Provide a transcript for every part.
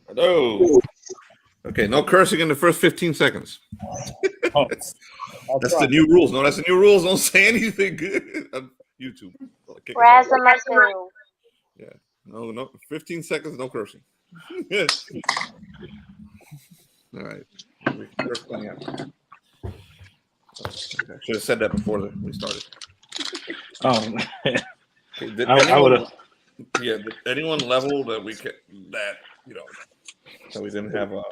Hello. Okay, no cursing in the first 15 seconds. Oh, that's the new rules. No, that's the new rules. Don't say anything good on YouTube. Razamatu. Yeah. No. 15 seconds, no cursing. All right. Curse plenty out. Okay, I should have said that before we started. okay, Okay, I would have. Yeah, did anyone level that we could that so we didn't have No.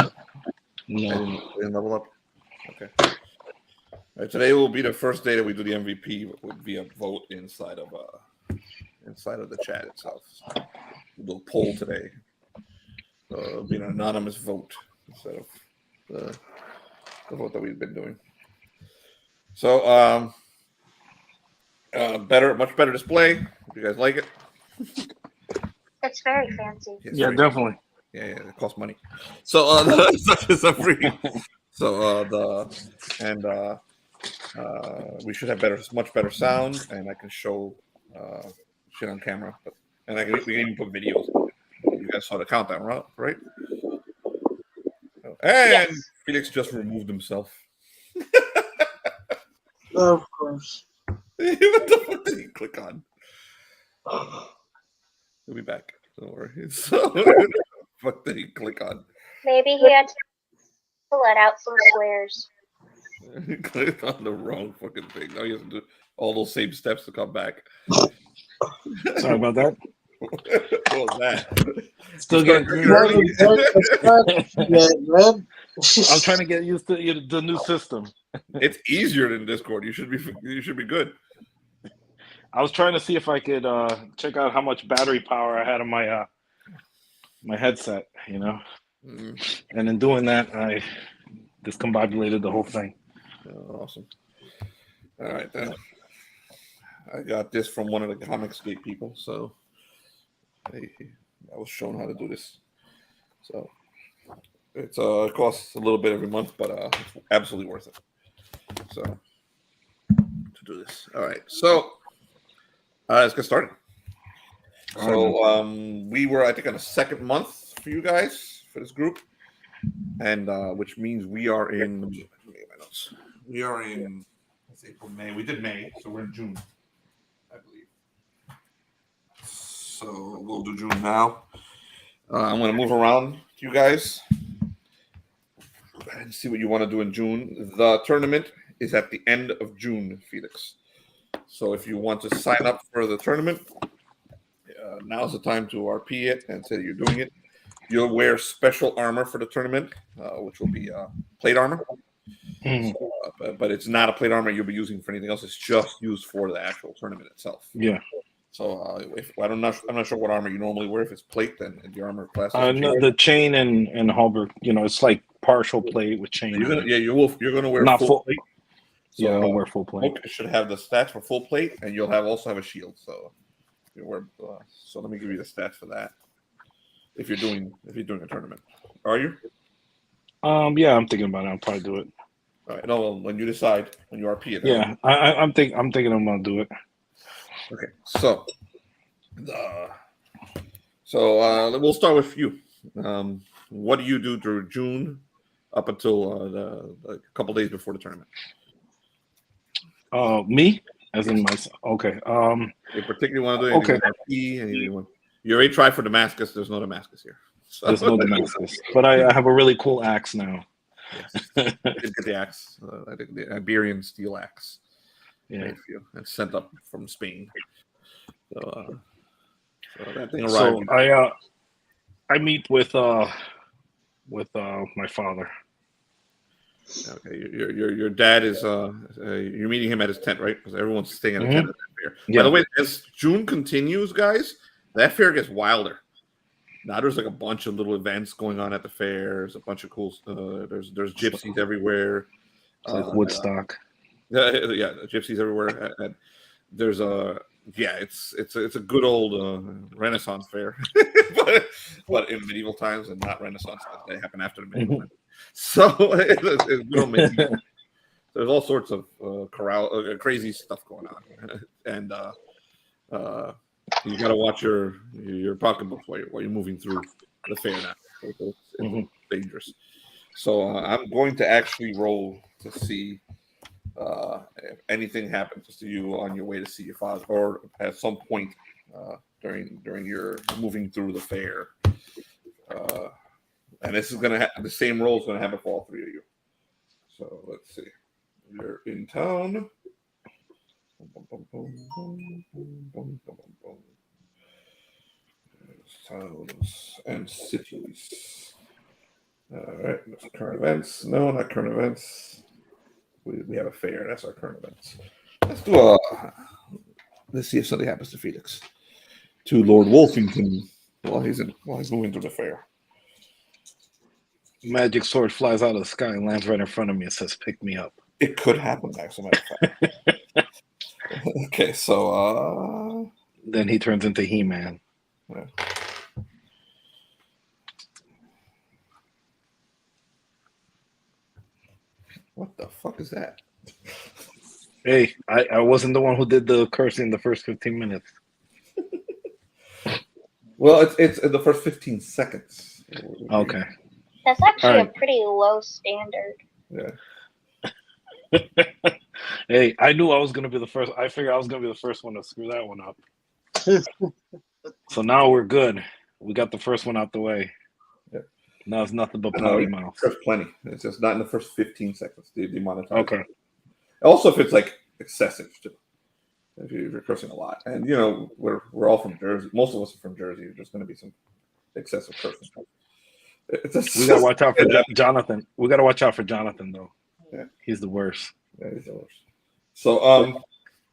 we didn't level up? Okay. All right, today will be the first day that we do the MVP via vote inside of the chat itself. So we'll poll today. It'll be an anonymous vote instead of the vote that we've been doing. So much better display. If you guys like it. It's very fancy. Yeah, definitely. Yeah, it costs money. So it's a free. So we should have much better sound, and I can show shit on camera. We can even put videos. You guys saw the countdown, right? And Yes. Felix just removed himself. Of course. What the fuck did he click on? He'll be back. Don't worry. So, what did he click on? Maybe he had to let out some swears. He clicked on the wrong fucking thing. Now he has to do all those same steps to come back. Sorry about that. What was that? Still getting. I'm trying to get used to the new system. It's easier than Discord. You should be good. I was trying to see if I could check out how much battery power I had on my my headset, and in doing that, I discombobulated the whole thing. Oh, awesome. All right, then. I got this from one of the Comicsgate people, so I was shown how to do this. So it costs a little bit every month, but it's absolutely worth it. So to do this, all right. So let's get started. So we were, I think, on the second month for you guys for this group, and which means we are in. Let me get my notes. We are in April, May. We did May, so we're in June, I believe. So we'll do June now. I'm going to move around to you guys and see what you want to do in June. The tournament is at the end of June, Felix. So if you want to sign up for the tournament, now's the time to RP it and say you're doing it. You'll wear special armor for the tournament, which will be plate armor. So, but it's not a plate armor you'll be using for anything else. It's just used for the actual tournament itself. Yeah. So I'm not sure what armor you normally wear. If it's plate, then the armor class. No, the chain and halberd. It's like partial plate with chain. You're gonna wear not full plate. So, I'll wear full plate. It should have the stats for full plate, and you'll also have a shield. So you wear. So let me give you the stats for that. If you're doing a tournament, are you? Yeah, I'm thinking about it. I'll probably do it. All right. No, when you decide, when you RP it. Yeah, I'm thinking I'm gonna do it. Okay, so we'll start with you. What do you do through June up until a couple days before the tournament? Me, as in myself. Okay. You particularly want to do anything? Okay. You already tried for Damascus. There's no Damascus here. So. There's no Damascus, but I have a really cool axe now. Yes, I did get the axe. I think the Iberian steel axe. Yeah, and sent up from Spain. So that thing arrived. So I meet with my father. Okay, your dad is you're meeting him at his tent, right? Because everyone's staying at a tent at that fair. Yeah. By the way, as June continues, guys, that fair gets wilder. Now there's like a bunch of little events going on at the fair. There's a bunch of cool. There's gypsies everywhere. It's like Woodstock. Yeah, gypsies everywhere. And there's it's a good old Renaissance fair, but in medieval times and not Renaissance. They happen after the medieval times. So it's good medieval. There's all sorts of crazy stuff going on, and you got to watch your pocketbook while you're moving through the fair now. It's dangerous. So I'm going to actually roll to see if anything happens to you on your way to see your father, or at some point during your moving through the fair. And this is going to the same roll is going to happen for all three of you. So let's see. You're in town. Towns and cities. All right. Current events. No, not current events. We have a fair. That's our current events. Let's do let's see if something happens to Felix. To Lord Wolfenden while he's moving through the fair. Magic sword flies out of the sky and lands right in front of me and says, "Pick me up." It could happen, as a matter of fact. Okay, so then he turns into He-Man. Yeah. What the fuck is that? Hey, I wasn't the one who did the cursing in the first 15 minutes. Well, it's in the first 15 seconds. Okay. That's actually All right. a pretty low standard. Yeah. Hey, I knew I was going to be the first. I figured I was going to be the first one to screw that one up. So now we're good. We got the first one out the way. Yeah. Now it's nothing but potty mouth. There's plenty. It's just not in the first 15 seconds. Demonetized. Okay. Also, if it's like excessive, too. If you're cursing a lot, and we're all from Jersey. Most of us are from Jersey. There's going to be some excessive cursing. We gotta watch out for Jonathan. We gotta watch out for Jonathan, though. Yeah. He's the worst. Yeah, he's the worst. So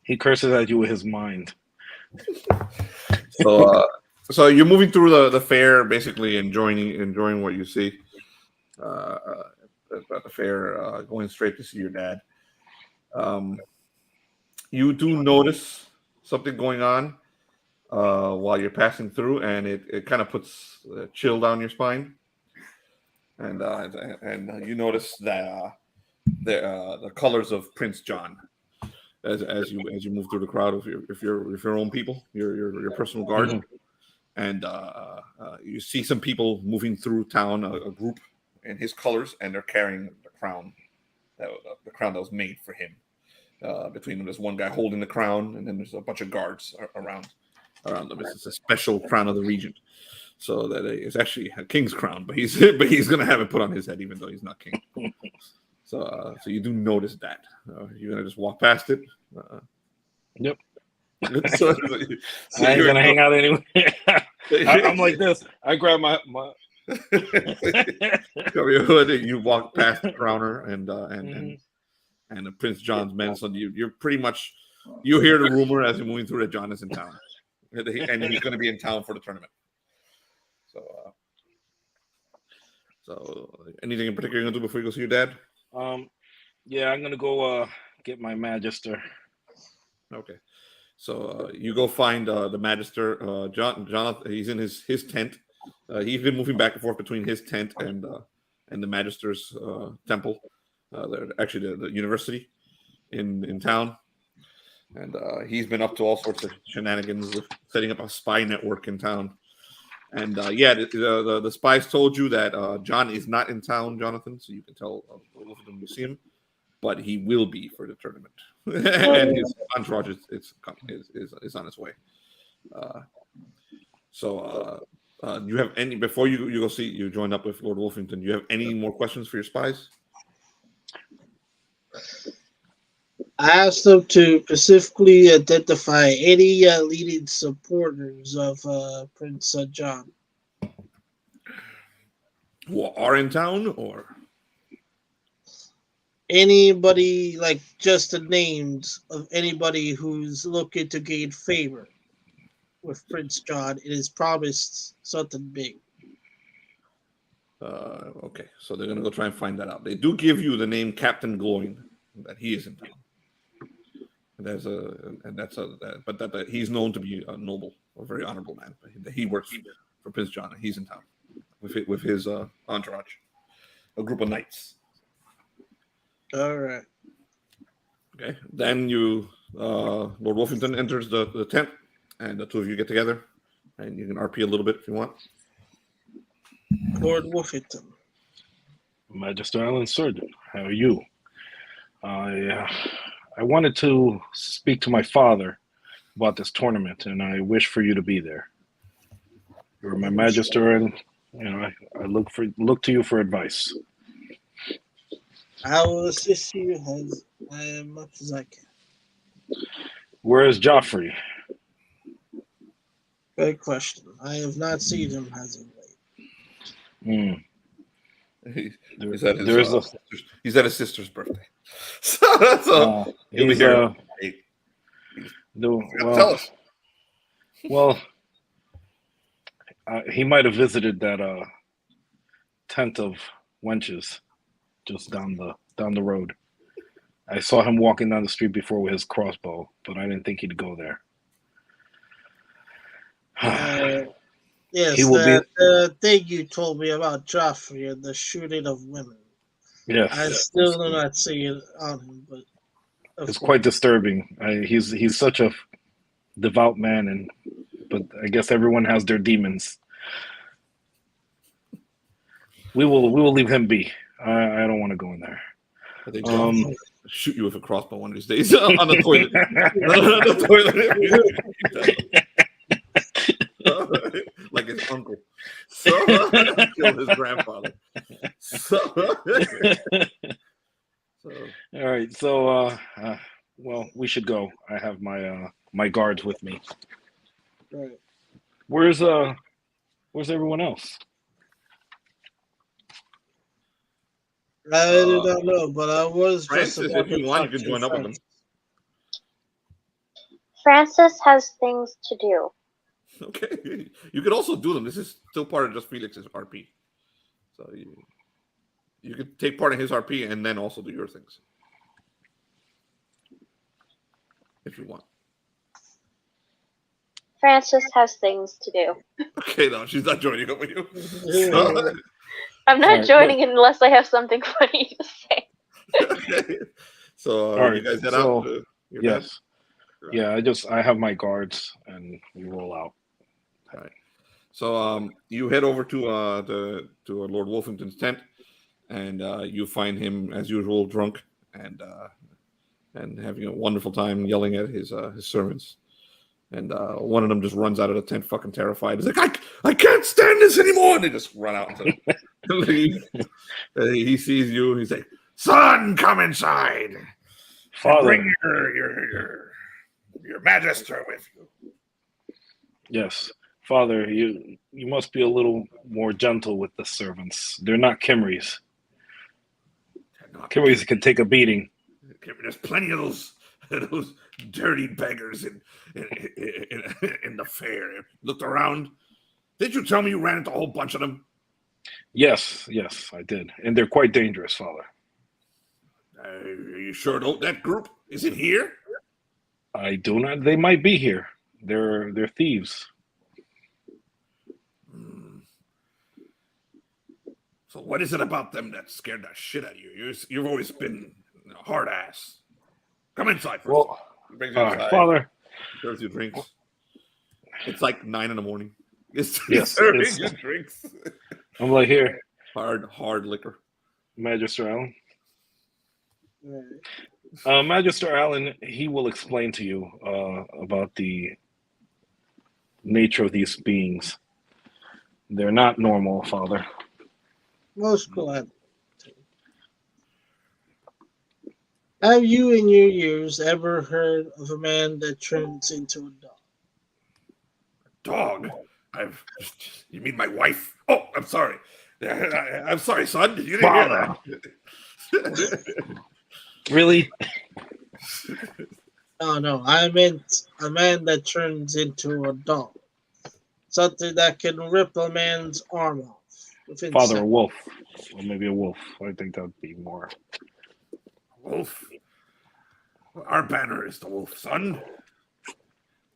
he curses at you with his mind. So you're moving through the fair, basically enjoying what you see at the fair, going straight to see your dad. You do notice something going on while you're passing through, and it kind of puts a chill down your spine. And you notice that the colors of Prince John as you move through the crowd if you're your own people, your personal guard, and you see some people moving through town, a group in his colors, and they're carrying the crown that was made for him. Between them, there's one guy holding the crown, and then there's a bunch of guards around them. It's a special crown of the regent, so that it's actually a king's crown, but he's going to have it put on his head, even though he's not king. So you do notice that. You're going to just walk past it. Yep. So I ain't going to hang out anyway. I'm like this. I grab my cover your hood, and you walk past the crowner and Prince John's men. So you're pretty much, you hear the rumor as you're moving through that John is in town, and he's going to be in town for the tournament. So anything in particular you're going to do before you go see your dad? Yeah, I'm going to go get my Magister. Okay. So you go find the Magister, Jonathan. He's in his tent. He's been moving back and forth between his tent and the Magister's temple. Actually the university in town, and he's been up to all sorts of shenanigans with setting up a spy network in town. And the spies told you that John is not in town, Jonathan, so you can tell both of them you see him, but he will be for the tournament, and his entourage is on its way. Do you have any, before you go see, you join up with Lord Wolfenden, do you have any more questions for your spies? I asked them to specifically identify any leading supporters of Prince John. Who are in town, or anybody, like just the names of anybody who's looking to gain favor with Prince John. It is promised something big. Okay, so they're gonna go try and find that out. They do give you the name Captain Gloin, that he is in town. But he's known to be a noble, a very honorable man. He works for Prince John, and he's in town with his entourage, a group of knights. All right. Okay, then Lord Wolfenden enters the tent, and the two of you get together, and you can RP a little bit if you want. Lord Wolfenden. Magister Allan Surgeon, how are you? I wanted to speak to my father about this tournament, and I wish for you to be there. You're my Magister, and I look to you for advice. I will assist you as much as I can. Where is Geoffrey? Great question. I have not seen him as of late. He's at his sister's birthday. So he'll be here. Tell us. Well, he might have visited that tent of wenches just down the road. I saw him walking down the street before with his crossbow, but I didn't think he'd go there. Yes, He will the thing you told me about Geoffrey and the shooting of women. Yes, I still do not see it on him, but it's quite disturbing. He's such a devout man, but I guess everyone has their demons. We will leave him be. I don't want to go in there. I think shoot you with a crossbow one of these days on the toilet. On the toilet. Like his uncle. So killed his grandfather. All right. So well, we should go. I have my guards with me. Right. Where's everyone else? I do not know, but I was Francis, just about if you to want, you talk can to join up with them. Francis has things to do. Okay. You could also do them. This is still part of just Felix's RP. So you could take part in his RP and then also do your things. If you want. Francis has things to do. Okay, no, she's not joining up with you. I'm not joining unless I have something funny to say. Okay. So All right, you guys head out? Yes. Yeah, I have my guards and we roll out. All right. So you head over to Lord Wolfenden's tent, and you find him as usual drunk and having a wonderful time yelling at his servants. And one of them just runs out of the tent, fucking terrified. He's like, I can't stand this anymore. And they just run out to leave. He sees you. He's like, son, come inside. Father, bring your Magister with you. Yes, Father, you must be a little more gentle with the servants. They're not Cymris. Cymris can take a beating. There's plenty of those dirty beggars in the fair. Looked around. Did you tell me you ran into a whole bunch of them? Yes, I did. And they're quite dangerous, Father. Are you sure that group isn't here? I do not. They might be here. They're thieves. So what is it about them that scared the shit out of you? You've always been a hard ass. Come inside first. Well, Father. Serves you drinks. It's like 9 a.m. It's serving you drinks. I'm like, here. Hard liquor. Magister Allan. Magister Allan, he will explain to you about the nature of these beings. They're not normal, Father. Most glad. Have you in your years ever heard of a man that turns into a dog? Dog? You mean my wife? Oh, I'm sorry. I'm sorry, son. You didn't hear that. Really? Oh, no. I meant a man that turns into a dog. Something that can rip a man's arm off. Father, a wolf. Or maybe a wolf. I think that would be more. Wolf? Our banner is the wolf, son.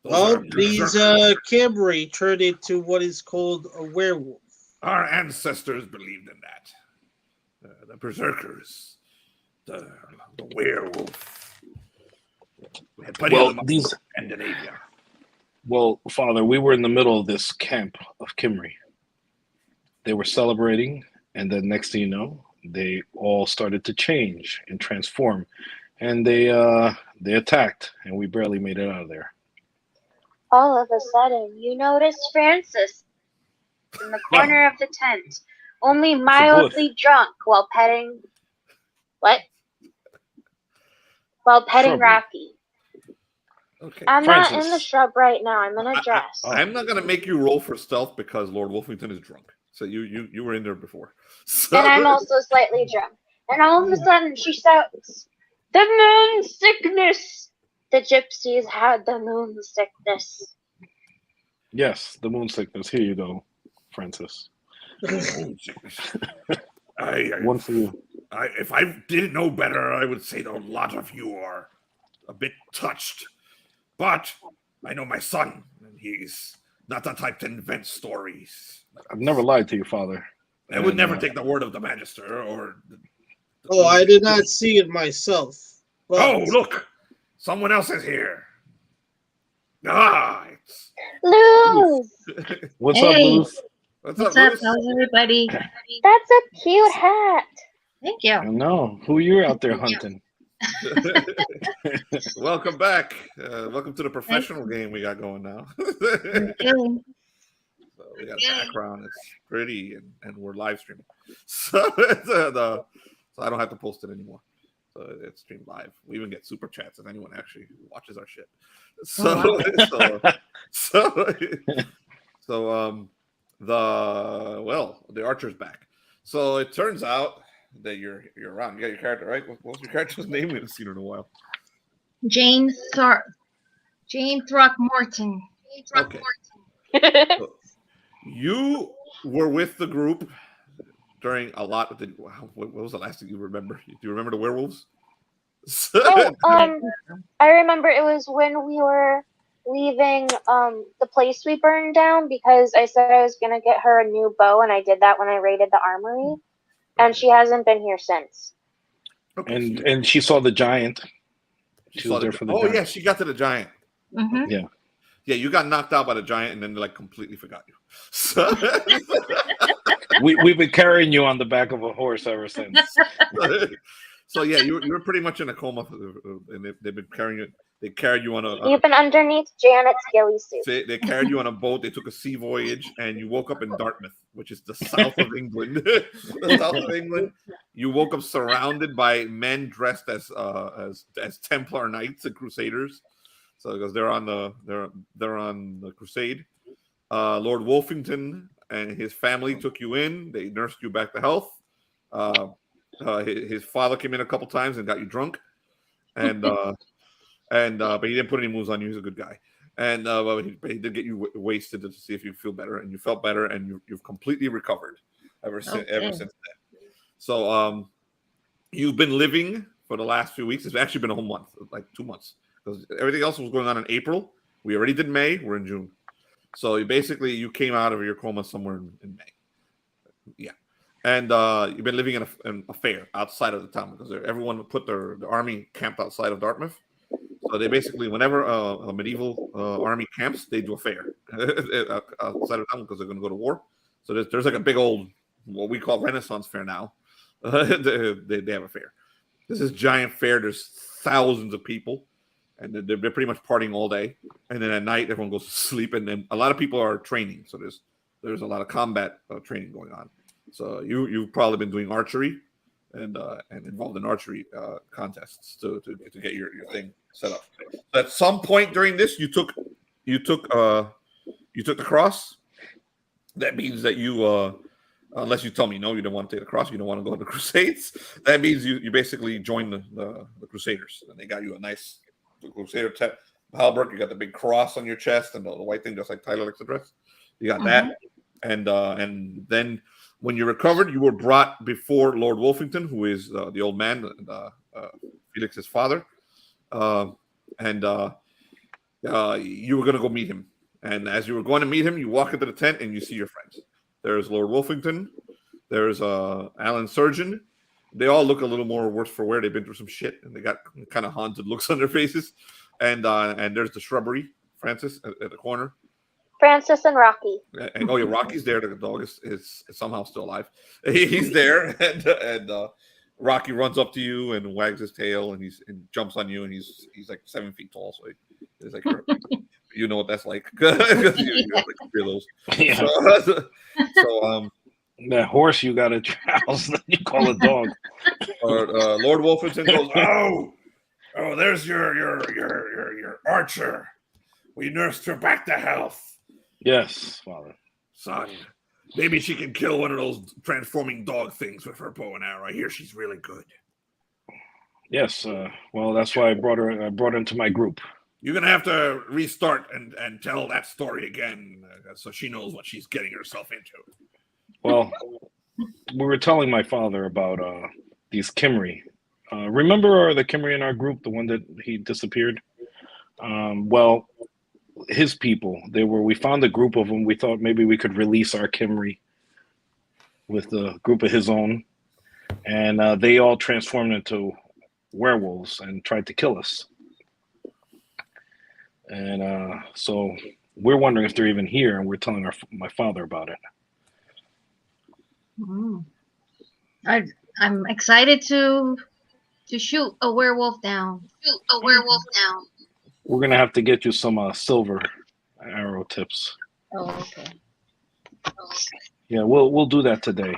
Well, these Cymri turned into what is called a werewolf. Our ancestors believed in that. The berserkers. The werewolf. We had plenty of them in Scandinavia. Well, Father, we were in the middle of this camp of Cymri. they were celebrating, and then next thing you know, they all started to change and transform, and they attacked, and we barely made it out of there. All of a sudden, you notice Francis in the corner of the tent, only mildly drunk while petting. What? While petting Shrubbery. Rafi. Okay. I'm not in the Francis. shrub right now. I'm in a dress. I'm not gonna make you roll for stealth because Lord Wolfenden is drunk. So you were in there before. So, And I'm also slightly drunk. And all of a sudden, she shouts, "The moon sickness!" The gypsies had the moon sickness. Yes, the moon sickness. Here you go, Francis. One for you. If I didn't know better, I would say that a lot of you are a bit touched. But I know my son, and he's not the type to invent stories. I've never lied to you, Father. I would never take the word of the Magister or. Oh, I did not see it myself. But Oh, look! Someone else is here. Ah, it's... Lou! What's Hey. up, Luz? What's What's up, up? How's everybody? That's a cute hat. Thank you. I know. Who you're out there hunting? Welcome back. Welcome to the professional game we got going now. Thank you. So we got background. It's pretty, and we're live streaming. So so I don't have to post it anymore. So it's streamed live. We even get super chats if anyone actually watches our shit. So the archer's back. So it turns out that you're around. You got your character right. What was your character's name? We haven't seen her in a while. Jane Throckmorton. Okay. So you were with the group during a lot of the. What was the last thing you remember? Do you remember the werewolves? I remember it was when we were leaving the place we burned down because I said I was gonna get her a new bow, and I did that when I raided the armory, and she hasn't been here since. Okay. And she saw the giant. She was there for the oh giant. yeah, she got to the giant. Mm-hmm. Yeah, you got knocked out by the giant, and then they like completely forgot you. So, We've been carrying you on the back of a horse ever since. so yeah, you were pretty much in a coma, and they've been carrying you. They carried you on a. You've been underneath Janet's ghillie suit. They carried you on a boat. They took a sea voyage, and you woke up in Dartmouth, which is the south of England. The south of England. You woke up surrounded by men dressed as Templar knights and crusaders. So because they're on the crusade. Lord Wolfenden and his family took you in. They nursed you back to health. His father came in a couple times and got you drunk, and but he didn't put any moves on you. He's a good guy, and but he did get you wasted to see if you feel better, and you felt better, and you've completely recovered ever since then. So you've been living for the last few weeks. It's actually been a whole month, like 2 months, because everything else was going on in April. We already did May. We're in June. So you came out of your coma somewhere in May. Yeah. And you've been living in a fair outside of the town because everyone put their army camped outside of Dartmouth. So they basically, whenever a medieval army camps, they do a fair outside of town because they're going to go to war. So there's like a big old, what we call Renaissance fair now. They have a fair. This is giant fair. There's thousands of people. And they're pretty much partying all day, and then at night everyone goes to sleep. And then a lot of people are training, so there's a lot of combat training going on. So you've probably been doing archery, and involved in archery contests to get your thing set up. So at some point during this, you took the cross. That means that you unless you tell me no, you don't want to take the cross, you don't want to go to the Crusades. That means you basically joined the Crusaders, and they got you a nice Crusader halberd. You got the big cross on your chest and the white thing, just like Tyler likes to dress. You got that, and then when you recovered, you were brought before Lord Wolfenden, who is the old man, Felix's father, and you were going to go meet him. And as you were going to meet him, you walk into the tent and you see your friends. There's Lord Wolfenden. There's Allan Surgeon. They all look a little more worse for wear. They've been through some shit, and they got kind of haunted looks on their faces. And there's the shrubbery, Francis, at the corner. Francis and Rocky. Oh yeah, Rocky's there. The dog is somehow still alive. He's there, and Rocky runs up to you and wags his tail, and jumps on you, and he's like 7 feet tall. So he's like, you know what that's like. You like feel those. Yeah. So that horse you got a house that you call a dog. Lord Wolfenden goes, oh, there's your archer. We nursed her back to health. Yes, Father. Son, maybe she can kill one of those transforming dog things with her bow and arrow. I hear she's really good. Yes, well, that's why I brought her into my group. You're going to have to restart and tell that story again so she knows what she's getting herself into. Well, we were telling my father about these Cymri. Remember the Cymri in our group, the one that he disappeared? Well, his people, we found a group of them. We thought maybe we could release our Cymri with a group of his own. And they all transformed into werewolves and tried to kill us. And so we're wondering if they're even here, and we're telling my father about it. I'm excited to shoot a werewolf down. We're gonna have to get you some silver arrow tips. Oh, okay. Yeah, we'll do that today.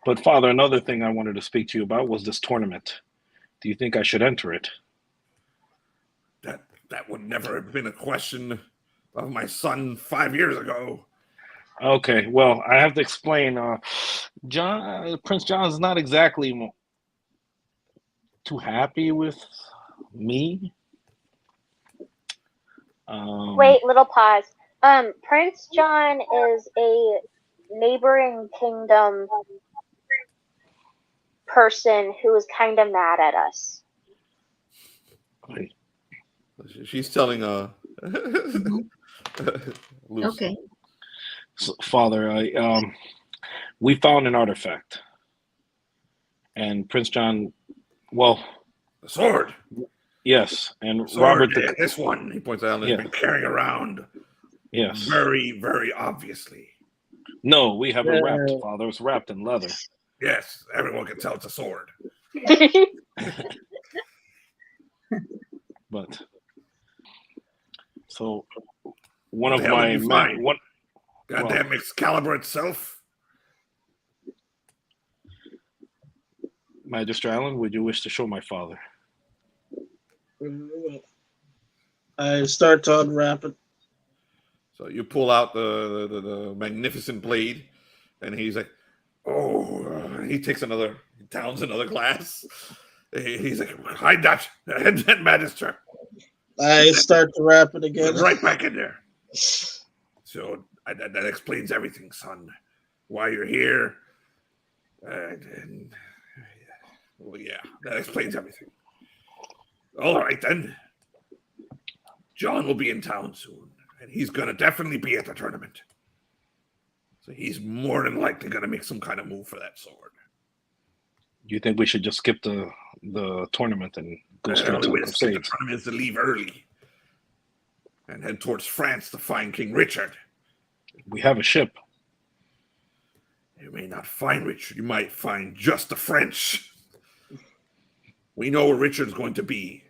But Father, another thing I wanted to speak to you about was this tournament. Do you think I should enter it? That would never have been a question of my son 5 years ago. Okay, well, I have to explain. Prince John's not exactly too happy with me. Wait, little pause. Prince John is a neighboring kingdom person who is kind of mad at us. She's telling Okay. So, Father, we found an artifact, and Prince John, well, the sword. Yes, and Sword, Robert. This one, he points out, has been carrying around. Yes. Very, very obviously. No, we have it wrapped, Father. It's wrapped in leather. Yes, everyone can tell it's a sword. But so one of my men, goddamn Excalibur itself. Magister Allan, would you wish to show my father? I start to unwrap it. So you pull out the magnificent blade, and he's like, he downs another glass. He's like, hide that, Magister. I start to wrap it again. Right back in there. So that explains everything, son. Why you're here. Well, yeah, that explains everything. All right, then. John will be in town soon, and he's going to definitely be at the tournament. So he's more than likely going to make some kind of move for that sword. You think we should just skip the tournament and go straight to the Crusade? The tournament is to leave early and head towards France to find King Richard. We have a ship. You may not find Richard. You might find just the French. We know where Richard's going to be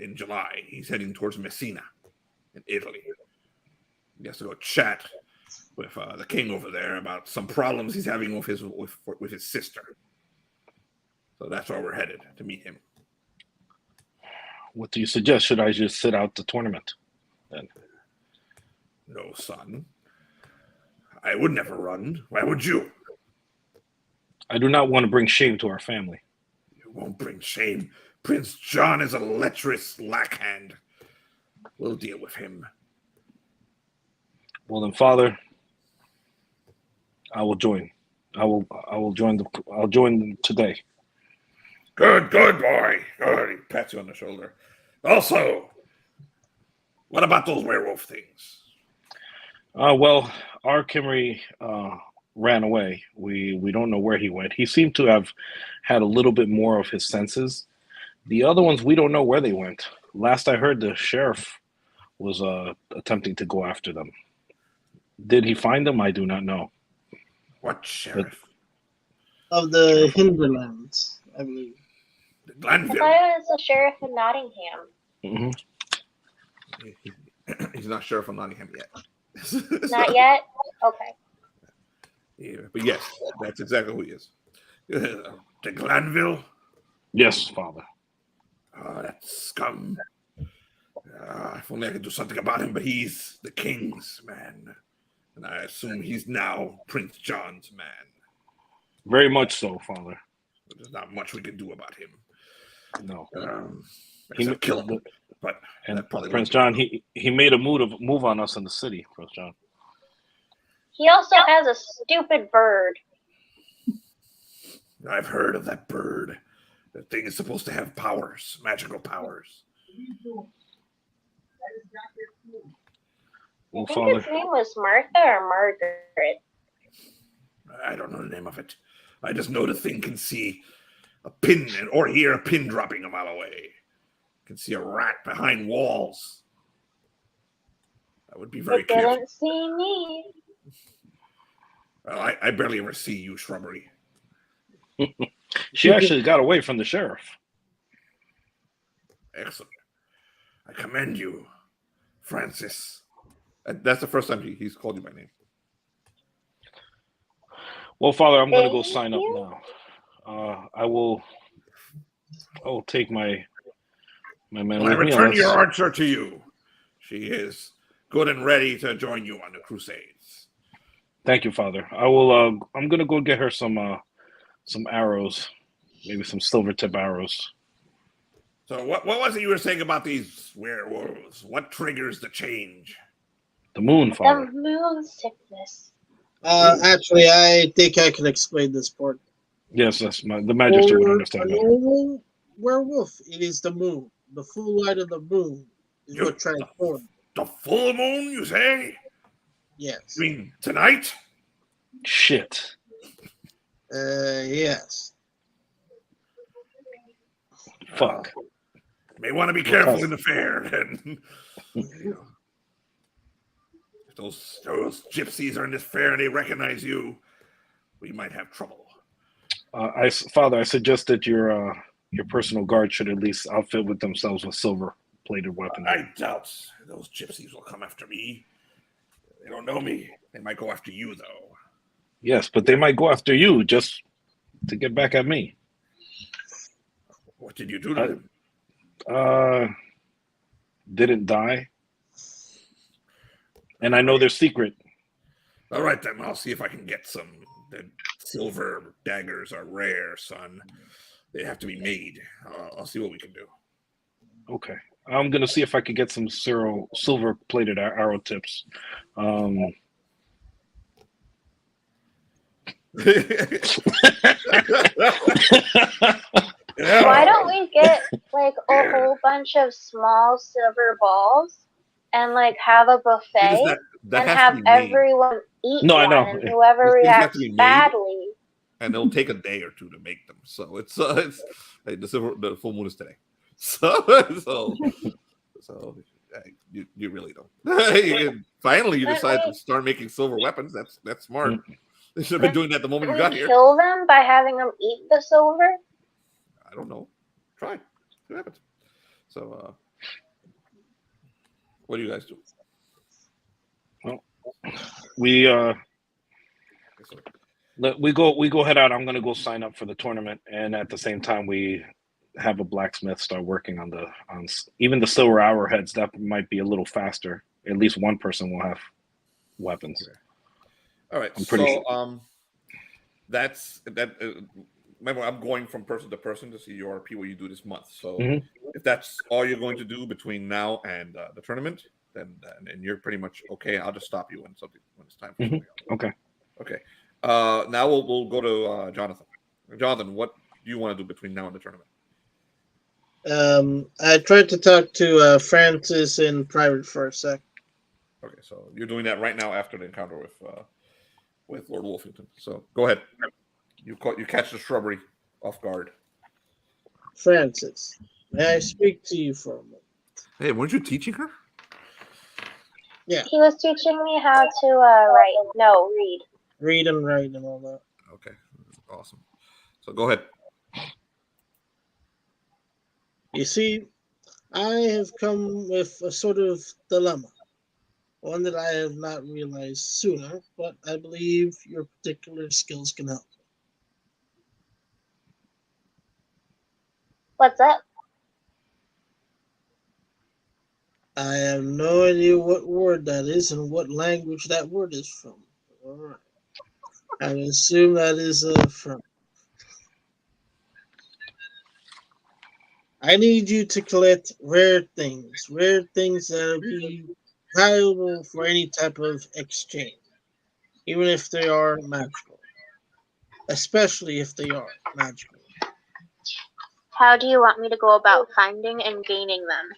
in July. He's heading towards Messina in Italy. He has to go chat with the king over there about some problems he's having with his sister. So that's where we're headed, to meet him. What do you suggest? Should I just sit out the tournament then? No, son. I would never run. Why would you? I do not want to bring shame to our family. You won't bring shame. Prince John is a lecherous lackhand. We'll deal with him. Well then, Father, I will join. I'll join today. Good boy. Good. He pats you on the shoulder. Also, what about those werewolf things? Well, our Cymri ran away. We don't know where he went. He seemed to have had a little bit more of his senses. The other ones, we don't know where they went. Last I heard, the sheriff was attempting to go after them. Did he find them? I do not know. What sheriff? Of the Hinterlands, I believe. The I Glanville. thought it was the sheriff of Nottingham. Hmm. He's not sheriff of Nottingham yet. Not yet? Okay. Yeah, but yes, that's exactly who he is. The Glanville. Yes, Father. Oh, that scum. If only I could do something about him, but he's the king's man. And I assume he's now Prince John's man. Very much so, Father. There's not much we can do about him. No. Except kill him. But And that probably Prince wouldn't John, he made a move on us in the city, Prince John. He also has a stupid bird. I've heard of that bird. That thing is supposed to have powers, magical powers. Well, I think Father, his name was Martha or Margaret. I don't know the name of it. I just know the thing can see a pin or hear a pin dropping a mile away. Can see a rat behind walls. That would be very It clear. didn't see me. Well, I barely ever see you, Shrubbery. she actually got away from the sheriff. Excellent. I commend you, Francis. That's the first time he's called you by name. Well, Father, I'm going to go Thank sign up you. now. I will take my man Well, I with me. return your answer to you. She is good and ready to join you on the crusades. Thank you, Father. I will. I'm going to go get her some arrows, maybe some silver tip arrows. So what was it you were saying about these werewolves? What triggers the change? The moon, Father. The moon sickness. Actually, I think I can explain this part. Yes, the Magister would For understand a better. normal werewolf, it is the moon. The full light of the moon is what transforms. The full moon, you say? Yes. You mean tonight? Shit. Yes. Fuck. May want to be careful in the fair. And if those gypsies are in this fair and they recognize you, we might have trouble. Father, I suggest that your personal guard should at least outfit with themselves with silver-plated weapons. I doubt those gypsies will come after me. They don't know me. They might go after you, though. Yes, but they might go after you just to get back at me. What did you do to them? Didn't die. And I know their secret. All right, then. I'll see if I can get some. The silver daggers are rare, son. They have to be made. I'll see what we can do. Okay. I'm going to see if I could get some silver-plated arrow tips. Why don't we get like a whole bunch of small silver balls and like have a buffet and have everyone eat No, one, I know. and whoever These have reacts to be made. badly. And it'll take a day or two to make them. So it's hey, the full moon is today. So you really don't. Finally, you decided to start making silver weapons. That's smart. They should have been doing that the moment you got here. Kill them by having them eat the silver? I don't know. Try. See what happens. So what do you guys do? Well, we go head out. I'm going to go sign up for the tournament, and at the same time we have a blacksmith start working on even the silver arrowheads. That might be a little faster. At least one person will have weapons. Okay. All right. I'm pretty sure. That's that. Remember, I'm going from person to person to see your RP what you do this month. So if that's all you're going to do between now and the tournament, then you're pretty much okay. I'll just stop you when it's time for something else. Okay. Okay. Now we'll go to Jonathan. Jonathan, what do you want to do between now and the tournament? I tried to talk to Francis in private for a sec. Okay, so you're doing that right now after the encounter with Lord Wolfenden. So go ahead. You catch the shrubbery off guard. Francis, may I speak to you for a moment? Hey, weren't you teaching her? Yeah. He was teaching me how to read. Read and write and all that. Okay, awesome. So go ahead. You see, I have come with a sort of dilemma. One that I have not realized sooner, but I believe your particular skills can help. What's up? I have no idea what word that is and what language that word is from. Alright. I assume that is from. I need you to collect rare things that will be valuable for any type of exchange, even if they are magical, especially if they are magical. How do you want me to go about finding and gaining them?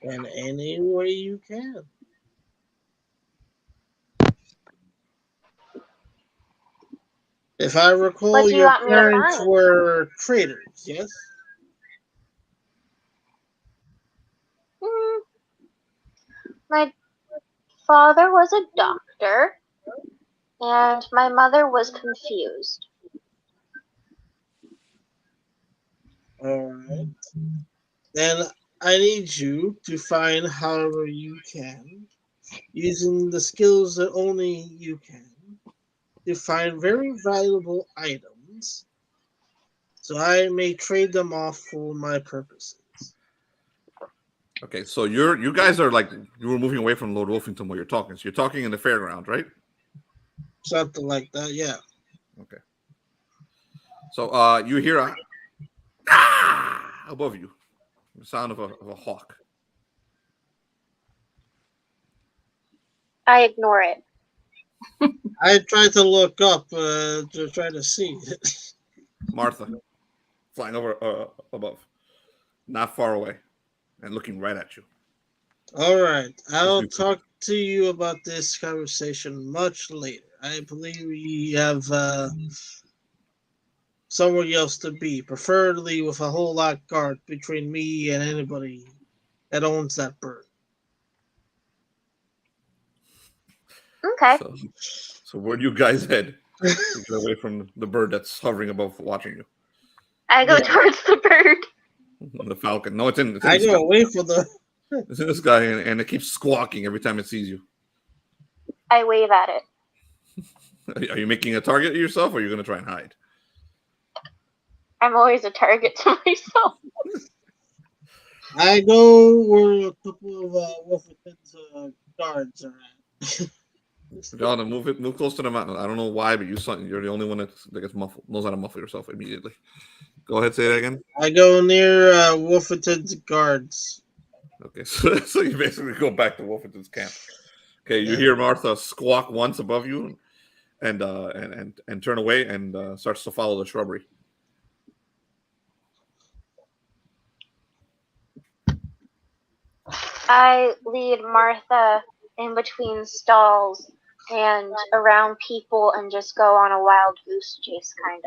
In any way you can. If I recall, What do you your want me to parents find? were traders, yes? Hmm, my father was a doctor, and my mother was confused. Alright. Then I need you to find however you can, using the skills that only you can, to find very valuable items so I may trade them off for my purposes. Okay, so you guys are like you were moving away from Lord Wolfenden while you're talking. So you're talking in the fairground, right? Something like that, yeah. Okay. So you hear a above you, the sound of a hawk. I ignore it. I tried to look up to try to see it. Martha, flying over above, not far away, and looking right at you. Alright, I'll talk to you about this conversation much later. I believe we have somewhere else to be, preferably with a whole lot guard between me and anybody that owns that bird. Okay. So where do you guys head to get away from the bird that's hovering above, watching you? I go Yeah. towards the bird. The falcon. No, it's in I the go sky. away from the. It's in the sky, and it keeps squawking every time it sees you. I wave at it. Are you making a target of yourself, or are you going to try and hide? I'm always a target to myself. I go where a couple of Wolfenden's guards are at. John, move close to the mountain. I don't know why, but you're the only one that gets muffled, knows how to muffle yourself immediately. Go ahead, say that again. I go near Wolfenden's guards. Okay, so you basically go back to Wolfenden's camp. Okay, you hear Martha squawk once above you, and turn away and starts to follow the shrubbery. I lead Martha in between stalls and around people and just go on a wild goose chase, kind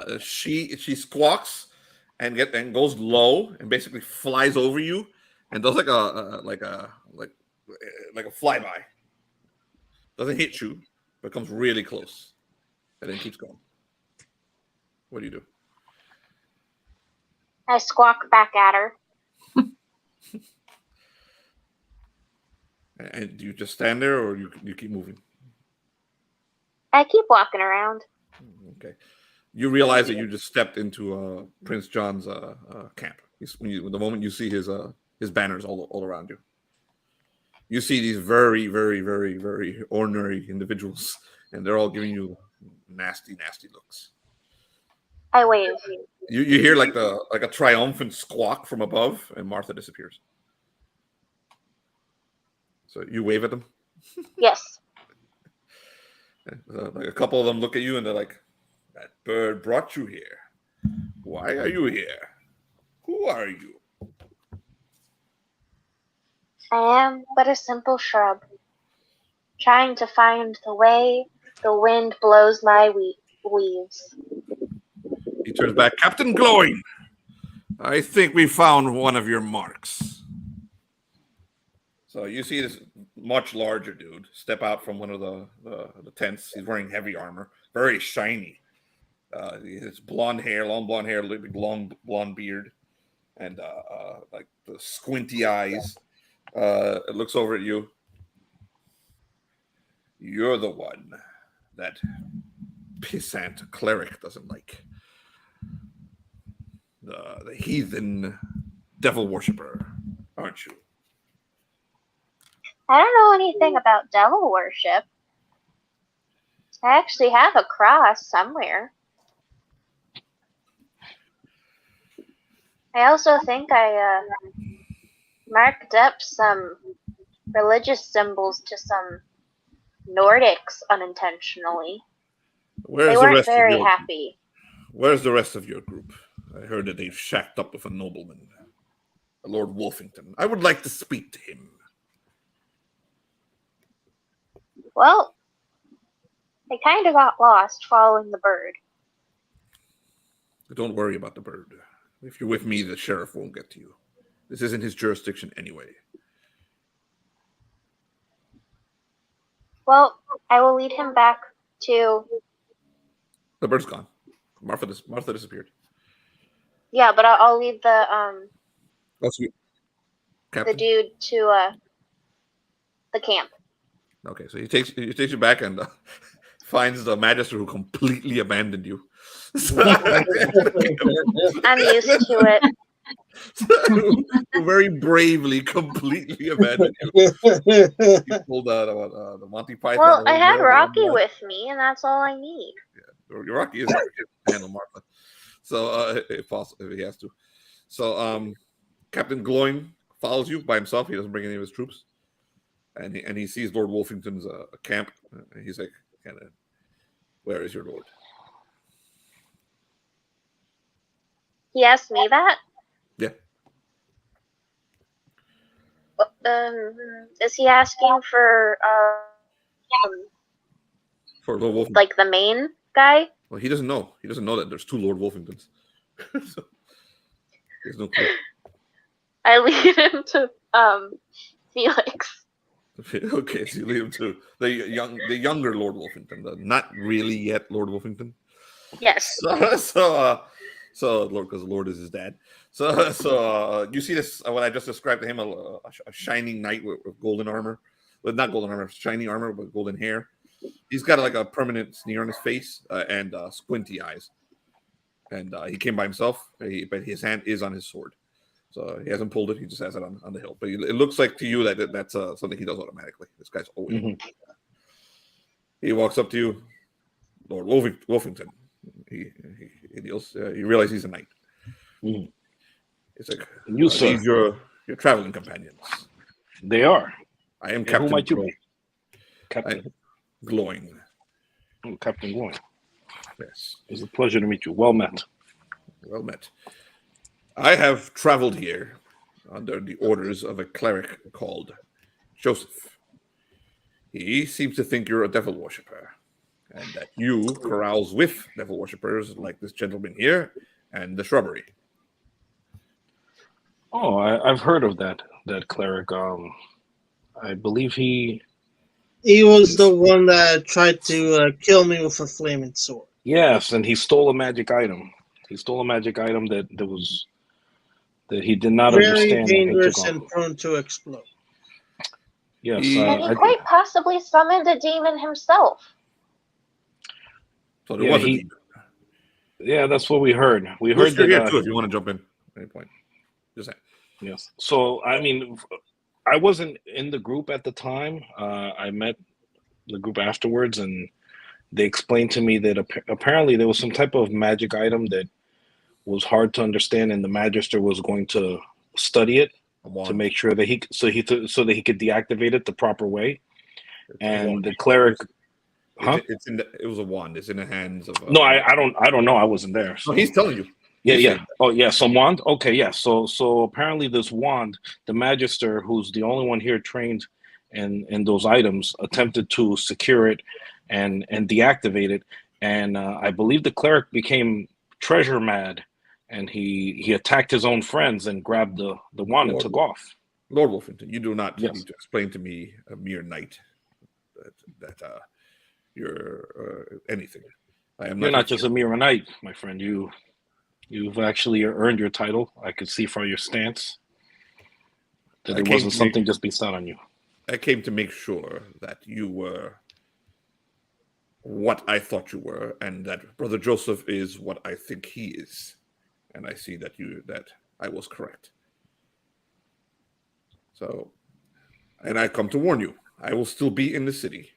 of. She squawks and goes low and basically flies over you and does like a flyby. Doesn't hit you, but comes really close, and then keeps going. What do you do? I squawk back at her. And do you just stand there, or you keep moving? I keep walking around. Okay. You realize that you just stepped into Prince John's camp. The moment you see his banners all around you, you see these very, very, very, very ordinary individuals, and they're all giving you nasty, nasty looks. I wave. You hear like a triumphant squawk from above, and Martha disappears. So you wave at them. Yes. Like a couple of them look at you, and they're like, "That bird brought you here. Why are you here? Who are you?" I am but a simple shrub, trying to find the way the wind blows my weaves. He turns back. Captain Glowing, I think we found one of your marks. So you see this much larger dude step out from one of the tents. He's wearing heavy armor, very shiny. He has blonde hair, long blonde hair, long blonde beard, and like the squinty eyes. It looks over at you. You're the one that pissant cleric doesn't like. The heathen devil worshipper, aren't you? I don't know anything about devil worship. I actually have a cross somewhere. I also think I marked up some religious symbols to some Nordics unintentionally. They weren't very happy. Where's the rest of your group? I heard that they've shacked up with a nobleman, Lord Wolfenden. I would like to speak to him. Well, I kind of got lost following the bird. Don't worry about the bird. If you're with me, the sheriff won't get to you. This isn't his jurisdiction anyway. Well, I will lead him back to... The bird's gone. Martha disappeared. Yeah, but I'll lead the dude to the camp. Okay, so he takes you back and finds the Magister who completely abandoned you. I'm used to it. Who very bravely, completely abandoned you. He pulled out the Monty Python. Well, I had Rocky with me, and that's all I need. Yeah, Rocky is handle Martha. So if possible, if he has to. So Captain Gloin follows you by himself. He doesn't bring any of his troops, and he sees Lord Wolfington's camp. And he's like, "Where is your lord?" He asked me that? Yeah. Is he asking for Lord Wolfington? like the main guy? Well, he doesn't know. He doesn't know that there's two Lord Wolfingtons. So, there's no clue. I lead him to Felix. Okay, so you lead him to the younger Lord Wolfington, the not really yet Lord Wolfington. Yes. So Lord, because Lord is his dad. So you see this, what I just described to him, a shining knight with golden armor. Well, not golden armor, shiny armor, but golden hair. He's got like a permanent sneer on his face and squinty eyes. And he came by himself, but his hand is on his sword. So he hasn't pulled it. He just has it on the hilt. But it looks like to you that's something he does automatically. This guy's always. Mm-hmm. He walks up to you, Lord Wolfington. He deals. You realize he's a knight. Mm. It's like you, sir. These your traveling companions. They are. I am Captain. Who might you be? Captain Glowing. Oh, Captain Glowing. Yes. It's a pleasure to meet you. Well met. Well met. I have traveled here under the orders of a cleric called Joseph. He seems to think you're a devil worshipper, and that you carouse with devil worshippers like this gentleman here and the shrubbery. Oh, I've heard of that cleric. I believe he was the one that tried to kill me with a flaming sword. Yes, and he stole a magic item. He stole a magic item that he did not understand. Very dangerous and prone to explode. Yes, and he quite possibly summoned a demon himself. So there was a demon. Yeah, that's what we heard. We heard that. Here too, if you want to jump in at any point. Just saying. Yes. So I mean, I wasn't in the group at the time. I met the group afterwards, and they explained to me that apparently there was some type of magic item that was hard to understand, and the Magister was going to study it to make sure that he could deactivate it the proper way. And the cleric, it was a wand. It's in the hands of. No, I don't know. I wasn't there. So. No, he's telling you. Yeah. Oh, yeah. Some wand. Okay, yeah. So apparently this wand, the Magister, who's the only one here trained in those items, attempted to secure it and deactivate it. And I believe the cleric became treasure mad, and he attacked his own friends and grabbed the wand and took off. Lord Wolfenden, you do not Yes. need to explain to me, a mere knight, that you're anything. I am You're not not just a mere knight, my friend. You've actually earned your title. I could see from your stance that it wasn't something just bestowed on you. I came to make sure that you were what I thought you were, and that Brother Joseph is what I think he is. And I see that I was correct. So, and I come to warn you, I will still be in the city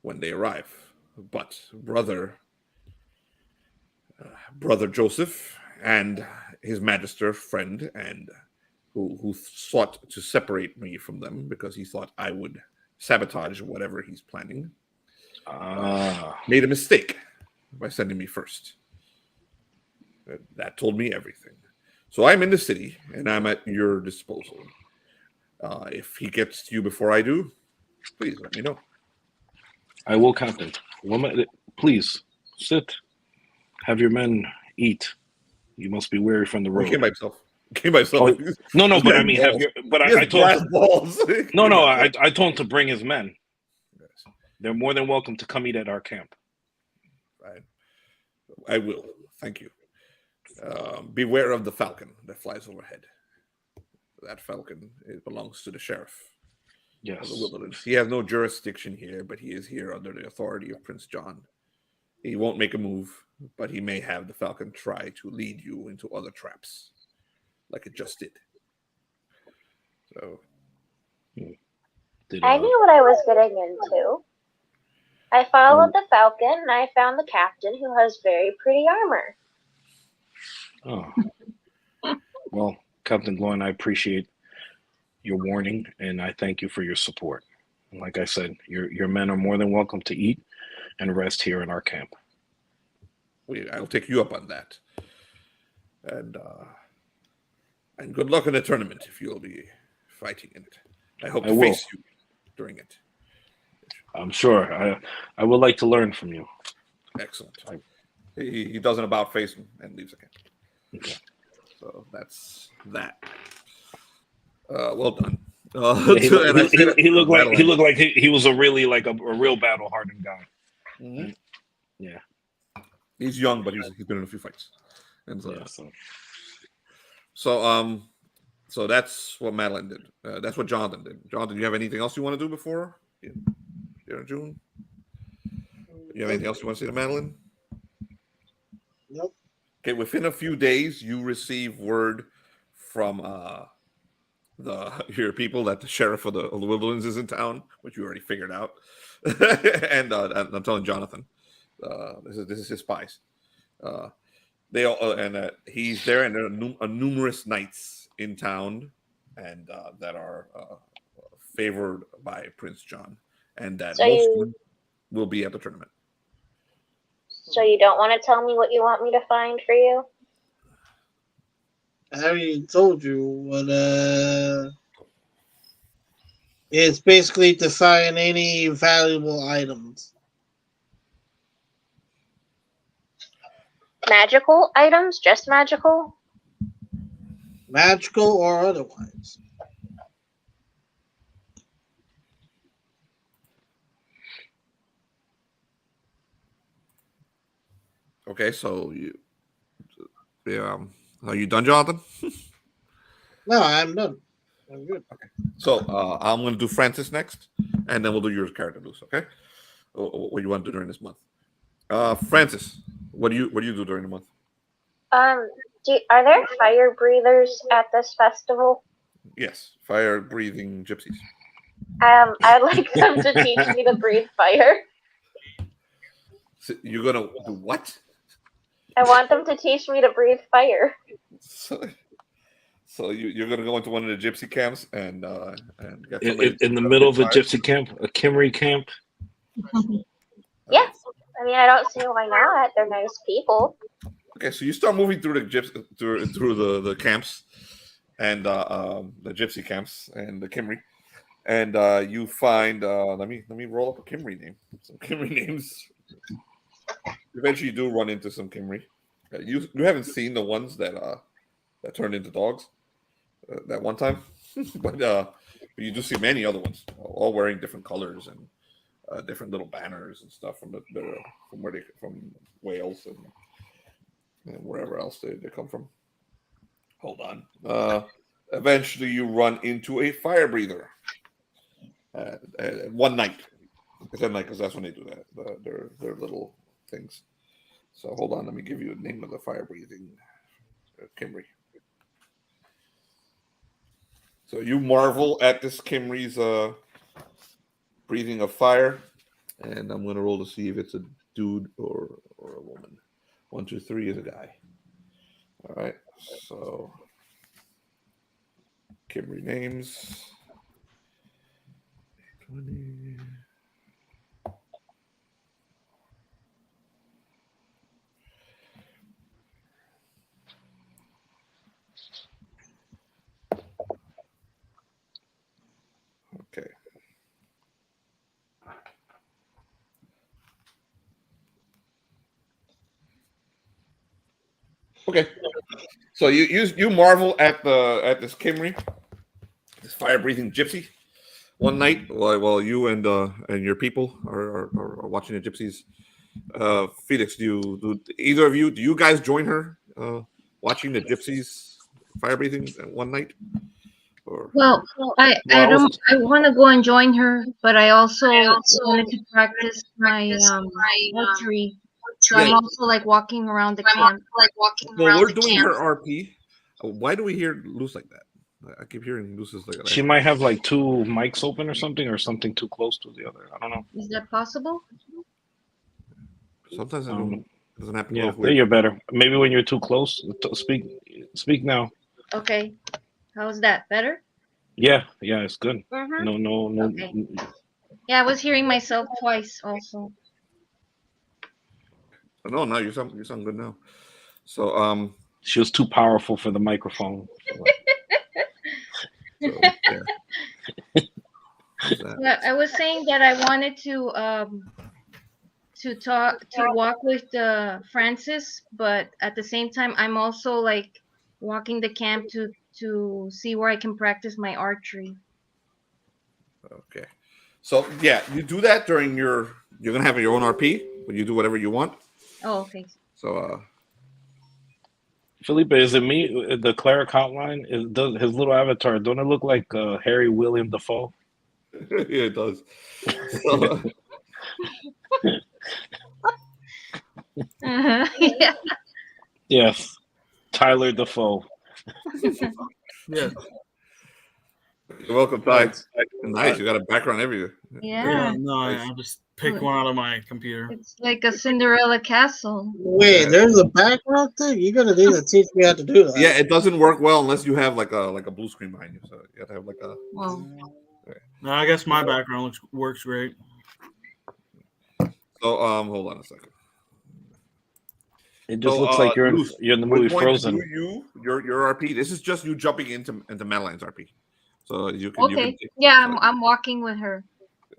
when they arrive. But brother Joseph and his Magister friend, and who sought to separate me from them because he thought I would sabotage whatever he's planning, made a mistake by sending me first. That told me everything. So I'm in the city, and I'm at your disposal. If he gets to you before I do, please let me know. I will, Captain. Woman, please sit. Have your men eat. You must be weary from the road. He came by himself. Oh, no, but I mean, have your. But I told him. Balls. I told him to bring his men. Yes. They're more than welcome to come eat at our camp. I will. Thank you. Beware of the falcon that flies overhead. That falcon, it belongs to the sheriff. Yes. Of the wilderness. He has no jurisdiction here, but he is here under the authority of Prince John. He won't make a move, but he may have the falcon try to lead you into other traps, like it just did. So, I knew what I was getting into. I followed the falcon, and I found the captain, who has very pretty armor. Oh. Well, Captain Gloin, I appreciate your warning, and I thank you for your support. Like I said, your men are more than welcome to eat and rest here in our camp. I'll take you up on that. And good luck in the tournament if you'll be fighting in it. I hope to face you during it. I'm sure. I would like to learn from you. Excellent. He does an about face and leaves the camp. Okay. So that's that. Well done. He looked like he was a really like a real battle hardened guy. Mm-hmm. Yeah. He's young, but he's been in a few fights. And so that's what Madeline did. That's what Jonathan did. Jonathan, do you have anything else you want to do before June? You have anything else you want to say to Madeline? Nope. Okay, within a few days, you receive word from your people that the sheriff of the Wildlands is in town, which you already figured out. And I'm telling Jonathan, this is his spies. They all he's there, and there are numerous knights in town, and that are favored by Prince John, and that most will be at the tournament. So you don't want to tell me what you want me to find for you? I already told you what. It's basically to find any valuable items. Magical items? Just magical? Magical or otherwise. Okay, so are you done, Jonathan? No, I'm done. I'm good. Okay. So I'm going to do Francis next, and then we'll do your character, Luce. Okay. What you want to do during this month? Francis, what do you do during the month? Are there fire breathers at this festival? Yes, fire breathing gypsies. I'd like them to teach me to breathe fire. So you're gonna do what? I want them to teach me to breathe fire. So you're gonna go into one of the gypsy camps and get in the middle of a gypsy camp, a Cymri camp. Yes, I mean I don't see why not. They're nice people. Okay, so you start moving through through the camps and the gypsy camps and the Cymri, and you find let me roll up a Cymri name. Some Cymri names. Eventually, you do run into some Cymri. You haven't seen the ones that turned into dogs that one time. but you do see many other ones, all wearing different colors and different little banners and stuff from from Wales and wherever else they come from. Hold on. Eventually, you run into a fire breather. One night. It's at night because that's when they do that. Their little things. So hold on, let me give you the name of the fire breathing Cymri. So you marvel at this Cymri's breathing of fire, and I'm gonna roll to see if it's a dude or a woman. 1, 2, 3 is a guy. All right. So Cymri names. 20. Okay. Okay. So you marvel at this Cymri, this fire breathing gypsy. One night, while you and your people are watching the gypsies, Felix, do either of you, do you guys join her watching the gypsies fire breathing one night? Or Well, I want to go and join her, but I also wanted to practice my archery. So I'm also like walking around the camp. well, we're doing her RP. Why do we hear Luce like that? I keep hearing Luce's like that. She might have like two mics open or something too close to the other. I don't know. Is that possible? Sometimes it doesn't happen. Yeah, there you're better. Maybe when you're too close. Speak now. Okay. How's that? Better? Yeah, it's good. Mm-hmm. No. Okay. Yeah, I was hearing myself twice also. No, you sound good now. So she was too powerful for the microphone. So, yeah. I was saying that I wanted to walk with Francis, but at the same time I'm also like walking the camp to see where I can practice my archery. Okay. So yeah, you do that during you're gonna have your own RP when you do whatever you want. Oh, okay. So Felipe, is it me? The Cleric hotline does his little avatar? Don't it look like Harry William Dafoe? Yeah, it does. So, Yeah. Yes, Tyler Dafoe. Yeah. you're welcome, Ty. Nice, you got a background everywhere. Yeah. No, I just picked one out of my computer. It's like a Cinderella castle. Wait, there's a background thing? You're gonna need to teach me how to do that. Yeah, it doesn't work well unless you have like a blue screen behind you. So you have to have like a. Well, No, I guess my background works great. So hold on a second. It just looks like you're in the movie Frozen. Your RP. This is just you jumping into Madeline's RP. So you can. okay. I'm walking with her.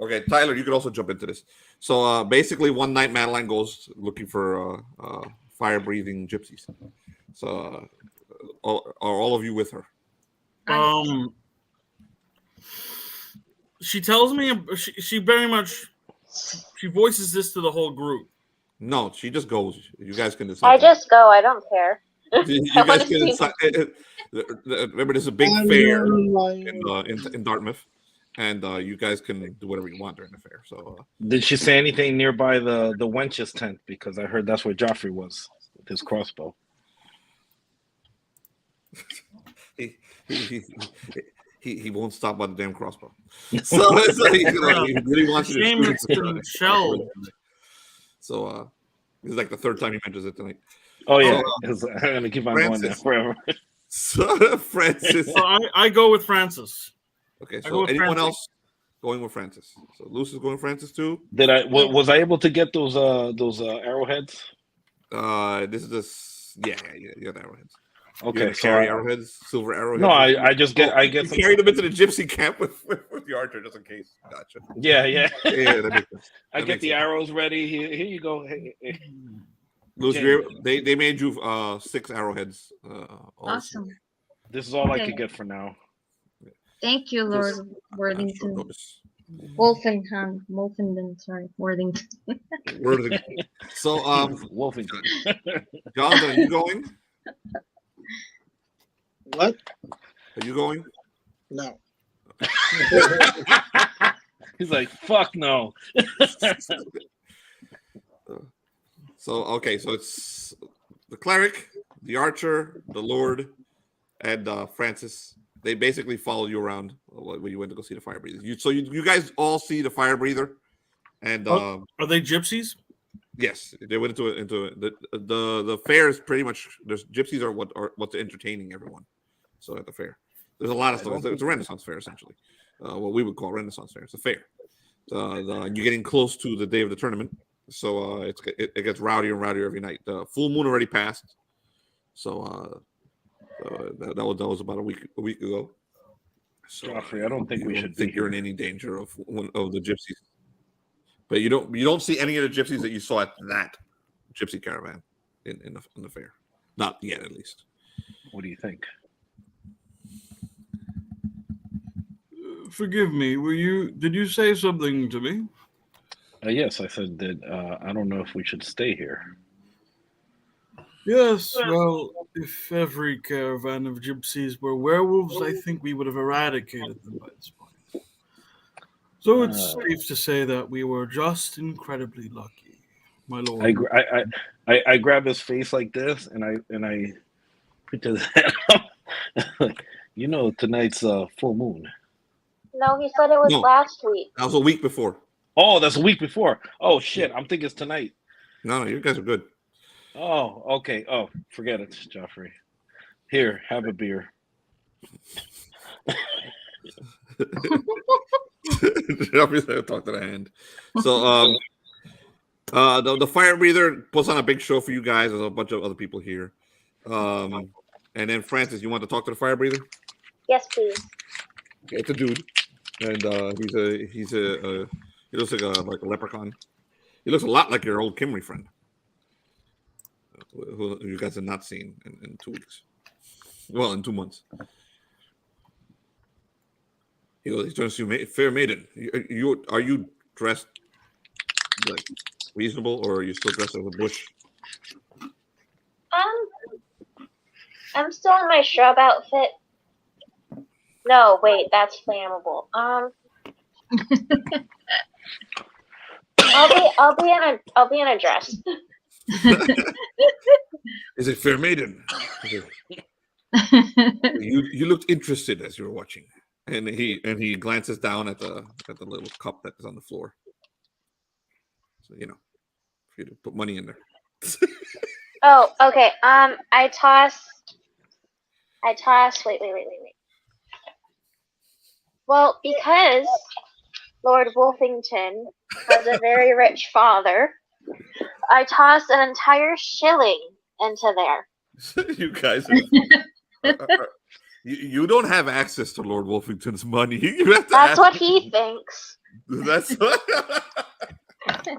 Okay, Tyler, you could also jump into this. So basically, one night Madeline goes looking for fire-breathing gypsies. So are all of you with her? She tells me she very much she voices this to the whole group. No, she just goes. You guys can decide. I just go. I don't care. You guys can decide. Remember, there's a big fair in Dartmouth. And you guys can do whatever you want during the fair. So, did she say anything nearby the wench's tent? Because I heard that's where Geoffrey was with his crossbow. He won't stop by the damn crossbow. So he really wants you to show. So this is like the third time he mentions it tonight. Oh yeah, I'm gonna keep on going there forever. So Francis, so I go with Francis. Okay, so anyone else going with Francis? So Luce is going with Francis too. Was I able to get those arrowheads? This is you got the arrowheads. Okay, so carry arrowheads, silver arrowheads. No, I get carry them into the gypsy camp with the archer just in case. Gotcha. Yeah. That makes sense. I get the arrows ready. Here you go. Hey. Luce, they made you 6 arrowheads. Awesome. This is all I could get for now. Thank you, Lord Short Worthington. notice. Wolfenden, sorry, Worthington. Worthington. So, Wolfenden. Jonathan, are you going? What? Are you going? No. He's like, fuck no. So, okay, so it's the cleric, the archer, the lord, and Francis. They basically follow you around when you went to go see the fire breather. You guys all see the fire breather, and Are they gypsies? yes, they went into the fair is pretty much there's gypsies are what's entertaining everyone. So at the fair, there's a lot of stuff. It's a Renaissance fair essentially, what we would call Renaissance fair. It's a fair. You're getting close to the day of the tournament, so it gets rowdier and rowdier every night. The full moon already passed, so that was about a week ago. So, Geoffrey, I don't think we should think you're in any danger of the gypsies. But you don't see any of the gypsies that you saw at that gypsy caravan in the fair. Not yet, at least. What do you think? Forgive me. Did you say something to me? Yes, I said that I don't know if we should stay here. Yes, well, if every caravan of gypsies were werewolves, I think we would have eradicated them by this point. So it's safe to say that we were just incredibly lucky, my lord. I grab his face like this, and I put his head up. You know, tonight's full moon. No, he said it was last week. That was a week before. Oh, that's a week before. Oh shit, I'm thinking it's tonight. No, you guys are good. Oh, okay. Oh, forget it, Geoffrey. Here, have a beer. Talk to the hand. So, the fire breather puts on a big show for you guys. There's a bunch of other people here. And then Francis, you want to talk to the fire breather? Yes, please. Okay, it's a dude, and he looks like a leprechaun. He looks a lot like your old Cymri friend, who you guys have not seen in 2 weeks. Well, in 2 months. He turns to you, fair maiden. Are you dressed like reasonable, or are you still dressed as a bush? I'm still in my shrub outfit. No, wait, that's flammable. I'll be in a dress. Is it fair maiden? You looked interested as you were watching, and he glances down at the little cup that is on the floor. So for you to put money in there. Oh, okay. I toss. Wait. Well, because Lord Wolfenden has a very rich father, I toss an entire shilling into there. You guys you don't have access to Lord Wolfington's money. You have to That's what he thinks. That's what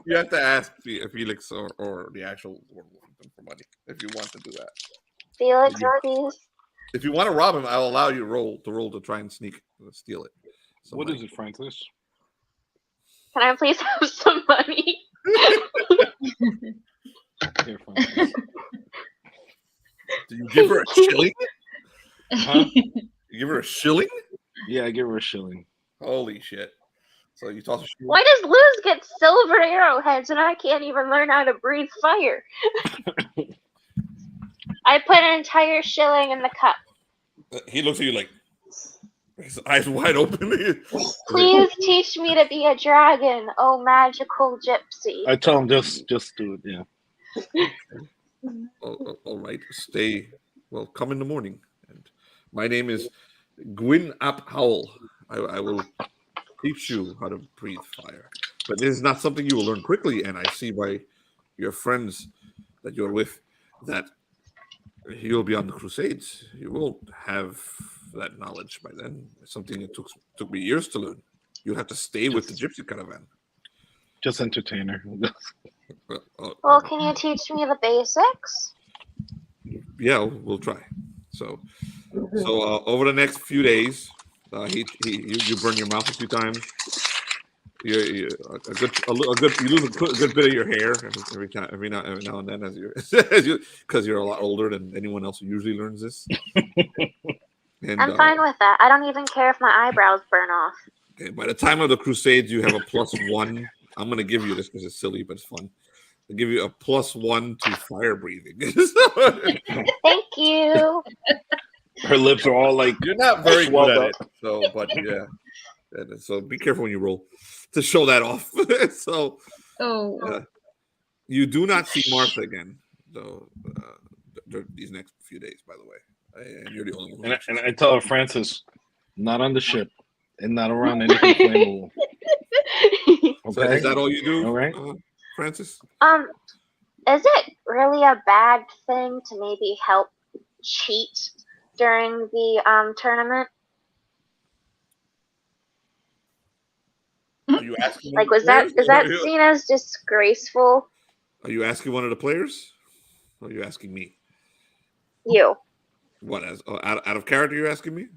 you have to ask Felix or the actual Lord Wolfington for money if you want to do that. Felix, please. If you want to rob him, I'll allow you to roll to try and steal it. So what is it, Francis? Can I please have some money? Here, Francis. Do you give her a shilling? Huh? You give her a shilling? Yeah, I give her a shilling. Holy shit. So you toss a shilling? Why does Liz get silver arrowheads and I can't even learn how to breathe fire? I put an entire shilling in the cup. He looks at you like his eyes wide open. Please teach me to be a dragon, oh magical gypsy. I tell him just do it, yeah. All right, come in the morning. And my name is Gwyn Ap Howell. I will teach you how to breathe fire. But this is not something you will learn quickly, and I see by your friends that you're with that you'll be on the Crusades. You won't have that knowledge by then. It's something that took me years to learn. You'll have to stay with the gypsy caravan. Just entertain her. Well, can you teach me the basics? Yeah, we'll try. So over the next few days, You burn your mouth a few times. You lose a good bit of your hair every now and then because you're a lot older than anyone else who usually learns this. And, I'm fine with that. I don't even care if my eyebrows burn off. Okay, by the time of the Crusades, you have a +1. I'm going to give you this because it's silly, but it's fun. I'll give you a +1 to fire breathing. Thank you. Her lips are all like You're not very good swelled at up. it, but yeah. So be careful when you roll to show that off. So you do not see Martha again, though, these next few days, by the way. And you're the only one. And I tell her, Francis, not on the ship and not around anything flammable. Okay? So is that all you do, All right. Francis? Is it really a bad thing to maybe help cheat during the tournament? Are you asking? Like, is that seen as disgraceful? Are you asking one of the players? Or are you asking me? You. What, as out of character? You're asking me?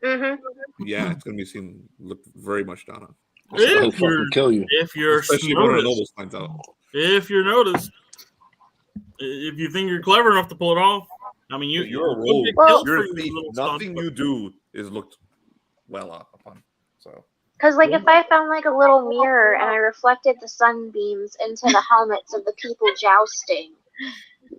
Mm-hmm. Yeah, it's going to be look very much down on. I'll fucking kill you. If you're Especially when one of the nobles finds out. if you're noticed, if you think you're clever enough to pull it off, I mean, you're a could rogue. get killed You're for a your thief. little Nothing stunt, you do is looked well upon. So Because, like, if I found, like, a little mirror and I reflected the sunbeams into the helmets of the people jousting,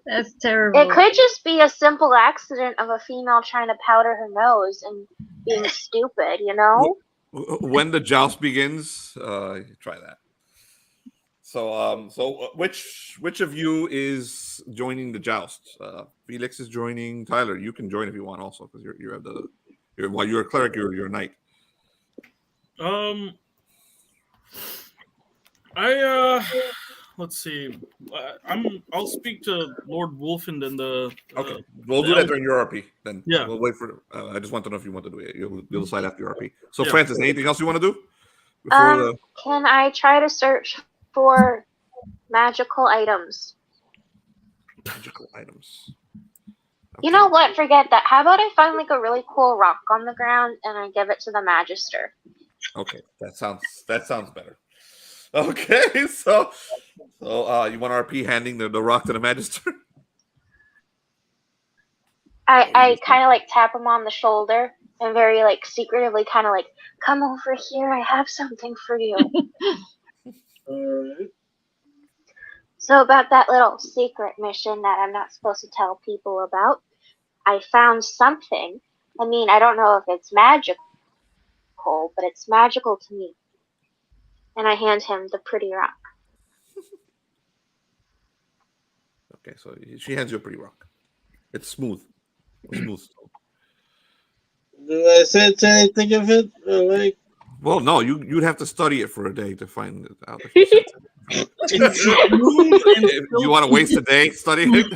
That's terrible. it could just be a simple accident of a female trying to powder her nose and being stupid, you know? when the joust begins, try that. So which of you is joining the joust? Felix is joining. Tyler, you can join if you want also because while you're a cleric, you're a knight. Let's see. I'll speak to Lord Wolfenden. Okay, we'll do that during your RP. Then Yeah. we'll wait for. I just want to know if you want to do it. You'll decide after your RP. So Yeah. Francis, anything else you want to do? Can I try to search for magical items? Magical items. You know what? Forget that. How about I find like a really cool rock on the ground and I give it to the Magister? Okay, that sounds better. Okay, so you want RP handing the rock to the Magister? I kind of like tap him on the shoulder and very like secretively kind of like, come over here. I have something for you. Alright. So about that little secret mission that I'm not supposed to tell people about, I found something. I mean, I don't know if it's magical, but it's magical to me. And I hand him the pretty rock. Okay, so she hands you a pretty rock. It's smooth. Smooth. Do I say anything of it? Or like, Well, no, you'd have to study it for a day to find it out. You want to waste a day studying it?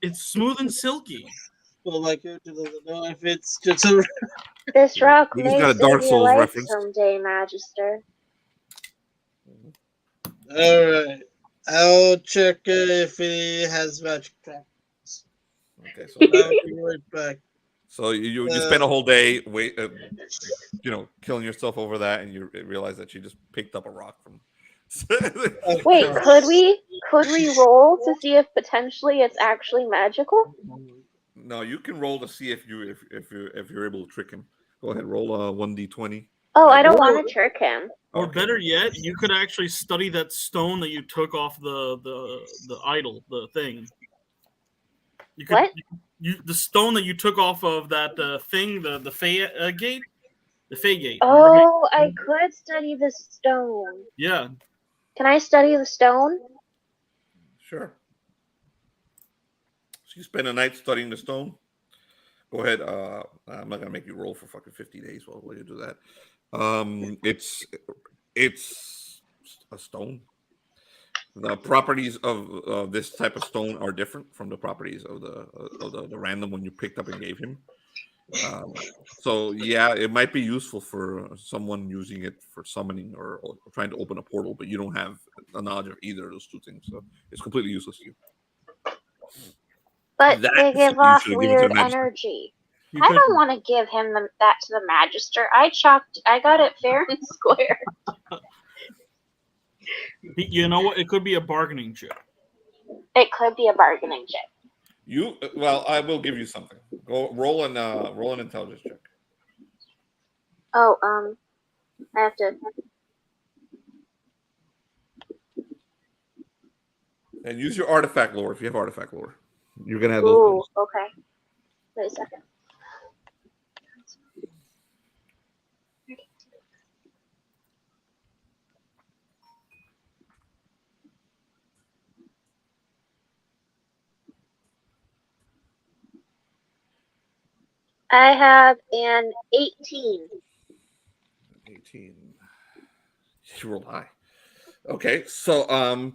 It's smooth and silky. well, my character doesn't know if it's just a. This rock You may just got a save Dark your Souls life reference. someday, Magister. Alright. I'll check if it has magic practice. Okay, so I'll be right back. so you spend a whole day killing yourself over that, and you realize that you just picked up a rock from. Wait, could we roll to see if potentially it's actually magical? No, you can roll to see if you're able to trick him. Go ahead, roll 1d20. Oh, I don't want to trick him. Or Okay. better yet, you could actually study that stone that you took off the idol, the thing. You could, What? the stone that you took off of that thing, the Fey gate, the Fey gate. Oh, I could study the stone. Yeah. Can I study the stone? Sure. So you spend a night studying the stone. Go ahead. I'm not gonna make you roll for fucking 50 days while you do that. It's a stone. The properties of this type of stone are different from the properties of the random one you picked up and gave him. So yeah, it might be useful for someone using it for summoning or trying to open a portal, but you don't have a knowledge of either of those two things, so it's completely useless to you. But That they give you off should've given to weird the Magister. energy. You I could. don't want to give him that to the Magister. I got it fair and square. You know what? It could be a bargaining chip. It could be a bargaining chip. Well, I will give you something. Go roll an intelligence check. Oh, I have to. And use your artifact lore if you have artifact lore. You're gonna have those. Ooh, okay. Wait a second. I have an 18. 18. You rolled high. Okay, so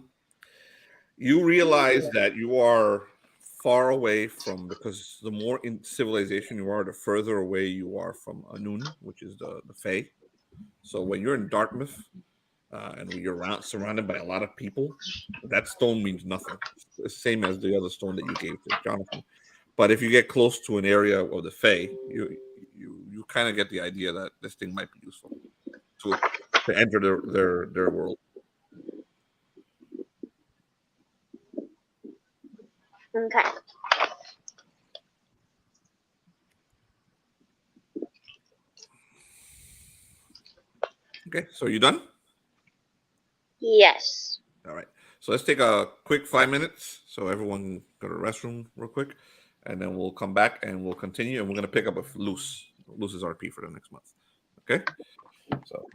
you realize that you are far away from, because the more in civilization you are, the further away you are from Anun, which is the Fae. So when you're in Dartmouth and you're surrounded by a lot of people, that stone means nothing. It's the same as the other stone that you gave to Jonathan. But if you get close to an area of the Fae, you kind of get the idea that this thing might be useful to enter their world. Okay. Okay, so you done? Yes. All right. So let's take a quick 5 minutes so everyone go to the restroom real quick, and then we'll come back and we'll continue, and we're going to pick up with Luce's RP for the next month. Okay? So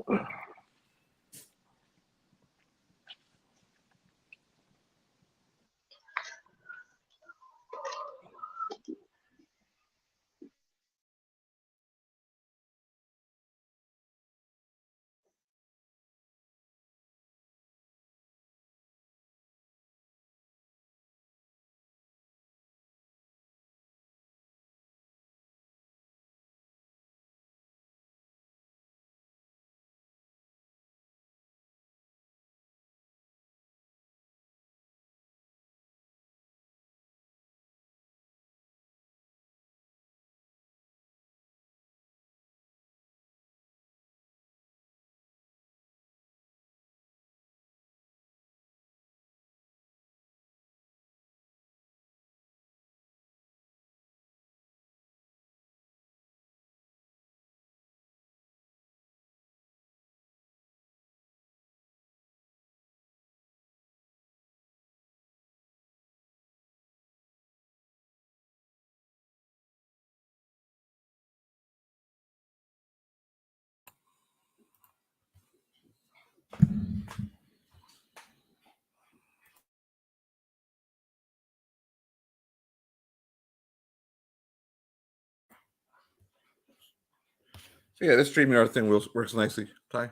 yeah, this StreamYard thing works nicely, Ty.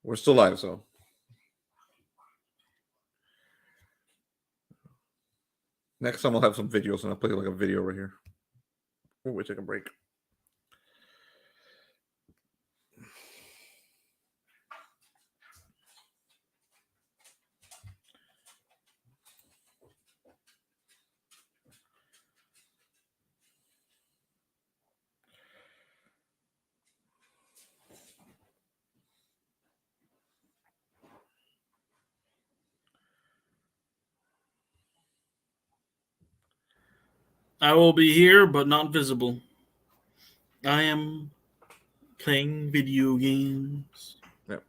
We're still live, so. Next time I'll have some videos, and I'll play like a video right here. We take a break. I will be here, but not visible. I am playing video games. Yep.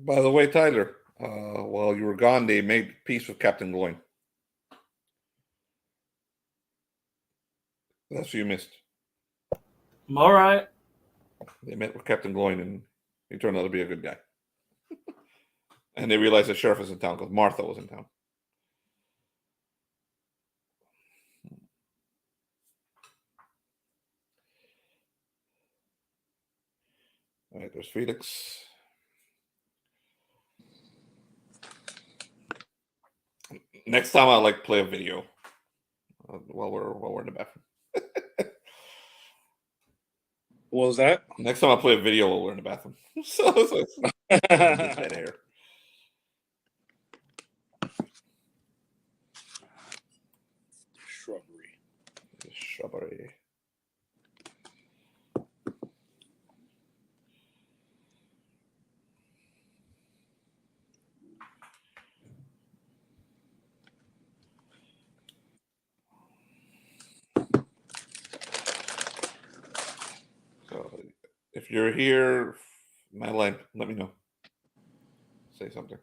By the way, Tyler, while you were gone, they made peace with Captain Gloin. That's what you missed. I'm all right. They met with Captain Gloin, and he turned out to be a good guy. And they realized the sheriff was in town because Martha was in town. All right, there's Felix. Next time I'll play a video while we're in the bathroom. What was that? Next time I'll play a video while we're in the bathroom. so it's dead air. Shrubbery. So if you're here, Madeline, let me know. Say something.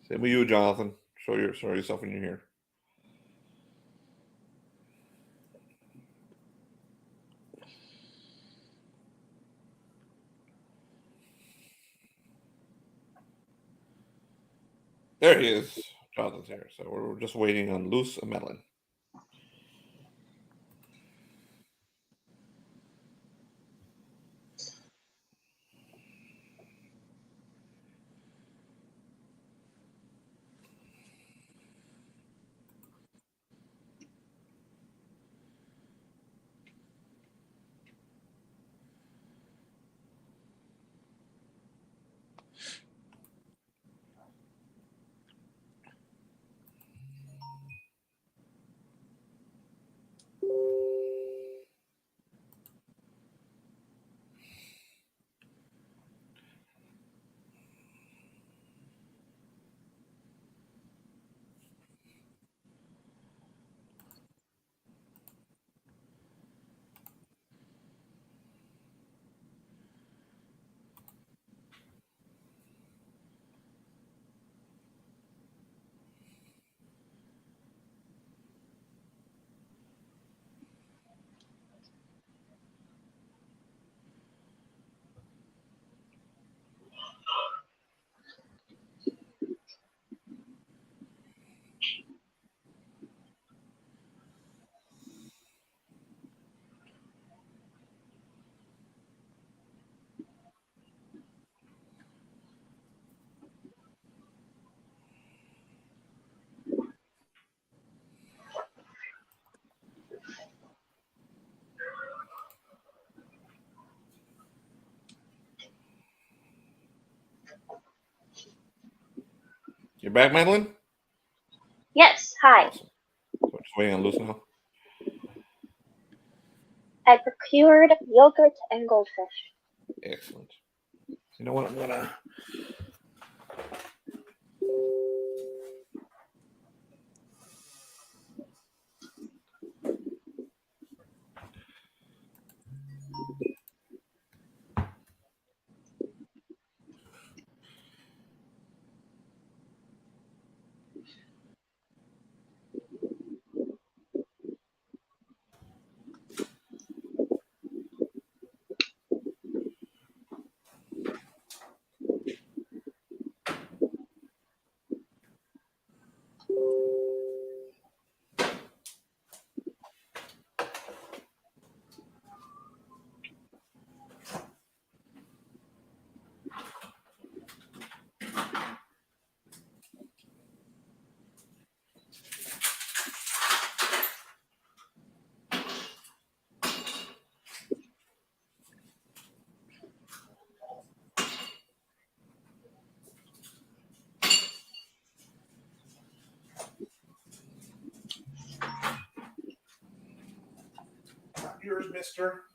Same with you, Jonathan. Show yourself when you're here. There he is. Jonathan's here. So we're just waiting on Luce and Madeline. You're back, Madeline? Yes, hi. Awesome. So we're just waiting on Luce now. I procured yogurt and goldfish. Excellent. You know what? I'm gonna. Yours, mister.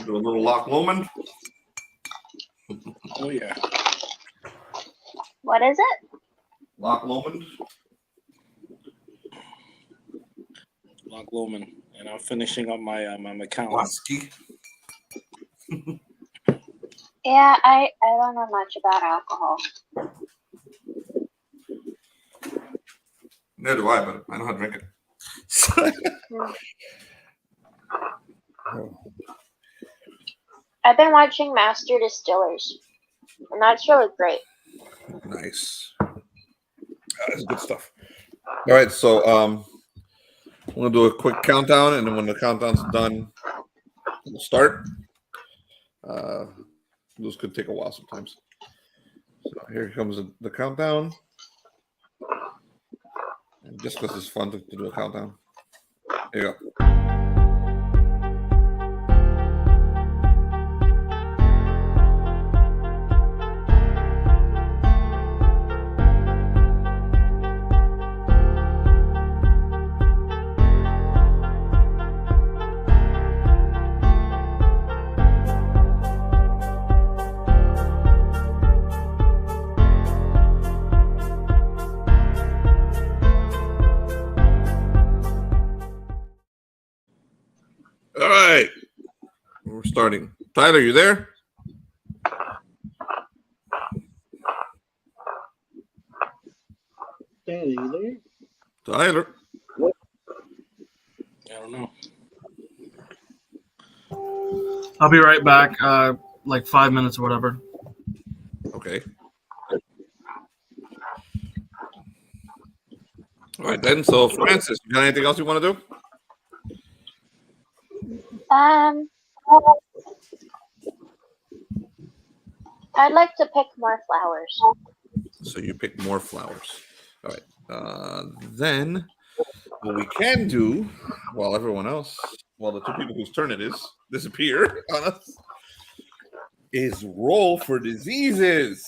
Do a little Loch Lomond. Oh yeah. What is it? Loch Lomond. gloaming, and I'm finishing up my my account. Lasky. Yeah, I don't know much about alcohol. Neither do I, but I know how to drink it. Oh, I've been watching Master Distillers, and that's really great. nice. That's good stuff. All right, so we're gonna do a quick countdown, and then when the countdown's done, we'll start. Those could take a while sometimes. So here comes the countdown. And just because it's fun to do a countdown. Here you go. All right. We're starting. Tyler, you there? Danny, you there? Tyler. I don't know. I'll be right back. Like 5 minutes or whatever. Okay. All right, then. So, Francis, you got anything else you want to do? I'd like to pick more flowers. So you pick more flowers. All right. Then what we can do, while the two people whose turn it is, disappear on us, is roll for diseases.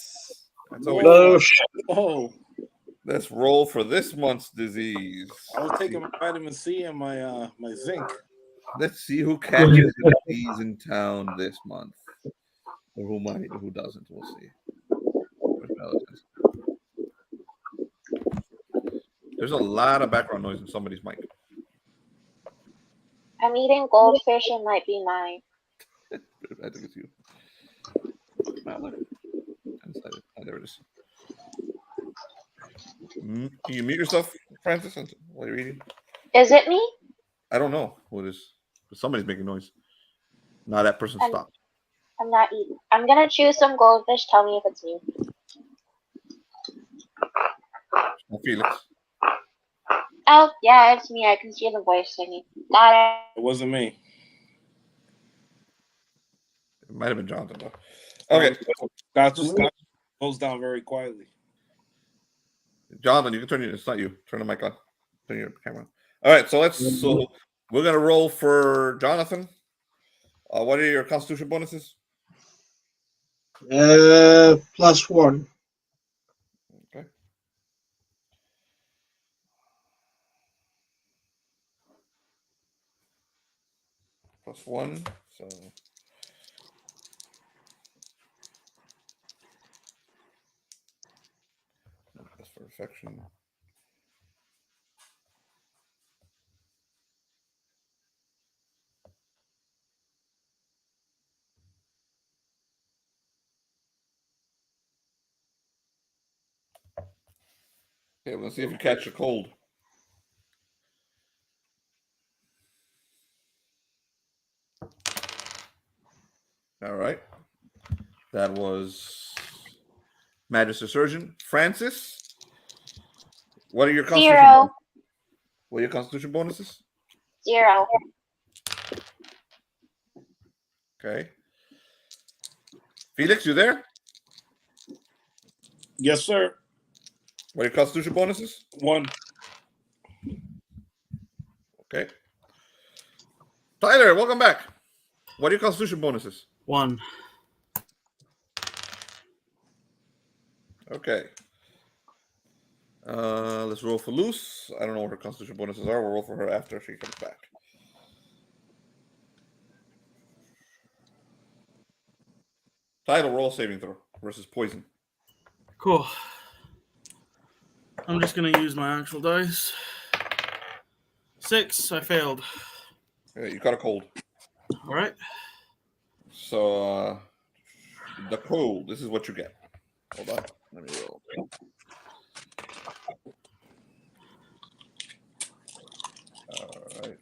That's always fun. Oh, Let's roll for this month's disease. I was taking my vitamin C and my my zinc. Let's see who catches a disease in town this month. Or who doesn't. We'll see. There's a lot of background noise in somebody's mic. I'm eating goldfish and might be mine. I think it's you. There it is. Can you mute yourself, Francis, while you're eating? Is it me? I don't know who it is. But somebody's making noise. Now that person stopped. I'm not eating. I'm gonna choose some goldfish. Tell me if it's me. Felix. Oh, yeah, it's me. I can see the voice singing. Got it. It wasn't me. It might have been Jonathan, though. Okay. Scott goes down very quietly. Jonathan, you can turn it. It's not you. Turn the mic on. Turn your camera on. All right, so we're gonna roll for Jonathan. What are your Constitution bonuses? +1. Okay. +1. So that's for affection. Okay, let's see if you catch a cold. All right. That was Magister Surgeon. Francis, what are your Constitution 0. bonuses? What are your Constitution bonuses? 0. Okay. Felix, you there? Yes, sir. What are your Constitution bonuses? 1. Okay. Tyler, welcome back. What are your Constitution bonuses? 1. Okay. Let's roll for Luce. I don't know what her Constitution bonuses are. We'll roll for her after she comes back. Title roll saving throw versus poison. Cool. I'm just gonna use my actual dice. 6. I failed. Yeah, you got a cold. All right. So the cold. This is what you get. Hold on. Let me roll. All right.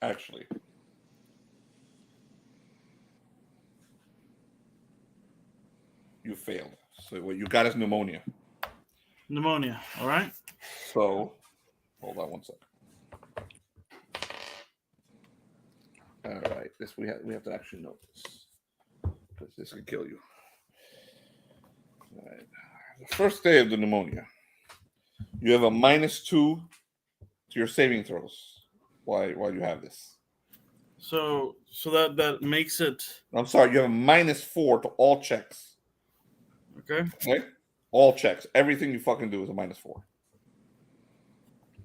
Actually, you failed. So what you got is pneumonia. Pneumonia. All right. So hold on one second. All right, this we have to actually note this because this can kill you. All right. The first day of the pneumonia, you have a -2 to your saving throws. Why you have this? So that makes it I'm sorry, you have a -4 to all checks. okay. Okay, all checks, everything you fucking do is a -4.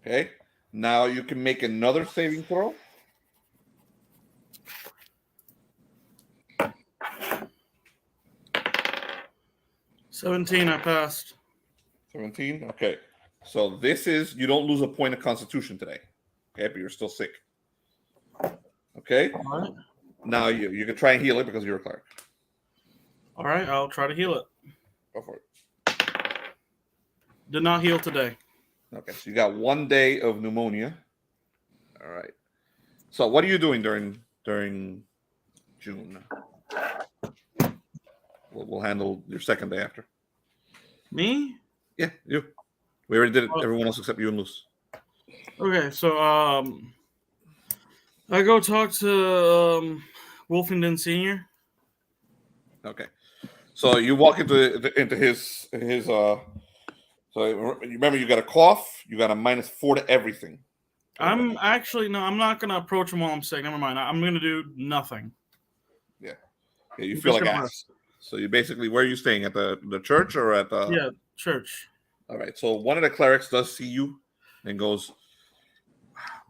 Okay, now you can make another saving throw. 17. I passed. 17. Okay, so this is you don't lose a point of Constitution today. Okay, but you're still sick. Okay, All right. now you can try and heal it because you're a cleric. All right. I'll try to heal it. Go for it. Did not heal today. Okay, so you got 1 day of pneumonia. All right. So what are you doing during June? We'll handle your second day after. Me? Yeah, you. We already did it. Everyone else except you and Luce. Okay. So I go talk to Wolfenden Senior. Okay. So you walk into his So you remember, you got a cough. You got a -4 to everything. I'm actually no. I'm not gonna approach him while I'm sick. Never mind. I'm gonna do nothing. Yeah, you I'm feel just like gonna ass. So you basically, where are you staying, at the church or at the? Yeah, church. All right. So one of the clerics does see you, and goes,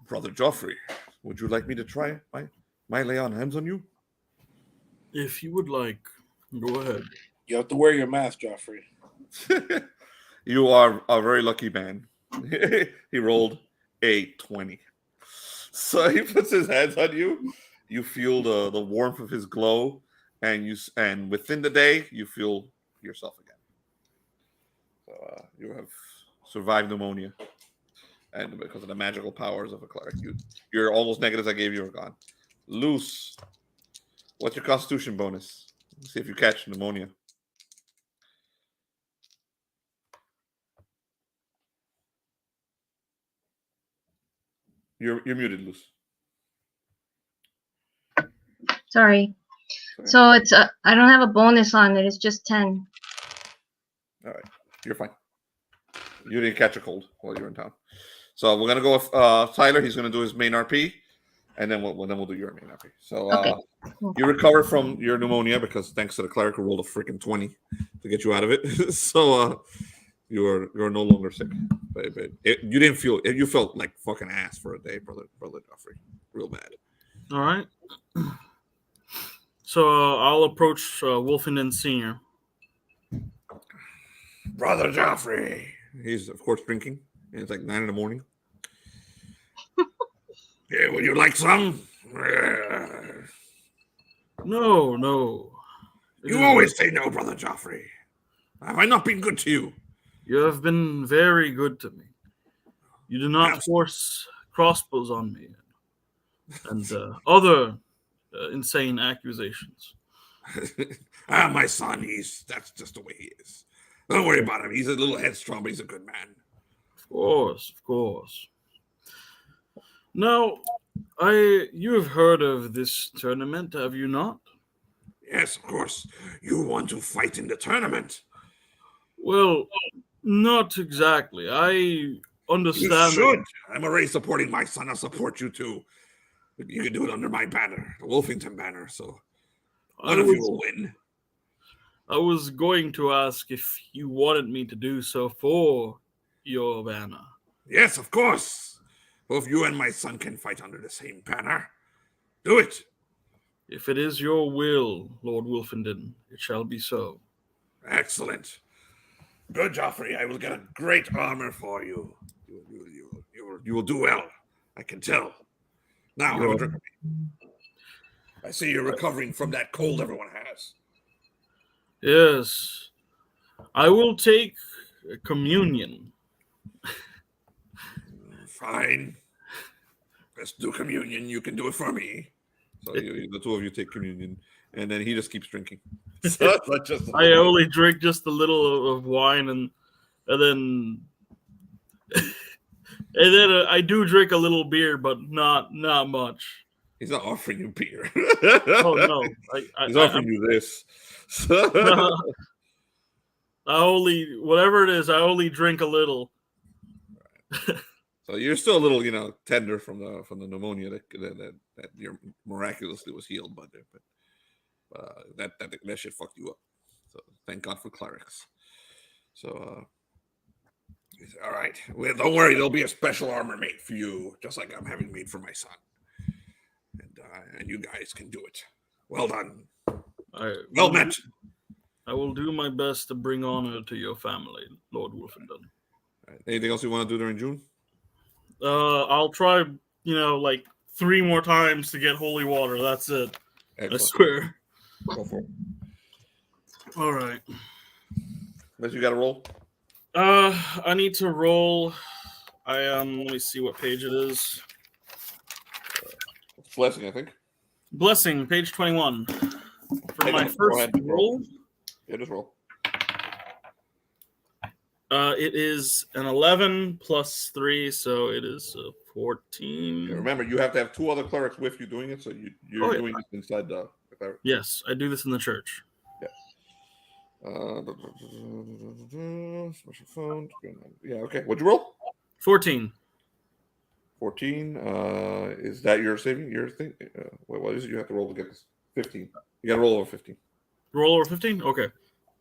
"Brother Geoffrey, would you like me to try my lay on hands on you?" If you would like, go ahead. You have to wear your mask, Geoffrey. You are a very lucky man. He rolled a 20. So he puts his hands on you. You feel the warmth of his glow, and within the day you feel yourself again. So you have survived pneumonia, and because of the magical powers of a cleric, your almost negatives I gave you are gone. Loose. What's your Constitution bonus? Let's see if you catch pneumonia. You're muted, Luce. Sorry. So it's I don't have a bonus on it. It's just 10. All right, you're fine. You didn't catch a cold while you were in town. So we're gonna go with Tyler. He's gonna do his main RP, and then we'll do your main RP. So Okay. Cool. you recover from your pneumonia because thanks to the cleric who rolled a freaking 20 to get you out of it. So you're no longer sick. But you didn't feel it. You felt like fucking ass for a day, brother Geoffrey, real bad. All right. So I'll approach Wolfenden Senior. Brother Geoffrey. He's of course drinking. It's like 9 a.m. Yeah, would you like some? No. You always say no, Brother Geoffrey. Have I not been good to you? You have been very good to me. You do not force crossbows on me and other insane accusations. My son, that's just the way he is. Don't worry about him. He's a little headstrong, but he's a good man. Of course. Now, you have heard of this tournament, have you not? Yes, of course. You want to fight in the tournament? Well, not exactly. I understand. You should. I'm already supporting my son. I'll support you too. You can do it under my banner, the Wolfenden banner. So one of you will win. I was going to ask if you wanted me to do so for your banner. Yes, of course. Both you and my son can fight under the same banner. Do it. If it is your will, Lord Wolfenden, it shall be so. Excellent. Good, Geoffrey. I will get a great armor for you. You will do well. I can tell. Now, have a drink of me. I see you're recovering from that cold everyone has. Yes. I will take communion. Fine. Let's do communion. You can do it for me. So the two of you take communion, and then he just keeps drinking. So I only drink just a little of wine, and then I do drink a little beer, but not much. He's not offering you beer. Oh no, he's offering you this. I only whatever it is. I only drink a little. So you're still a little, tender from the pneumonia that you're miraculously was healed by there, but that shit fucked you up. So thank God for clerics. So all right, well, don't worry, there'll be a special armor made for you, just like I'm having made for my son, and you guys can do it. Well done. Well met. I will do my best to bring honor to your family, Lord Wolfenden. Right. Anything else you want to do during June? I'll try, like 3 more times to get holy water. That's it. Excellent. I swear. Go for it. All right. Unless you got to roll. I need to roll. Let me see what page it is. Blessing, I think. Blessing, page 21. For my first roll. Yeah, just roll. It is an 11 plus 3, so it is 14. Yeah, remember, you have to have 2 other clerics with you doing it, so you're doing this inside the cleric. Yes, I do this in the church. Yeah. Special phone. Yeah, okay. What'd you roll? 14. 14. Is that your saving? Your thing? What is it you have to roll to get this? 15. You got to roll over 15. Roll over 15? Okay.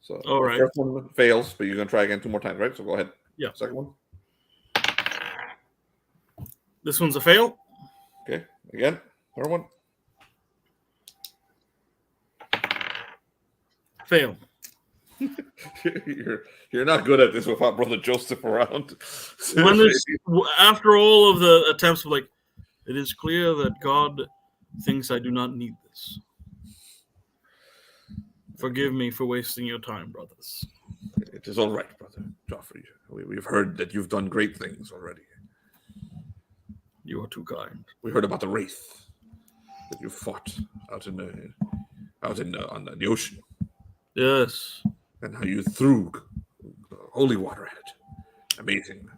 So all right. First one fails, but you're going to try again 2 more times, right? So go ahead. Yeah. Second one. This one's a fail. Okay. Again. Third one. Fail. You're not good at this without Brother Joseph around. After all of the attempts, like, it is clear that God thinks I do not need this. Forgive me for wasting your time, brothers. It is all right, Brother Geoffrey. We've heard that you've done great things already. You are too kind. We heard about the wraith that you fought out on the ocean. Yes. And how you threw holy water at it. Amazing.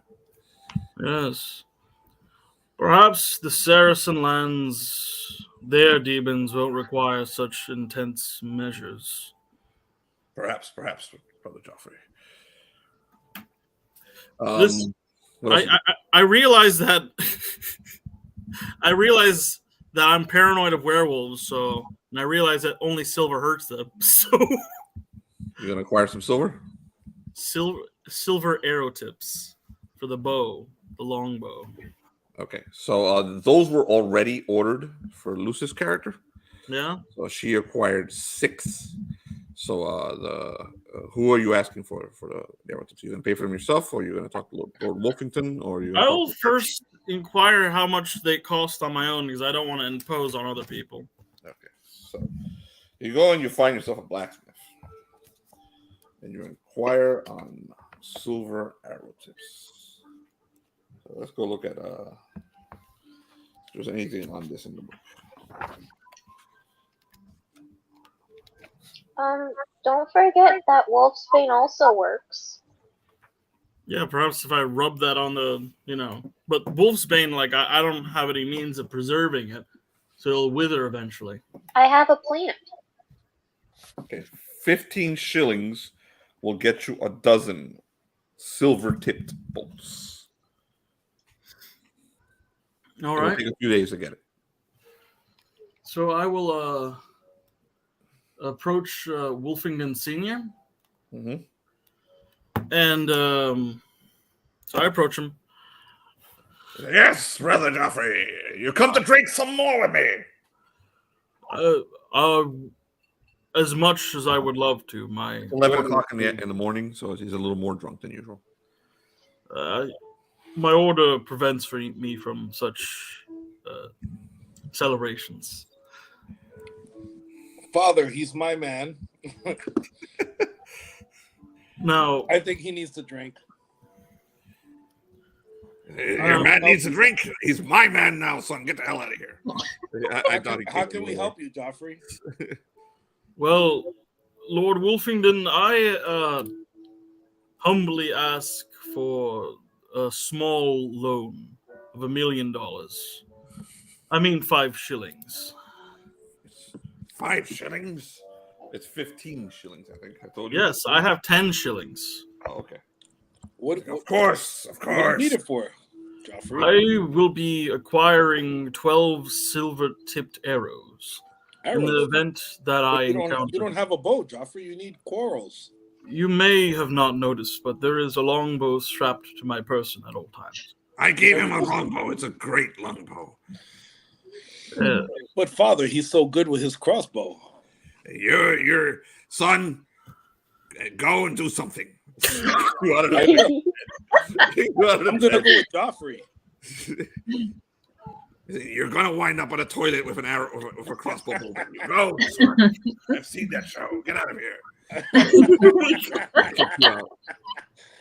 Yes. Perhaps the Saracen lands, their demons won't require such intense measures. Perhaps, Brother Geoffrey. I realize that I'm paranoid of werewolves, and I realize that only silver hurts them. So you're gonna acquire some silver? Silver arrow tips for the bow, the long bow. Okay, so those were already ordered for Lucy's character. Yeah. So she acquired 6. So who are you asking for the arrow tips? Are you gonna pay for them yourself, or are you gonna talk to Lord Wolfenden, or you? I will first inquire how much they cost on my own because I don't want to impose on other people. Okay, so you go and you find yourself a blacksmith, and you inquire on silver arrow tips. So let's go look at if there's anything on this in the book. Don't forget that Wolfsbane also works. Yeah, perhaps if I rub that on the, but Wolfsbane, like, I don't have any means of preserving it, so it'll wither eventually. I have a plant. Okay, 15 shillings will get you a dozen silver-tipped bolts. All right. It'll take a few days to get it. So I will approach Wolfenden Senior. Mm-hmm. And so I approach him. Yes, brother Geoffrey. You come to drink some more with me. As much as I would love to. My 11 o'clock in the morning, so he's a little more drunk than usual. my order prevents me from such celebrations. Father, he's my man. Now, I think he needs to drink. Your man needs a drink. He's my man now, son. Get the hell out of here. How can we help you, Geoffrey? well, Lord Wolfenden, I humbly ask for a small loan of $1 million. I mean 5 shillings. 5 shillings? It's 15 shillings, I think. I told you. Yes, I have 10 shillings. Oh, okay. Of course. What do you need it for, Geoffrey? I will be acquiring 12 silver-tipped arrows. In the event that you don't have a bow, Geoffrey. You need quarrels. You may have not noticed, but there is a longbow strapped to my person at all times. I gave him a longbow. It's a great longbow. But Father, he's so good with his crossbow. Your son, go and do something. I'm gonna go with Geoffrey. You're gonna wind up on a toilet with an arrow, with a crossbow bolt. Go. I've seen that show. Get out of here.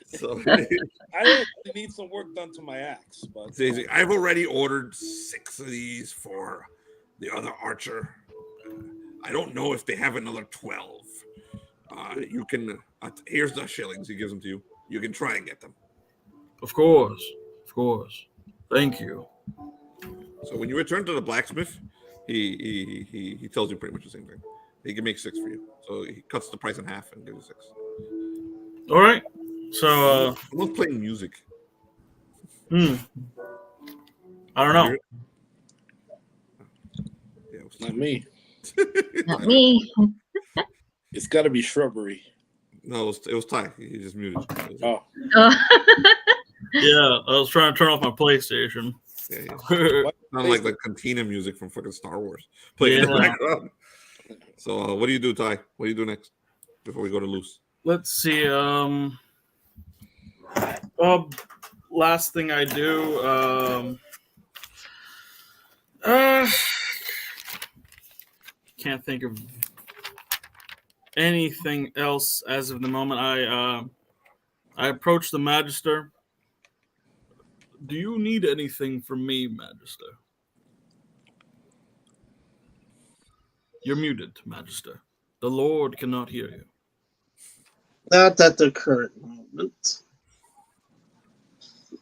So I need some work done to my axe, but I've already ordered 6 of these for the other archer. I don't know if they have another 12. You can. Here's the shillings. He gives them to you. You can try and get them. Of course. Thank you. So when you return to the blacksmith, he tells you pretty much the same thing. He can make 6 for you. So he cuts the price in half and gives you 6. All right. So someone's playing music. I don't know. Yeah, it's not me. Not me. It's got to be shrubbery. No, it was Ty. He just muted. Oh. Yeah, I was trying to turn off my PlayStation. Yeah. Not like the cantina music from fucking Star Wars playing in the background. So, what do you do, Ty? What do you do next before we go to loose? Let's see. Last thing I do. Can't think of anything else as of the moment. I approached the Magister. Do you need anything from me, Magister? You're muted, Magister. The Lord cannot hear you. Not at the current moment.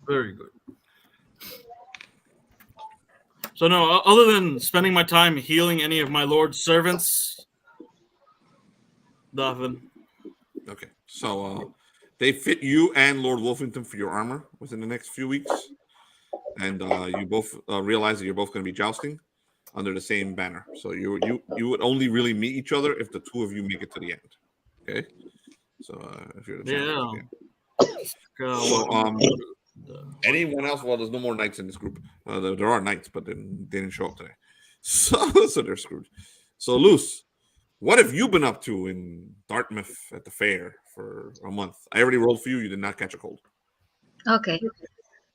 Very good. So no, other than spending my time healing any of my Lord's servants, nothing. Okay, so they fit you and Lord Wolfenden for your armor within the next few weeks, and you both realize that you're both going to be jousting under the same banner. So you would only really meet each other if the two of you make it to the end. Okay, so if you're the champion, anyone else? Well, there's no more knights in this group. There are knights, but they didn't show up today, so they're screwed. So, Luce, what have you been up to in Dartmouth at the fair for a month? I already rolled for you. You did not catch a cold. Okay.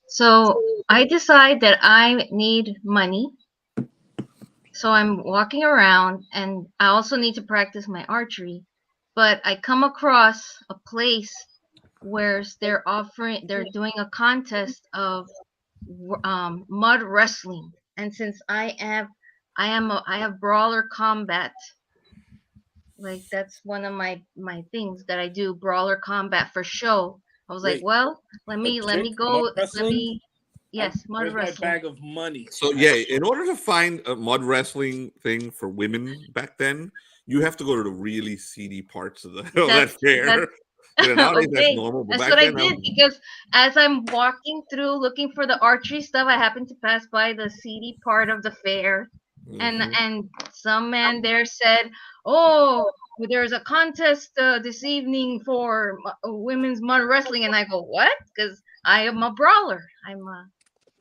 So I decide that I need money. So I'm walking around, and I also need to practice my archery. But I come across a place where they're doing a contest of mud wrestling. And since I have brawler combat. Like that's one of my things that I do, brawler combat for show. I was like, well, let me go. Yes, mud wrestling. My bag of money. So yeah, in order to find a mud wrestling thing for women back then, you have to go to the really seedy parts of that fair. Nowadays, that's normal, but that's what I did because as I'm walking through looking for the archery stuff, I happened to pass by the seedy part of the fair. Mm-hmm. And some man there said, "Oh, there's a contest this evening for women's mud wrestling," and I go, "What?" Because I am a brawler.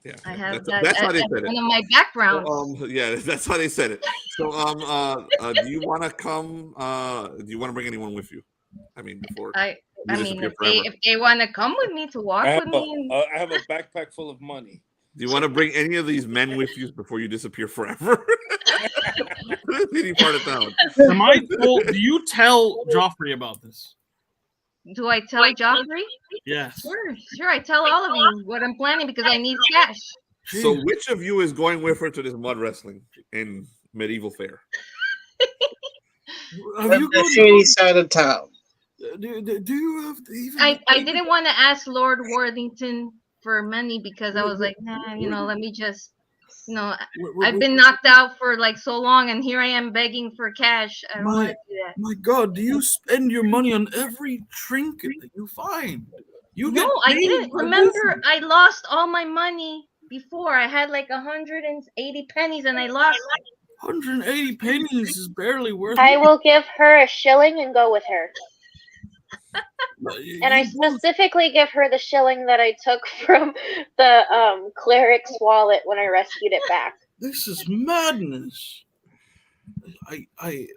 Yeah, I yeah, have that's how they as said it. one of my backgrounds. So, yeah, that's how they said it. So, do you want to come? Do you want to bring anyone with you? I mean, before I you mean, disappear forever. if they want to come with me to walk with me, I have a backpack full of money. Do you want to bring any of these men with you before you disappear forever? The city part of town. Am I told? Do you tell Geoffrey about this? do I tell Geoffrey? Yes. Sure. I tell all of you what I'm planning because I need cash. So, which of you is going with her to this mud wrestling in medieval fair? Have On you the shady side of town. do you have even? I didn't want to ask Lord Worthington for money because I was like, nah, let me just, I've been knocked out for like so long, and here I am begging for cash. I don't want to do that. My God, do you spend your money on every trinket that you find? No, I didn't. Remember, I lost all my money before. I had like 180 pennies, and I lost. 180 pennies is barely worth. I will give her a shilling and go with her. it. And I specifically give her the shilling that I took from the cleric's wallet when I rescued it back. This is madness. I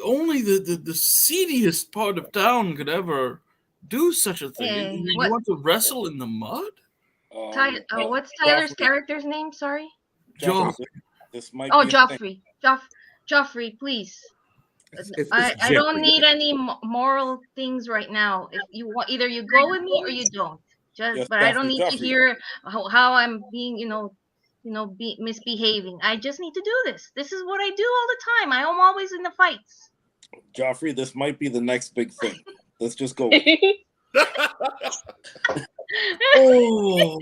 only the seediest part of town could ever do such a thing. You want to wrestle in the mud? What's Tyler's character's name? Sorry. Geoffrey. This might Oh, be Geoffrey. Geoffrey, please. I don't need any moral things right now. If you want, either you go with me or you don't. But I don't need to hear how I'm being, misbehaving. I just need to do this. This is what I do all the time. I am always in the fights. Geoffrey, this might be the next big thing. Let's just go with it. Oh,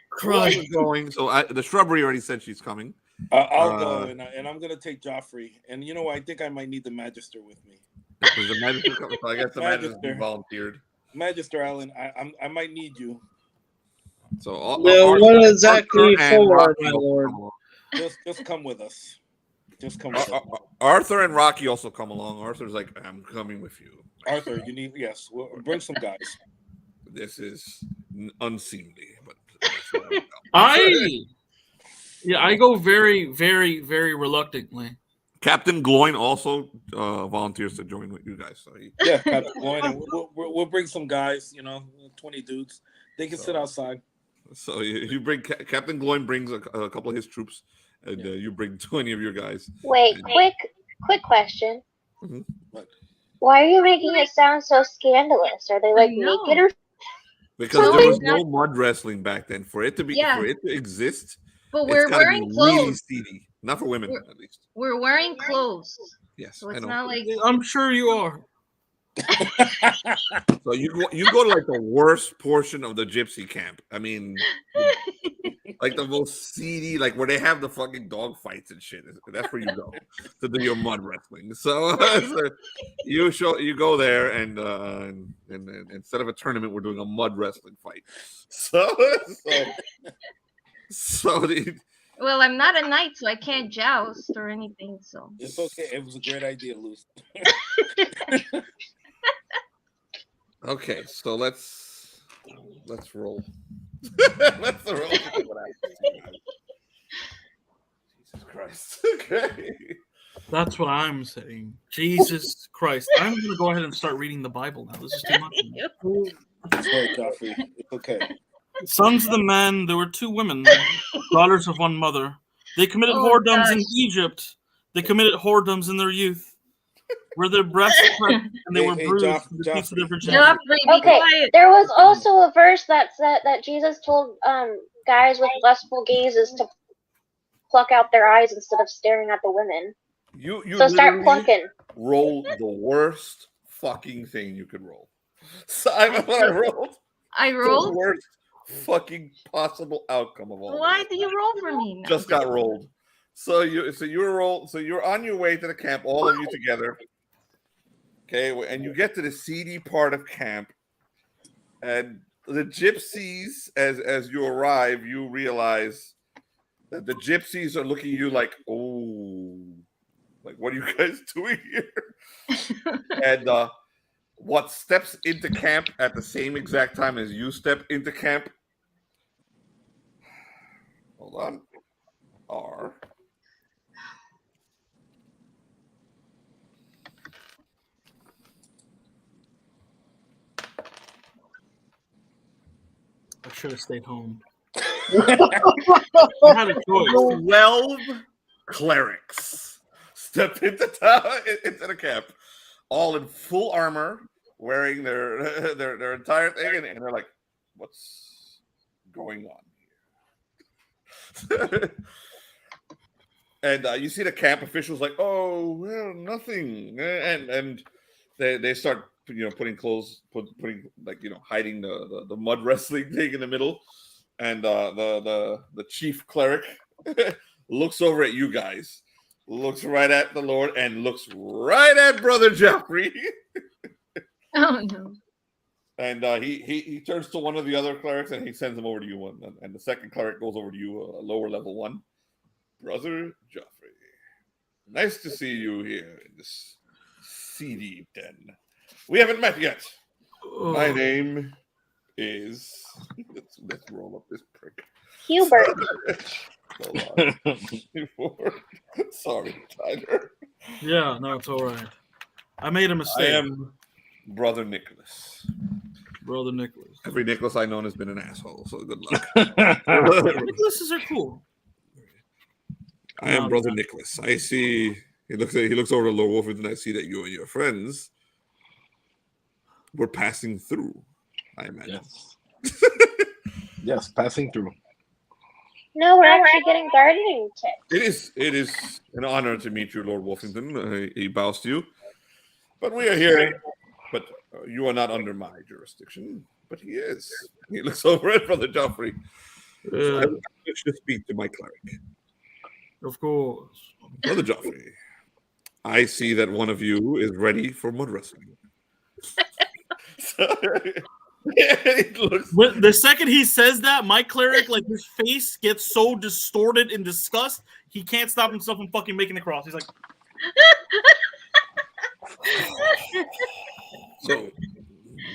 Christ. Going. So the shrubbery already said she's coming. I'll go, and I'm gonna take Geoffrey. And I think I might need the Magister with me. Is the Magister coming? So I guess the Magister volunteered. Magister Allan, I might need you. So what exactly for, my lord? Just come with us. Just come with us. Arthur and Rocky also come along. Arthur's like, I'm coming with you. Arthur, we'll bring some guys. This is unseemly, but I go very, very, very reluctantly. Captain Gloin also volunteers to join with you guys. So Captain Gloin, and we'll bring some guys. 20 dudes. They can sit outside. So you bring Captain Gloin brings a couple of his troops, and you bring 20 of your guys. Wait, quick question. Mm-hmm. Why are you making it sound so scandalous? Are they like naked or? Because there was no mud wrestling back then. For it to exist, but we're wearing clothes. Really seedy. Not for women, at least. We're wearing clothes. Yes, so it's not like. I'm sure you are. So you go to like the worst portion of the gypsy camp. I mean, like the most seedy, like where they have the fucking dog fights and shit. That's where you go to do your mud wrestling. So you go there and instead of a tournament, we're doing a mud wrestling fight. Well, I'm not a knight, so I can't joust or anything. So it's okay. It was a great idea, Luce. Okay, so let's roll. Let's roll. Jesus Christ. Okay. That's what I'm saying. Jesus Christ. I'm going to go ahead and start reading the Bible now. This is too much. Sorry, Geoffrey. It's okay. Sons of the men, there were 2 women, daughters of one mother. They committed whoredoms in Egypt. They committed whoredoms in their youth. Were their breasts pressed and they were bruised for the peace of their virginity. Okay, there was also a verse that said that Jesus told guys with lustful gazes to pluck out their eyes instead of staring at the women. So start plucking. Roll the worst fucking thing you could roll. So I rolled. The worst fucking possible outcome of all. Why do you roll for me now? Just got rolled. So you're on your way to the camp, all of you together. Okay, and you get to the seedy part of camp, and the gypsies, as you arrive, you realize that the gypsies are looking at you like, oh, like what are you guys doing here? And what steps into camp at the same exact time as you step into camp Hold on. R. I should have stayed home. I had a choice. 12 clerics step into the camp, all in full armor, wearing their entire thing, and they're like, "What's going on here?" And you see the camp officials like, "Oh, well, nothing," and they start putting clothes, putting hiding the mud wrestling thing in the middle, and the chief cleric looks over at you guys, looks right at the Lord, and looks right at Brother Geoffrey. Oh no! And he turns to one of the other clerics and he sends him over to you, and the second cleric goes over to you, a lower level one. Brother Geoffrey, nice to see you here in this seedy den. We haven't met yet. My name is... Let's roll up this prick. Hubert. Hold on. Sorry, Tyler. Yeah, no, it's all right. I made a mistake. I am Brother Nicholas. Brother Nicholas. Every Nicholas I know has been an asshole, so good luck. Nicholases are cool. I am Brother Nicholas. I see. He looks over at Lord Wolfenden, and I see that you and your friends were passing through. I imagine. Yes. Yes, passing through. No, we're actually getting gardening tips. It is an honor to meet you, Lord Wolfenden. He bows to you. But we are here. But you are not under my jurisdiction. But he is. He looks over at Brother Geoffrey. So I wish to speak to my cleric. Of course. Brother Geoffrey, I see that one of you is ready for mud wrestling. The second he says that, my cleric, like, his face gets so distorted in disgust, he can't stop himself from fucking making the cross. He's like, so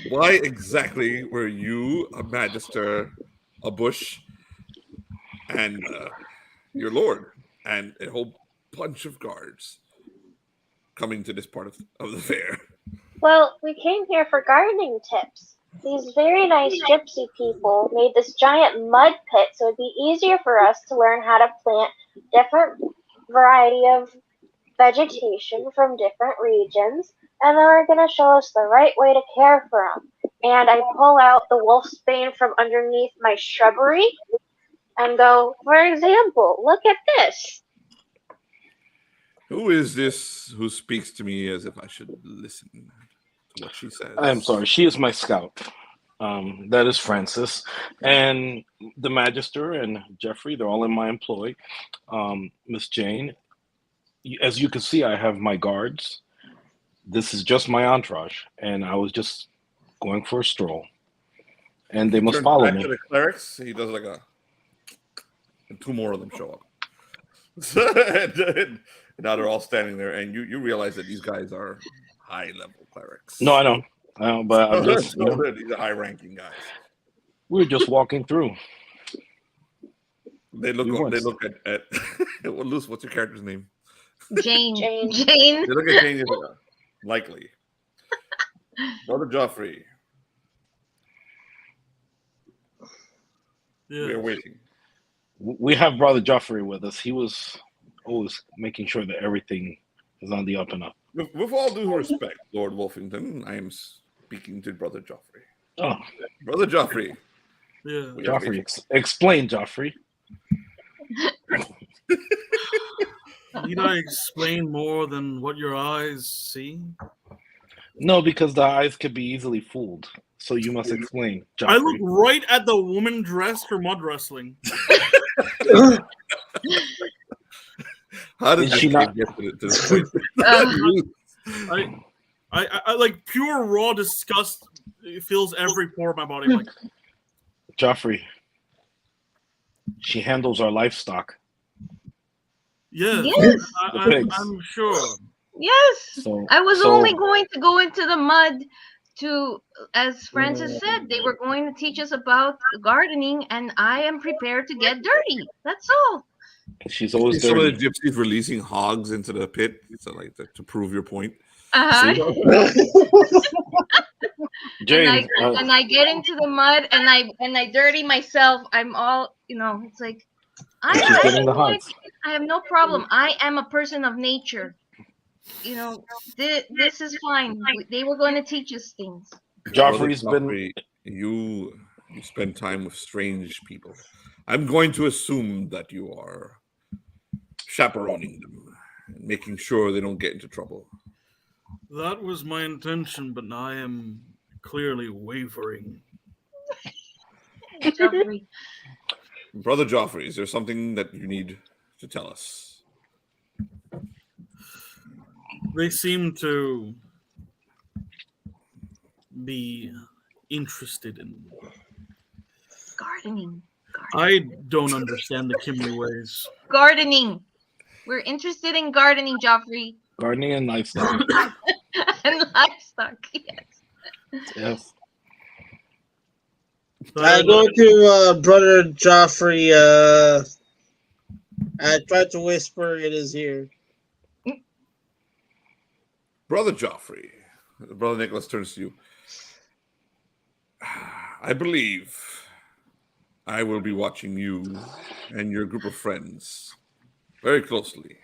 why exactly were you a magister, a bush, and your lord, and a whole bunch of guards coming to this part of the fair? Well, we came here for gardening tips. These very nice gypsy people made this giant mud pit so it'd be easier for us to learn how to plant different variety of vegetation from different regions, and then we're going to show us the right way to care for them. And I pull out the wolfsbane from underneath my shrubbery and go, for example, look at this. Who is this who speaks to me as if I should listen to what she says? I am sorry. She is my scout. That is Francis. And the Magister and Geoffrey, they're all in my employ. Miss Jane, as you can see, I have my guards. This is just my entourage. And I was just going for a stroll. And they must follow me. To the clerics, he does like a... And two more of them show up. and now they're all standing there, and you realize that these guys are high-level clerics. No, I know, but I'm just, these are high-ranking guys. We're just walking through. They look at well, Luce, what's your character's name? Jane. Jane. Jane. They look at Jane. Likely. Brother Geoffrey. yeah. We are waiting. We have Brother Geoffrey with us. He was always making sure that everything is on the up and up. With all due respect, Lord Wolfenden, I am speaking to Brother Geoffrey. Oh, Brother Geoffrey. Yeah. Geoffrey, explain, Geoffrey. Need I explain more than what your eyes see? No, because the eyes could be easily fooled. So you must explain, Geoffrey. I look right at the woman dressed for mud wrestling. How did she not get to this point? I like pure raw disgust. It fills every pore of my body. Like, Geoffrey, she handles our livestock. yeah, Yes. I'm sure. Yes. So I was only going to go into the mud to, as Francis said, they were going to teach us about gardening, and I am prepared to get dirty. That's all. She's See always some of the dirty. gypsies releasing hogs into the pit, so like to prove your point. Uh-huh. James, and I get into the mud and I dirty myself. I'm all, it's like she's getting the hogs. I have no problem. I am a person of nature. This is fine. They were going to teach us things. Geoffrey's been. Geoffrey, you spend time with strange people. I'm going to assume that you are chaperoning them and making sure they don't get into trouble. That was my intention, but I am clearly wavering. Geoffrey. Brother Geoffrey, is there something that you need to tell us? They seem to be interested in Gardening. I don't understand the Cymri ways. Gardening. We're interested in gardening, Geoffrey. Gardening and livestock. And livestock, yes. Yes. I go to Brother Geoffrey. I try to whisper in his ear. Brother Geoffrey, Brother Nicholas turns to you. I believe I will be watching you and your group of friends very closely.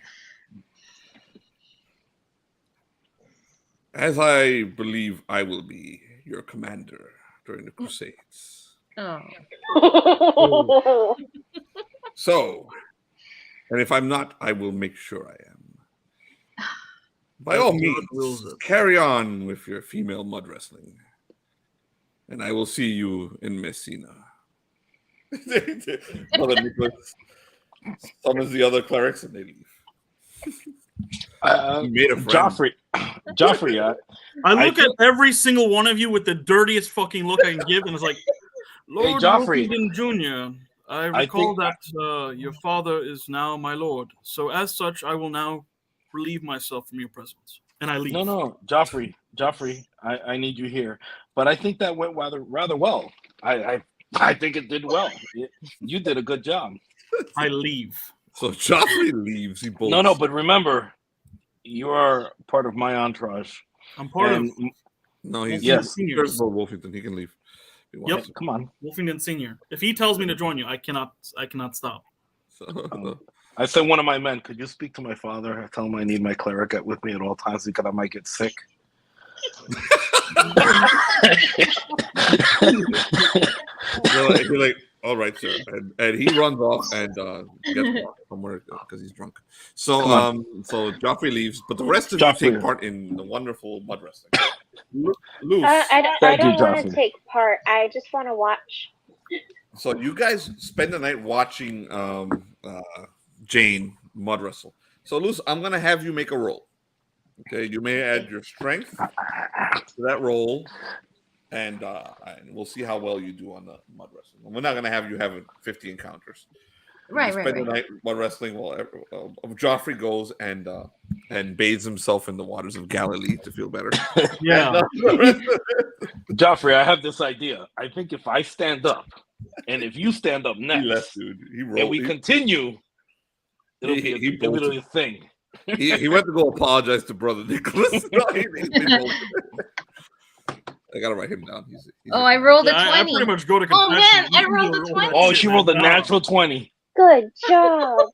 As I believe I will be your commander during the Crusades. Oh. So, and if I'm not, I will make sure I am. By all means, carry on with your female mud wrestling. And I will see you in Messina. Brother Nicholas summons the other clerics and they leave. He made a friend. Geoffrey, I look at every single one of you with the dirtiest fucking look I can give, and it's like, Lord Geoffrey. Wolfenden Jr., I recall that your father is now my lord. So as such, I will now relieve myself from your presence. And I leave. No, Geoffrey, I need you here. But I think that went rather well. I think it did well. You did a good job. I leave. So Geoffrey leaves. He bolts. No, but remember, you are part of my entourage. I'm part of. No, he's Senior. Wolfenden. He can leave. Yep, come on, Wolfenden Senior. If he tells me to join you, I cannot stop. So, I said one of my men, could you speak to my father? I tell him I need my cleric with me at all times because I might get sick. you're like, all right, sir. And he runs off and gets lost somewhere because he's drunk. So so Geoffrey leaves, but the rest of you take part in the wonderful mud wrestling. Loose. I don't want to take part. I just want to watch. So you guys spend the night watching Jane mud wrestle. So Luce, I'm gonna have you make a roll. Okay, you may add your strength to that roll, and we'll see how well you do on the mud wrestling. We're not gonna have you have 50 encounters. Right. The night mud wrestling while Geoffrey goes and bathes himself in the waters of Galilee to feel better. Yeah. Geoffrey, I have this idea. I think if I stand up, and if you stand up next, He left, dude. He rolled. and we continue, it'll be a thing. He went to go apologize to Brother Nicholas. I gotta write him down. He's I rolled a 20. I pretty much go to Oh confession. man, I rolled a 20. Oh, she rolled a natural 20. Good job.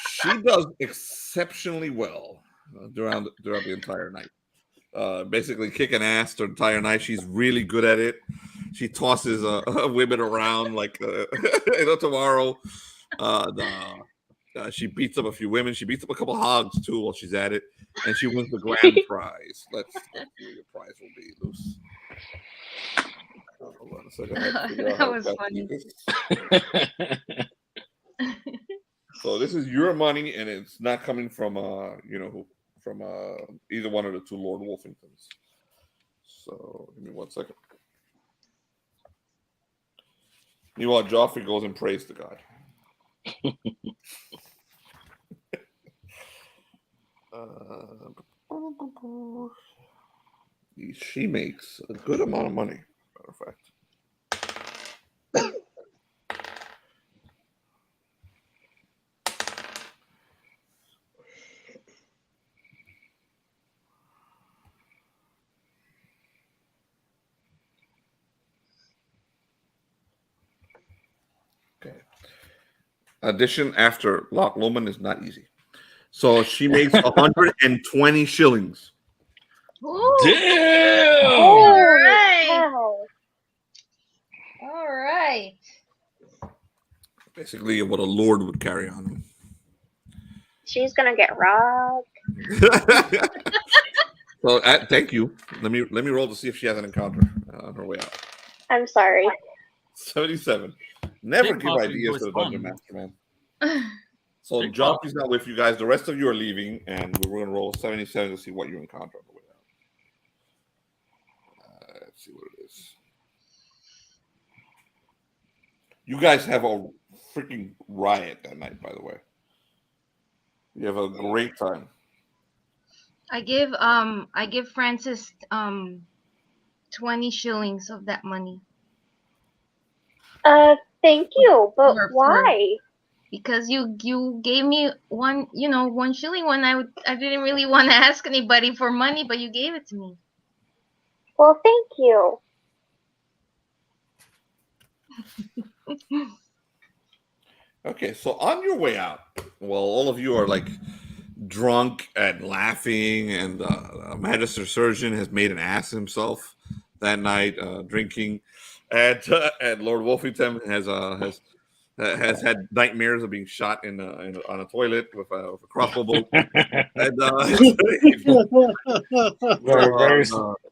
She does exceptionally well throughout the entire night. Basically kicking ass the entire night. She's really good at it. She tosses women around like tomorrow. She beats up a few women. She beats up a couple hogs too while she's at it, and she wins the grand prize. Let's see what your prize will be, Luce. Hold on a second. That was funny. So this is your money, and it's not coming from from either one of the two Lord Wolfendens. So give me 1 second. Meanwhile, Geoffrey goes and prays to God. she makes a good amount of money. Matter of fact. Okay. Addition after Loch Lomond is not easy. So she makes 120 shillings. Ooh. Damn! All right. Wow. All right. Basically, what a lord would carry on him. She's gonna get robbed. So, thank you. Let me roll to see if she has an encounter on her way out. I'm sorry. 77. Never Big give Poppy ideas was to the dungeon fun. master, man. So Big Geoffrey's not with you guys. The rest of you are leaving, and we're going to roll 77 to see what you encounter on the way out. Let's see what it is. You guys have a freaking riot that night, by the way. You have a great time. I give Francis 20 shillings of that money. Thank you, but For- why? Because you gave me one shilling when I didn't really want to ask anybody for money, but you gave it to me. Well, thank you. Okay, so on your way out, well, all of you are like drunk and laughing, and Magister Surgeon has made an ass of himself that night, drinking, and Lord Wolfenden has had nightmares of being shot on a toilet with a crossbow bolt. And,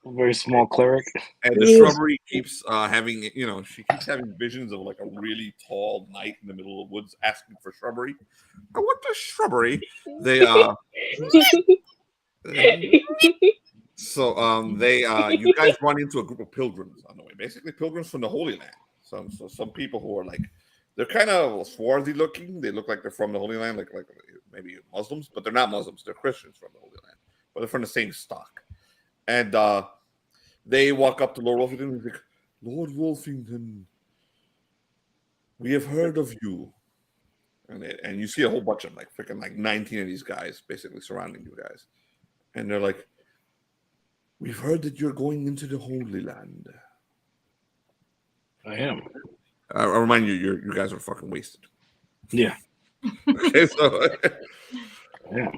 very small cleric. And the shrubbery keeps having, she keeps having visions of like a really tall knight in the middle of the woods asking for shrubbery. I want the shrubbery. You guys run into a group of pilgrims on the way. Basically, pilgrims from the Holy Land. Some people who are like, they're kind of swarthy looking. They look like they're from the Holy Land, like maybe Muslims, but they're not Muslims. They're Christians from the Holy Land, but they're from the same stock. And they walk up to Lord Wolfenden and like, Lord Wolfenden, we have heard of you. And you see a whole bunch of them, like 19 of these guys basically surrounding you guys. And they're like, we've heard that you're going into the Holy Land. I am. I remind you, you guys are fucking wasted. Yeah. Okay, so Yeah.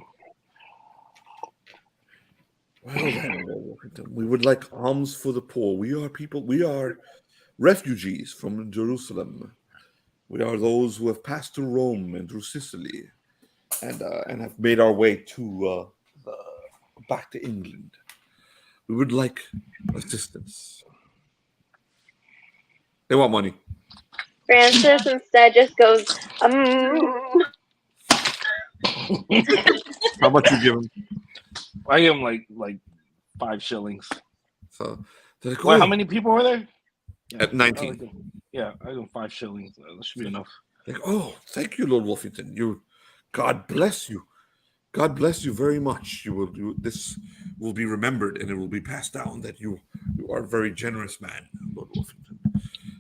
Well, we would like alms for the poor. We are refugees from Jerusalem. We are those who have passed through Rome and through Sicily, and have made our way to back to England. We would like assistance. They want money. Francis instead just goes, How much you give them? I give him like 5 shillings. So, they're like, Wait, how many people were there? At 19. I give him 5 shillings. That should be enough. Like, oh, thank you, Lord Wolfenden. God bless you. God bless you very much. This will be remembered, and it will be passed down that you are a very generous man, Lord Wolfenden.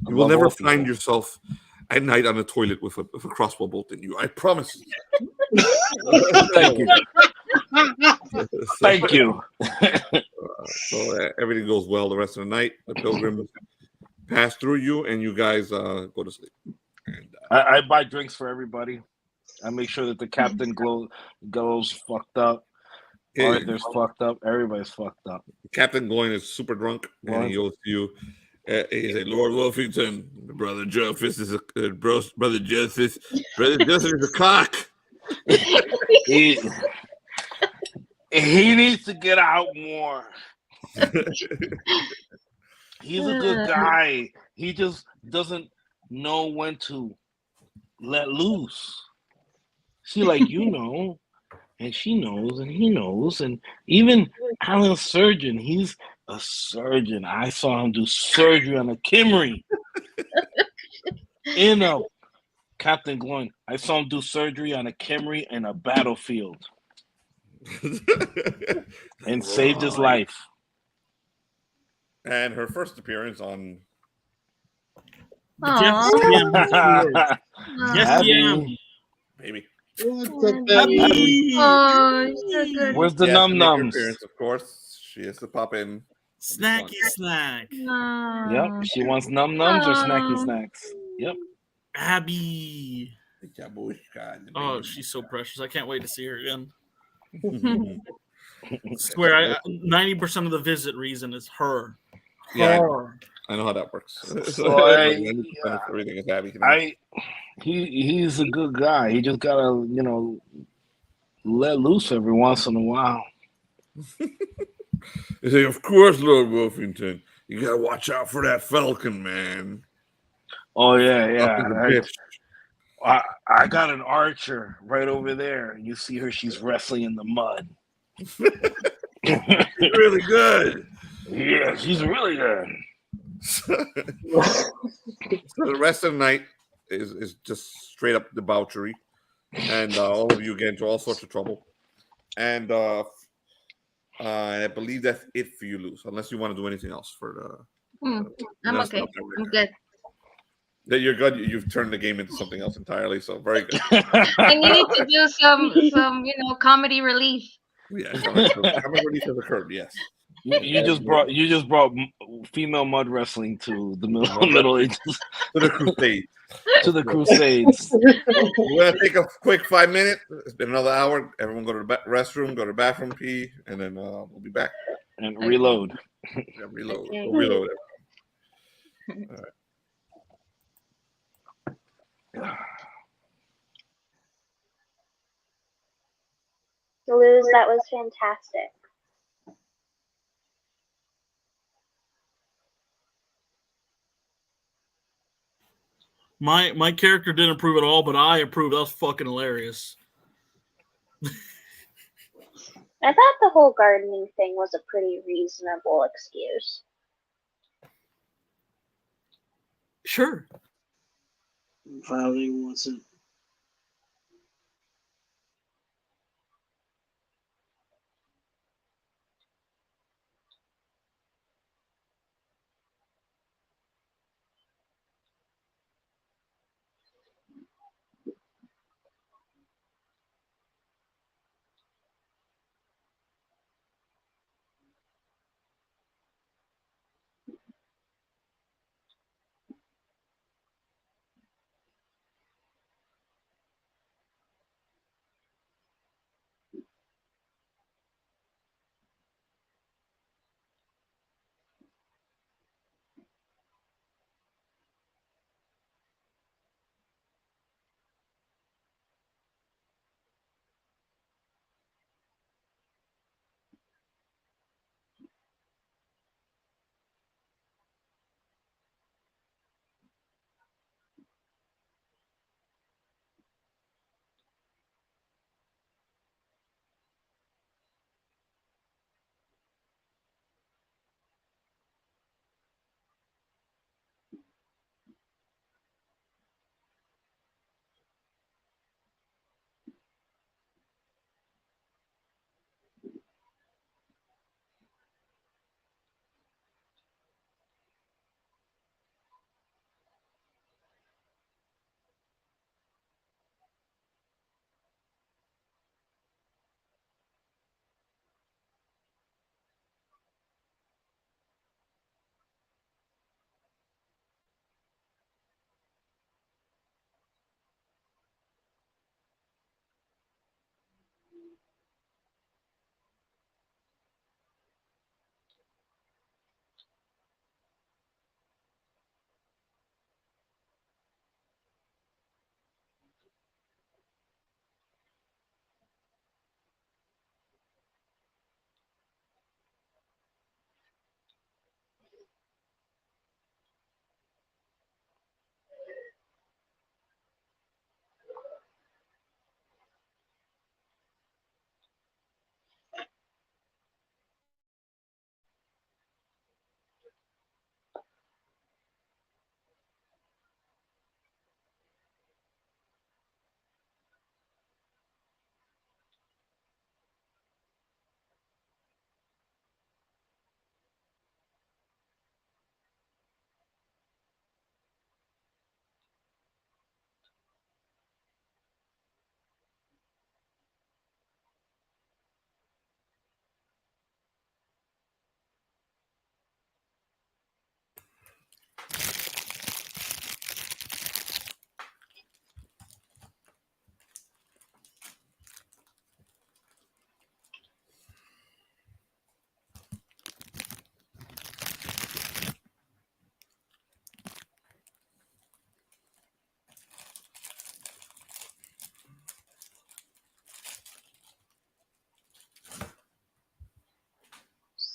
You will never find yourself at night on a toilet with a crossbow bolt in you. I promise. Thank you. Thank you. So everything goes well the rest of the night. The pilgrims pass through you, and you guys go to sleep. And, I buy drinks for everybody. I make sure that the captain goes fucked up. Arthur's fucked up. Everybody's fucked up. Captain Gloin is super drunk, and he goes to you. He's like, Lord Wolfenden, Brother Justice is Brother Justice is a cock. He needs to get out more. He's a good guy. He just doesn't know when to let loose. See, like and she knows, and he knows, and even Allan's surgeon, he's a surgeon. I saw him do surgery on a Cymri. Captain Gloin, I saw him do surgery on a Cymri in a battlefield. And saved his life. And her first appearance on. Yes, Aw. yeah. Yes, Aw. yeah. Abby, Baby. What's up, Abby. baby? Oh, so good. Where's the She has to num make her nums? appearance, of course. She has to pop in. Snacky snack. Yep. Aw. She wants num nums or snacky Aw. snacks. Yep. Abby. Yeah, boy. God, the Oh, baby. she's so precious. I can't wait to see her again. Yeah, Swear, 90% of the visit reason is her. Yeah, Her. I know how that works. So I, Everything is Abby. he's a good guy. He just gotta, let loose every once in a while. They say, of course, Lord Wolfenden. You gotta watch out for that falcon, man. Oh yeah, Falcon's a yeah. bitch. I got an archer right over there. You see her? She's wrestling in the mud. It's really good. Yeah, she's really good. So the rest of the night is just straight up debauchery, and all of you get into all sorts of trouble. And I believe that's it for you, Luz, unless you want to do anything else for I'm that's okay. not that I'm weird. good. That you're good. You've turned the game into something else entirely. So very good. I needed to do some comedy relief. Yeah, comic relief has occurred. Yes. You just brought female mud wrestling to the Middle Ages, to the crusade. to the Crusades. We're gonna take a quick 5 minutes. It's been another hour. Everyone go to the restroom, go to the bathroom, pee, and then we'll be back. And reload. Yeah, reload. Okay. We'll reload it. All right. Luz, that was fantastic. My character didn't approve at all, but I approved. That was fucking hilarious. I thought the whole gardening thing was a pretty reasonable excuse. Sure. Probably wasn't.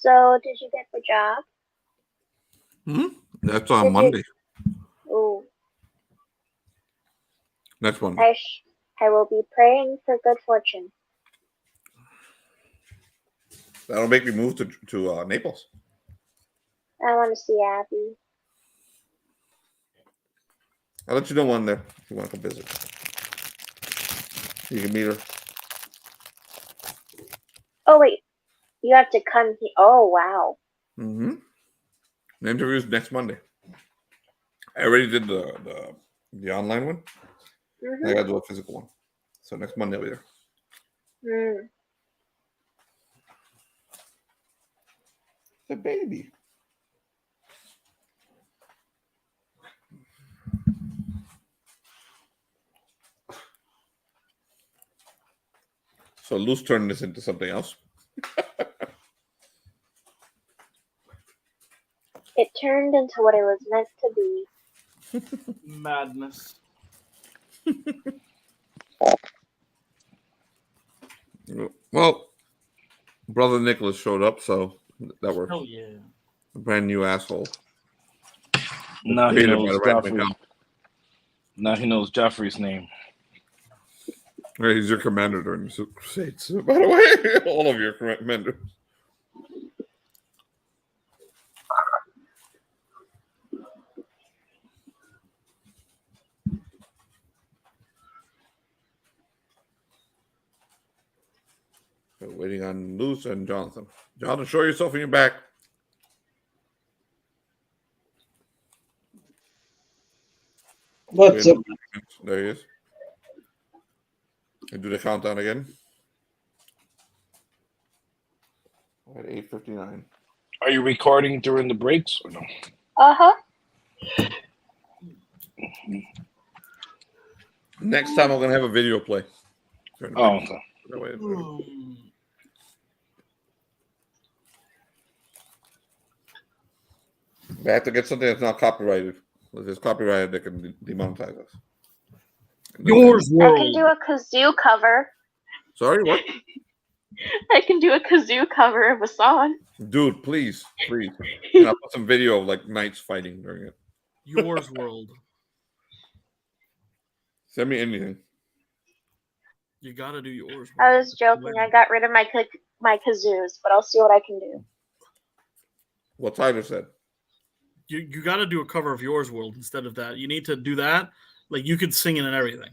So, did you get the job? That's on Did you- Monday. Ooh, Next Monday. I will be praying for good fortune. That'll make me move to Naples. I want to see Abby. I'll let you know one there if you want to come visit. You can meet her. Oh wait, you have to come here. Oh wow. The interview's next Monday. I already did the online one. I gotta do a physical one. So next Monday I'll be there. The baby. So Luz turned this into something else. It turned into what it was meant to be. Madness. Well, Brother Nicholas showed up, so that works. Hell yeah. A brand new asshole. Now he Created by knows the right Geoffrey. account. Now he knows Geoffrey's name. Right, he's your commander during the Crusades. By the way, all of your commanders. So waiting on Luz and Jonathan. Jonathan, show yourself when you're back. What's up? There he is. And do the countdown again. At 8:59. Are you recording during the breaks or no? Next time I'm gonna have a video play. Oh, okay. That way. They have to get something that's not copyrighted. If it's copyrighted, they can demonetize us. Yours I can world. do a kazoo cover. Sorry, what? I can do a kazoo cover of a song. Dude, please. And I'll put some video of like knights fighting during it. Yours world. Send me anything. You gotta do yours. I was joking. I got rid of my kazoos, but I'll see what I can do. What Tyler said. You got to do a cover of Yours World instead of that. You need to do that. Like, you could sing it and everything.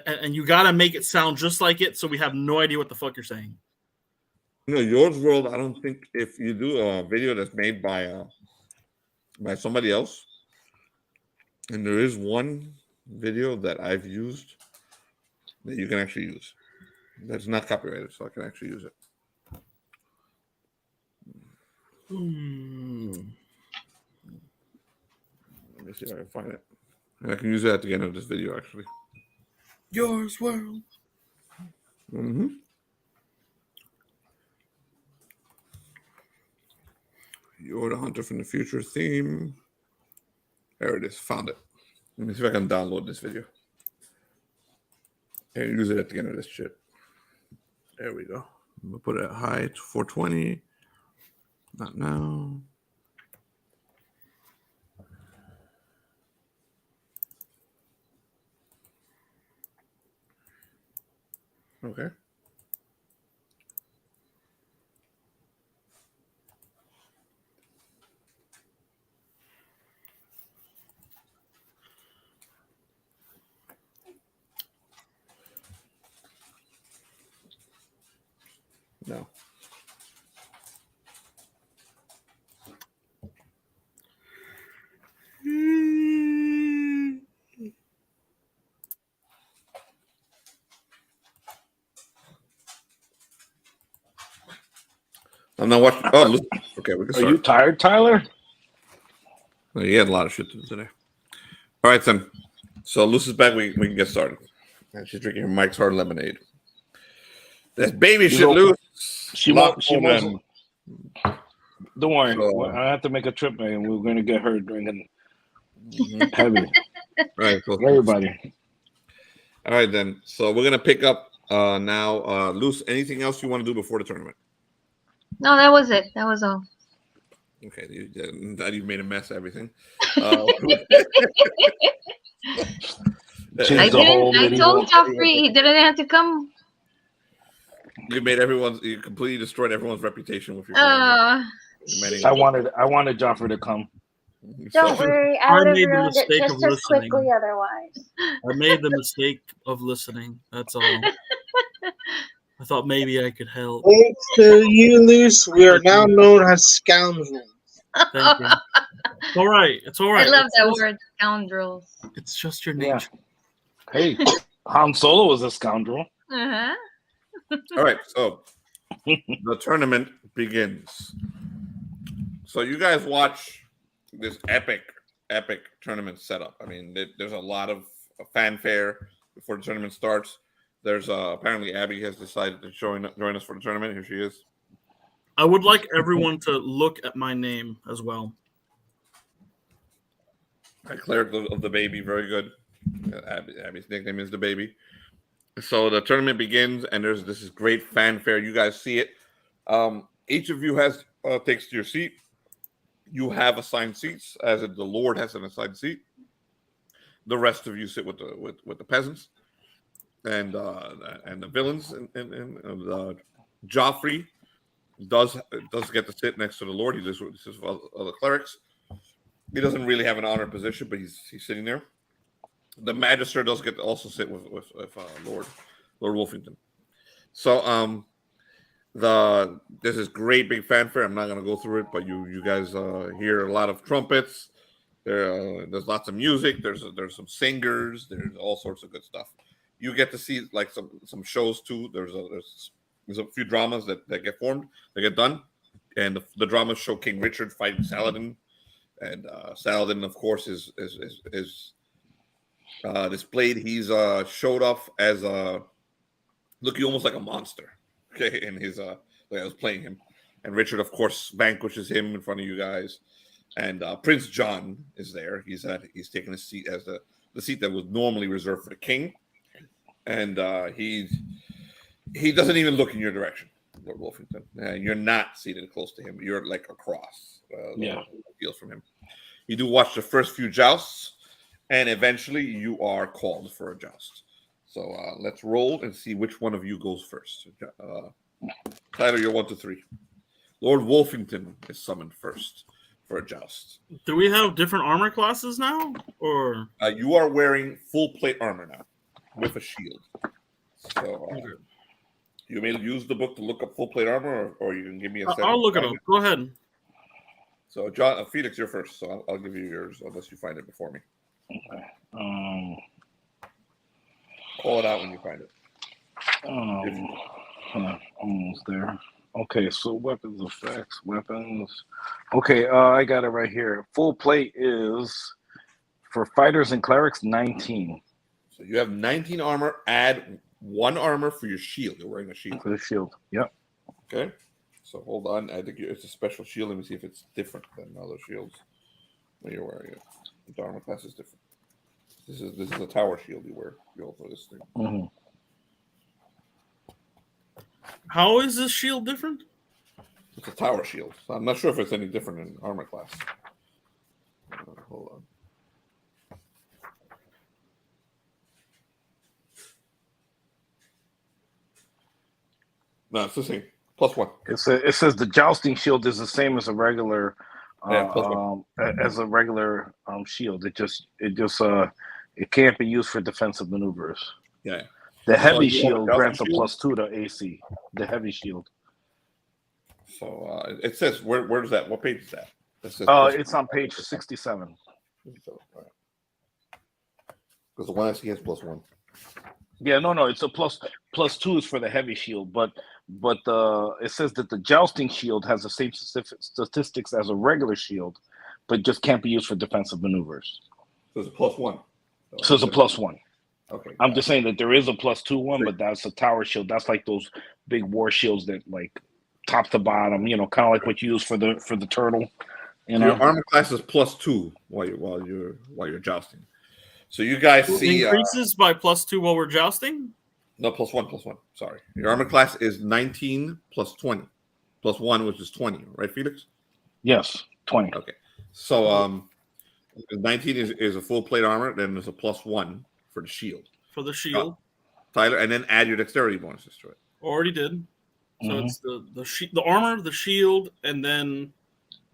And you got to make it sound just like it so we have no idea what the fuck you're saying. No, Yours World, I don't think if you do a video that's made by somebody else, and there is one video that I've used that you can actually use. That's not copyrighted, so I can actually use it. Let me see if I can find it. And I can use it at the end of this video, actually. Yours World. You're the Hunter from the Future theme. There it is. Found it. Let me see if I can download this video. And use it at the end of this shit. There we go. I'm going to put it at high to 420. Not now. Okay. No. I'm not watching. Oh, look. Okay, we can Are start. you tired, Tyler? Well, you had a lot of shit to do today. All right, then. So Luce is back. We can get started. And she's drinking her Mike's Hard Lemonade. That's baby shit, Luce. She Lock won't. on. Don't worry. So, I have to make a trip, and we're going to get her drinking heavy. Right. So, Everybody. all right, then. So we're gonna pick up now. Luce, anything else you want to do before the tournament? No, that was it. That was all. Okay, you made a mess of everything. Change the whole I medieval. told Geoffrey he didn't have to come. You completely destroyed everyone's reputation with your plan. I wanted Geoffrey to come. Don't worry, I would have made the ruined it mistake just of as listening. quickly otherwise. I made the mistake of listening. That's all. I thought maybe I could help. Thanks to you, Luce, we are now known as scoundrels. Thank you. It's all right. It's all right. I love It's that just- word, scoundrels. It's just your Yeah. nature. Hey, Han Solo was a scoundrel. Uh-huh. All right, so the tournament begins. So you guys watch this epic tournament setup. I mean, there's a lot of fanfare before the tournament starts. There's apparently Abby has decided to join us for the tournament. Here she is. I would like everyone to look at my name as well. Cleric of the Baby, very good. Abby's nickname is the Baby. So the tournament begins, and there's this great fanfare. You guys see it. Each of you has takes your seat. You have assigned seats, as the Lord has an assigned seat. The rest of you sit with the peasants and the villains. And Geoffrey does get to sit next to the Lord. He lives with other clerics. He doesn't really have an honored position, but he's sitting there. The Magister does get to also sit with Lord Wolfenden. So this is great big fanfare. I'm not going to go through it, but you guys hear a lot of trumpets. There's lots of music. There's some singers. There's all sorts of good stuff. You get to see like some shows too. There's a few dramas that get formed, that get done, and the dramas show King Richard fighting Saladin, and Saladin, of course, is displayed. He's showed off as looking almost like a monster. Okay, in his like I was playing him, and Richard, of course, vanquishes him in front of you guys, and Prince John is there. He's taking a seat as the seat that was normally reserved for the king, and he doesn't even look in your direction, Lord Wolfenden. You're not seated close to him. You're like across. Feels from him. You do watch the first few jousts, and eventually you are called for a joust. So let's roll and see which one of you goes first. Tyler, you're 1 to 3. Lord Wolfenden is summoned first for a joust. Do we have different armor classes now, or you are wearing full plate armor now with a shield. So you may use the book to look up full plate armor, or you can give me a. I'll look it up. Go ahead. So, John, Felix, you're first. So I'll give you yours unless you find it before me. Okay. Call it out when you find it. Almost there. Okay, so weapons effects, weapons. Okay, I got it right here. Full plate is for fighters and clerics 19. So you have 19 armor. Add 1 armor for your shield. You're wearing a shield. For the shield. Yep. Okay. So hold on. I think it's a special shield. Let me see if it's different than other shields when you're wearing it. The armor class is different. This is a tower shield you wear. You also this thing. Mm-hmm. How is this shield different? It's a tower shield. So I'm not sure if it's any different in armor class. Hold on. No, it's the same. +1. It says the jousting shield is the same as a regular shield. It can't be used for defensive maneuvers. Yeah. The heavy So shield grants a shield? +2 to AC. The heavy shield. So it says where's that? What page is that? It's on page 67. Because the one I see has +1. Yeah, no, it's a +2 is for the heavy shield, but it says that the jousting shield has the same statistics as a regular shield, but just can't be used for defensive maneuvers. So it's a +1. So it's a +1. Okay. I'm just saying that there is a +2 one, but that's a tower shield. That's like those big war shields that like top to bottom, kind of like what you use for the turtle. Your armor class is +2 while you're jousting. So you guys see increases by +2 while we're jousting. No, +1. Sorry, your armor class is 19 +20 plus 1, which is 20, right, Felix? Yes, 20. Okay. So 19 is a full plate armor. Then there's a plus 1 for the shield. For the shield. Tyler, and then add your dexterity bonuses to it. Already did. So it's the armor, the shield, and then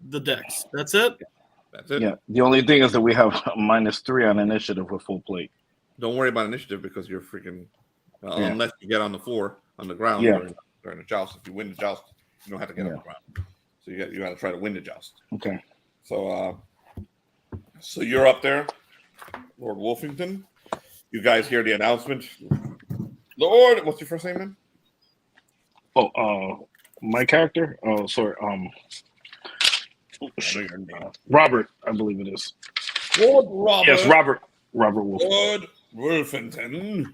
the dex. That's it? That's it. Yeah. The only thing is that we have a -3 on initiative with full plate. Don't worry about initiative because you're freaking unless you get on the floor, on the ground during the joust. If you win the joust, you don't have to get on the ground. So you got to try to win the joust. Okay. So you're up there, Lord Wolfenden. You guys hear the announcement. Lord, what's your first name, man? Oh, my character? Oh, sorry. I know your name. Robert, I believe it is. Lord Robert. Yes, Robert. Robert Wolf. Lord Wolfenden,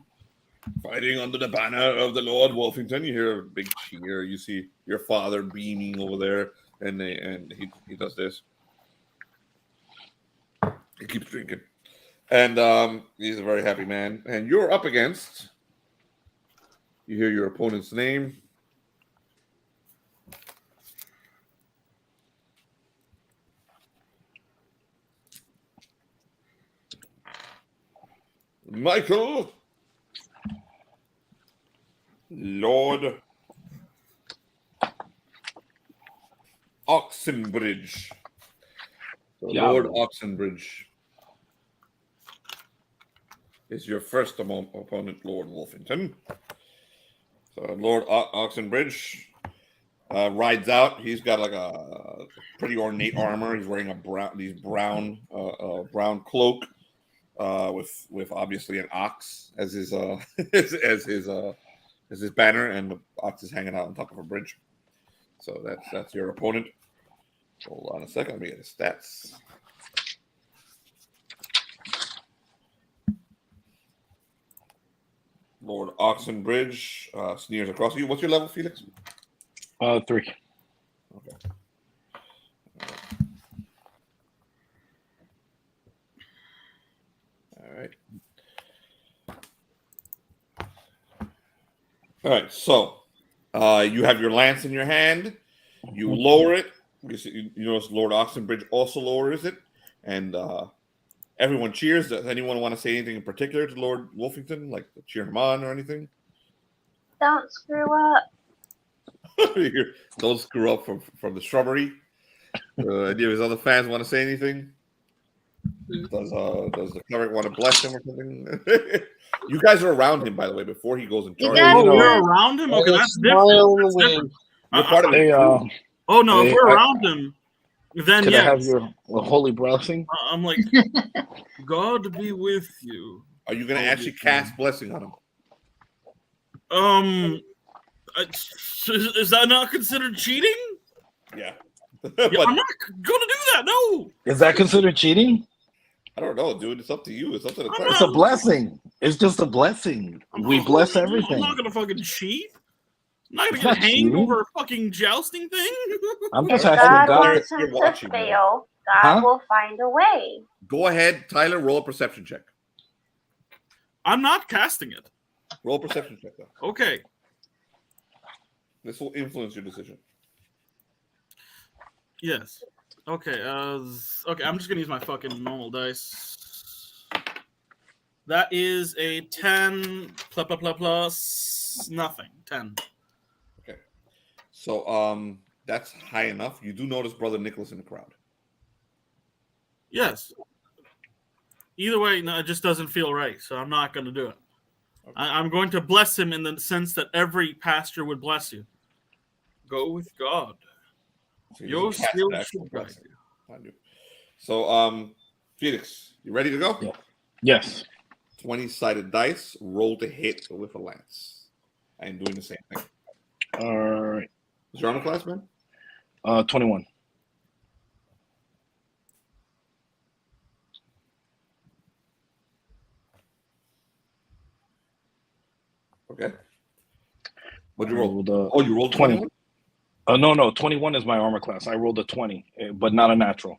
fighting under the banner of the Lord Wolfenden. You hear a big cheer. You see your father beaming over there, and he does this. He keeps drinking, and he's a very happy man. And you're up against. You hear your opponent's name. Michael, Lord Oxenbridge. So Yeah. Lord Oxenbridge is your first opponent, Lord Wolfenden. So Lord Oxenbridge rides out. He's got like a pretty ornate armor. He's wearing brown cloak. With obviously an ox as his as his banner, and the ox is hanging out on top of a bridge. So that's your opponent. Hold on a second, let me get his stats. Lord Oxenbridge sneers across you. What's your level, Felix? 3. Okay. All right, so you have your lance in your hand. You lower it. You notice Lord Oxenbridge also lowers it, and everyone cheers. Does anyone want to say anything in particular to Lord Wolfenden, like cheer him on or anything? Don't screw up. Don't screw up from the shrubbery. Any of his other fans want to say anything? Does the cleric want to bless him or something? You guys are around him, by the way, before he goes in charge. guys- Oh, we're around him? Okay, that's different. That's different. You're part of it. Oh, no, if Hey, we're around him, then Could yes. I have your holy blessing? I'm like, God be with you. Are you going to actually cast blessing on him? Is that not considered cheating? Yeah. Yeah, I'm not gonna do that. No. Is that considered cheating? I don't know, dude. It's up to you. It's up to the I'm cleric. It's a blessing. It's just a blessing. We bless everything. I'm not gonna fucking cheat. I'm not It's gonna not get hanged cheating. over a fucking jousting thing. I'm If just God asking God. wants him you're to watching, fail, God Huh? will find a way. Go ahead, Tyler. Roll a perception check. I'm not casting it. Roll a perception check, though. Okay. This will influence your decision. Yes. Okay. Okay. I'm just gonna use my fucking normal dice. That is a 10 plus nothing. 10. Okay. So that's high enough. You do notice Brother Nicholas in the crowd. Yes. Either way, no, it just doesn't feel right, so I'm not going to do it. Okay. I'm going to bless him in the sense that every pastor would bless you. Go with God. So he Your doesn't cast skill an actual should guide blessing you. on you. So Felix, you ready to go? Yeah. Yes. 20-sided dice. Roll to hit with a lance. I am doing the same thing. All right. What's your armor class, man? 21. Okay. What'd you roll? Rolled, You rolled 20. 21? No. 21 is my armor class. I rolled a 20, but not a natural.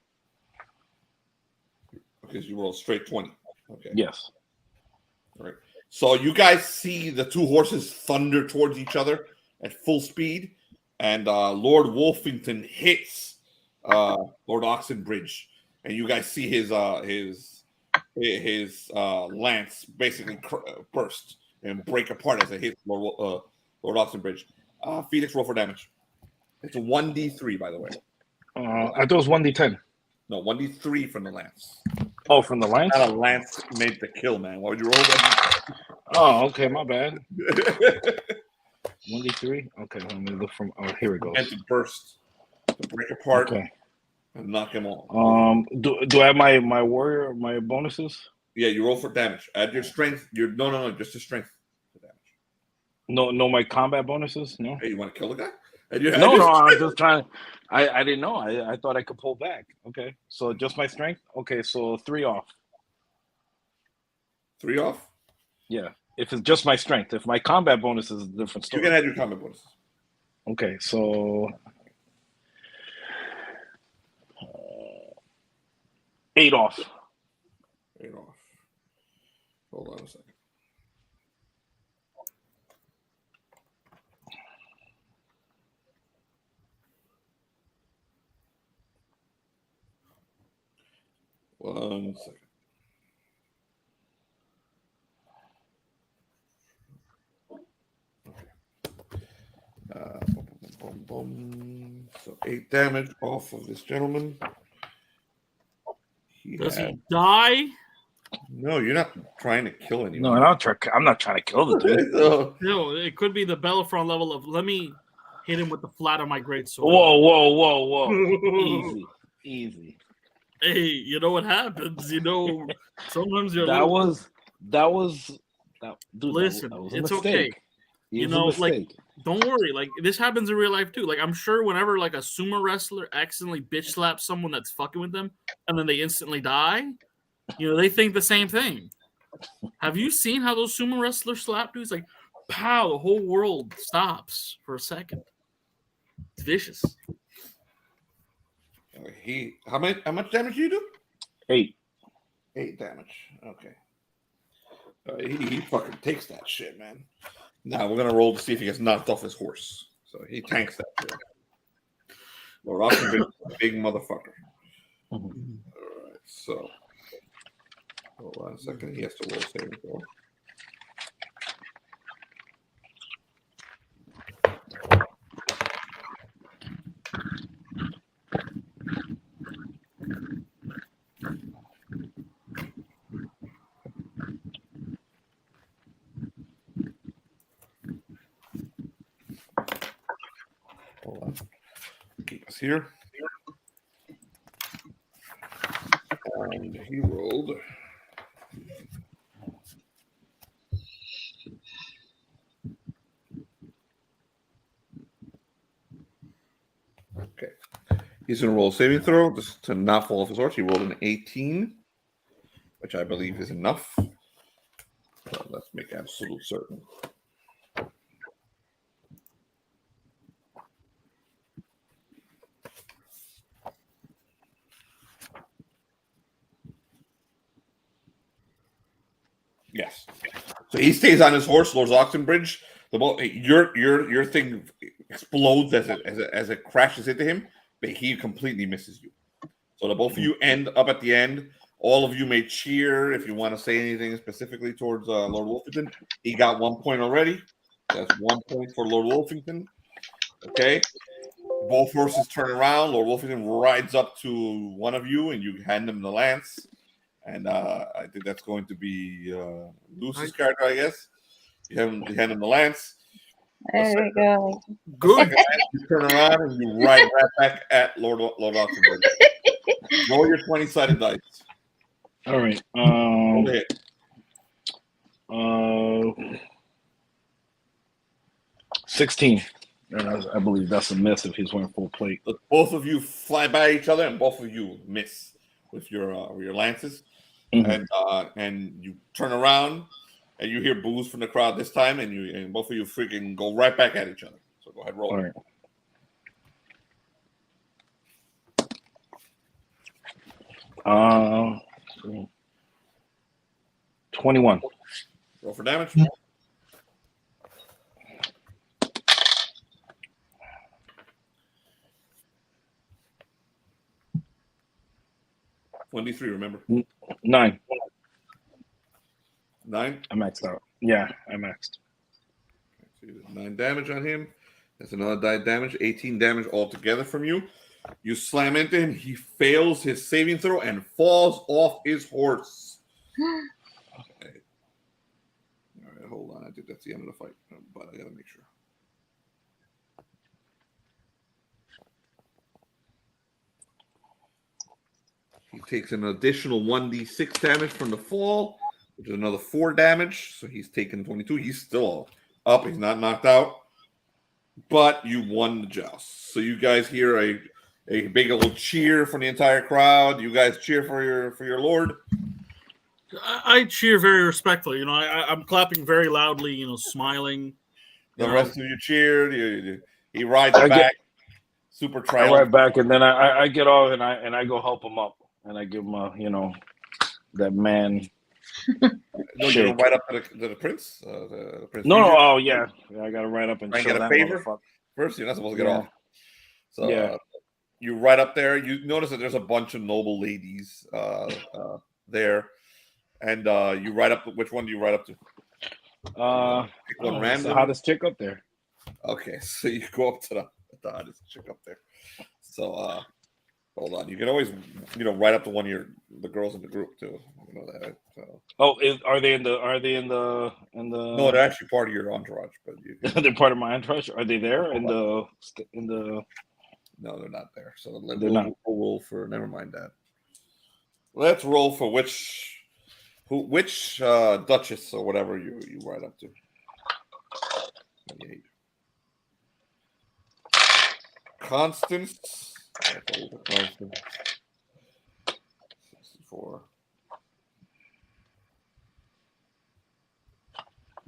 Okay, so you rolled straight 20. Okay. Yes. All right. So you guys see the two horses thunder towards each other at full speed. and Lord Wolfenden hits Lord Oxenbridge, and you guys see his lance basically burst and break apart as it hits Lord Oxenbridge. Felix, roll for damage. It's a 1d3, by the way. I thought it was 1d10. No, 1d3 from the lance. Oh, from the lance? Not a lance made to kill, man. Why would you roll that? Oh, okay, my bad. 1d3? Okay, let me look from. Oh, here it goes. And to burst, to break apart, Okay. and knock him off. Do I have my warrior, my bonuses? Yeah, you roll for damage. Add your strength. No, just your strength for damage. No, my combat bonuses? No. Hey, you want to kill the guy? No, I'm just trying. I didn't know. I thought I could pull back. Okay, so just my strength. Okay, so 3 off. 3 off? Yeah, if it's just my strength. If my combat bonus is a different story. You can add your combat bonuses. Okay, so 8 off. 8 off. Hold on a second. One second. So 8 damage off of this gentleman. Does he die? No, you're not trying to kill anyone. No, I'm not trying to kill the dude. No, it could be the Bellerophon level of let me hit him with the flat of my greatsword. Whoa. Easy. Hey, you know what happens? You know, sometimes you're That was dude, listen, that was a it's mistake. okay. It You was a know, like, mistake. don't worry. Like, this happens in real life too. Like, I'm sure whenever like a sumo wrestler accidentally bitch slaps someone that's fucking with them, and then they instantly die, you know, they think the same thing. Have you seen how those sumo wrestlers slap dudes? Like, pow, the whole world stops for a second. It's vicious. How much damage do you do? 8. 8 damage. Okay. He fucking takes that shit, man. Now we're gonna roll to see if he gets knocked off his horse. So he tanks that shit. Lord Oxenbridge is a big motherfucker. All right, so hold on a second. He has to roll saving throw. Hold on. Keep us here. And he rolled. Okay. He's going to roll a saving throw just to not fall off his horse. He rolled an 18, which I believe is enough. So let's make absolute certain. Yes. So he stays on his horse, Lord Oxenbridge. Your thing explodes as it crashes into him, but he completely misses you. So the both of you end up at the end. All of you may cheer if you want to say anything specifically towards Lord Wolfenden. He got 1 point already. That's 1 point for Lord Wolfenden. Okay. Both horses turn around. Lord Wolfenden rides up to one of you, and you hand him the lance. And I think that's going to be Lucy's character, I guess. You hand him the lance. There we go. Good. You turn around and you ride right back at Lord Oxenbridge. Roll your 20-sided dice. All right. Roll the hit. 16. I believe that's a miss if he's wearing full plate. Look, both of you fly by each other, and both of you miss with your lances. Mm-hmm. And you turn around, and you hear boos from the crowd this time, and both of you freaking go right back at each other. So go ahead, roll. All right. 21. Roll for damage. 1d3, remember? 9. 9? I maxed out. Yeah, I maxed. So you did 9 damage on him. That's another die damage. 18 damage altogether from you. You slam into him. He fails his saving throw and falls off his horse. Okay. All right, hold on. I think that's the end of the fight, but I gotta make sure. He takes an additional 1d6 damage from the fall, which is another 4 damage. So he's taken 22. He's still up. He's not knocked out. But you won the joust. So you guys hear a big old cheer from the entire crowd. You guys cheer for your lord. I cheer very respectfully. I'm clapping very loudly. Smiling. The rest of you cheered. He rides back. Super I triumphant. ride back, and then I get off, and I go help him up, and I give him that man. No, you go right up to the prince. The prince. No. Oh yeah. I got to ride up and Try and show get a that favor. motherfucker. First, you're not supposed to get Yeah. off. So Yeah. you ride up there. You notice that there's a bunch of noble ladies there, and you ride up. Which one do you ride up to? Pick one It's random. the hottest chick up there. Okay, so you go up to the hottest chick up there. So hold on. You can always ride up to one of the girls in the group too. You know that. So. Oh, are they in the? No, they're actually part of your entourage, but they're part of my entourage. Are they there in the? No, they're not there. So They're not. We'll roll for. Never mind that. Let's roll for which duchess or whatever you ride up to. 28. Constance. 64.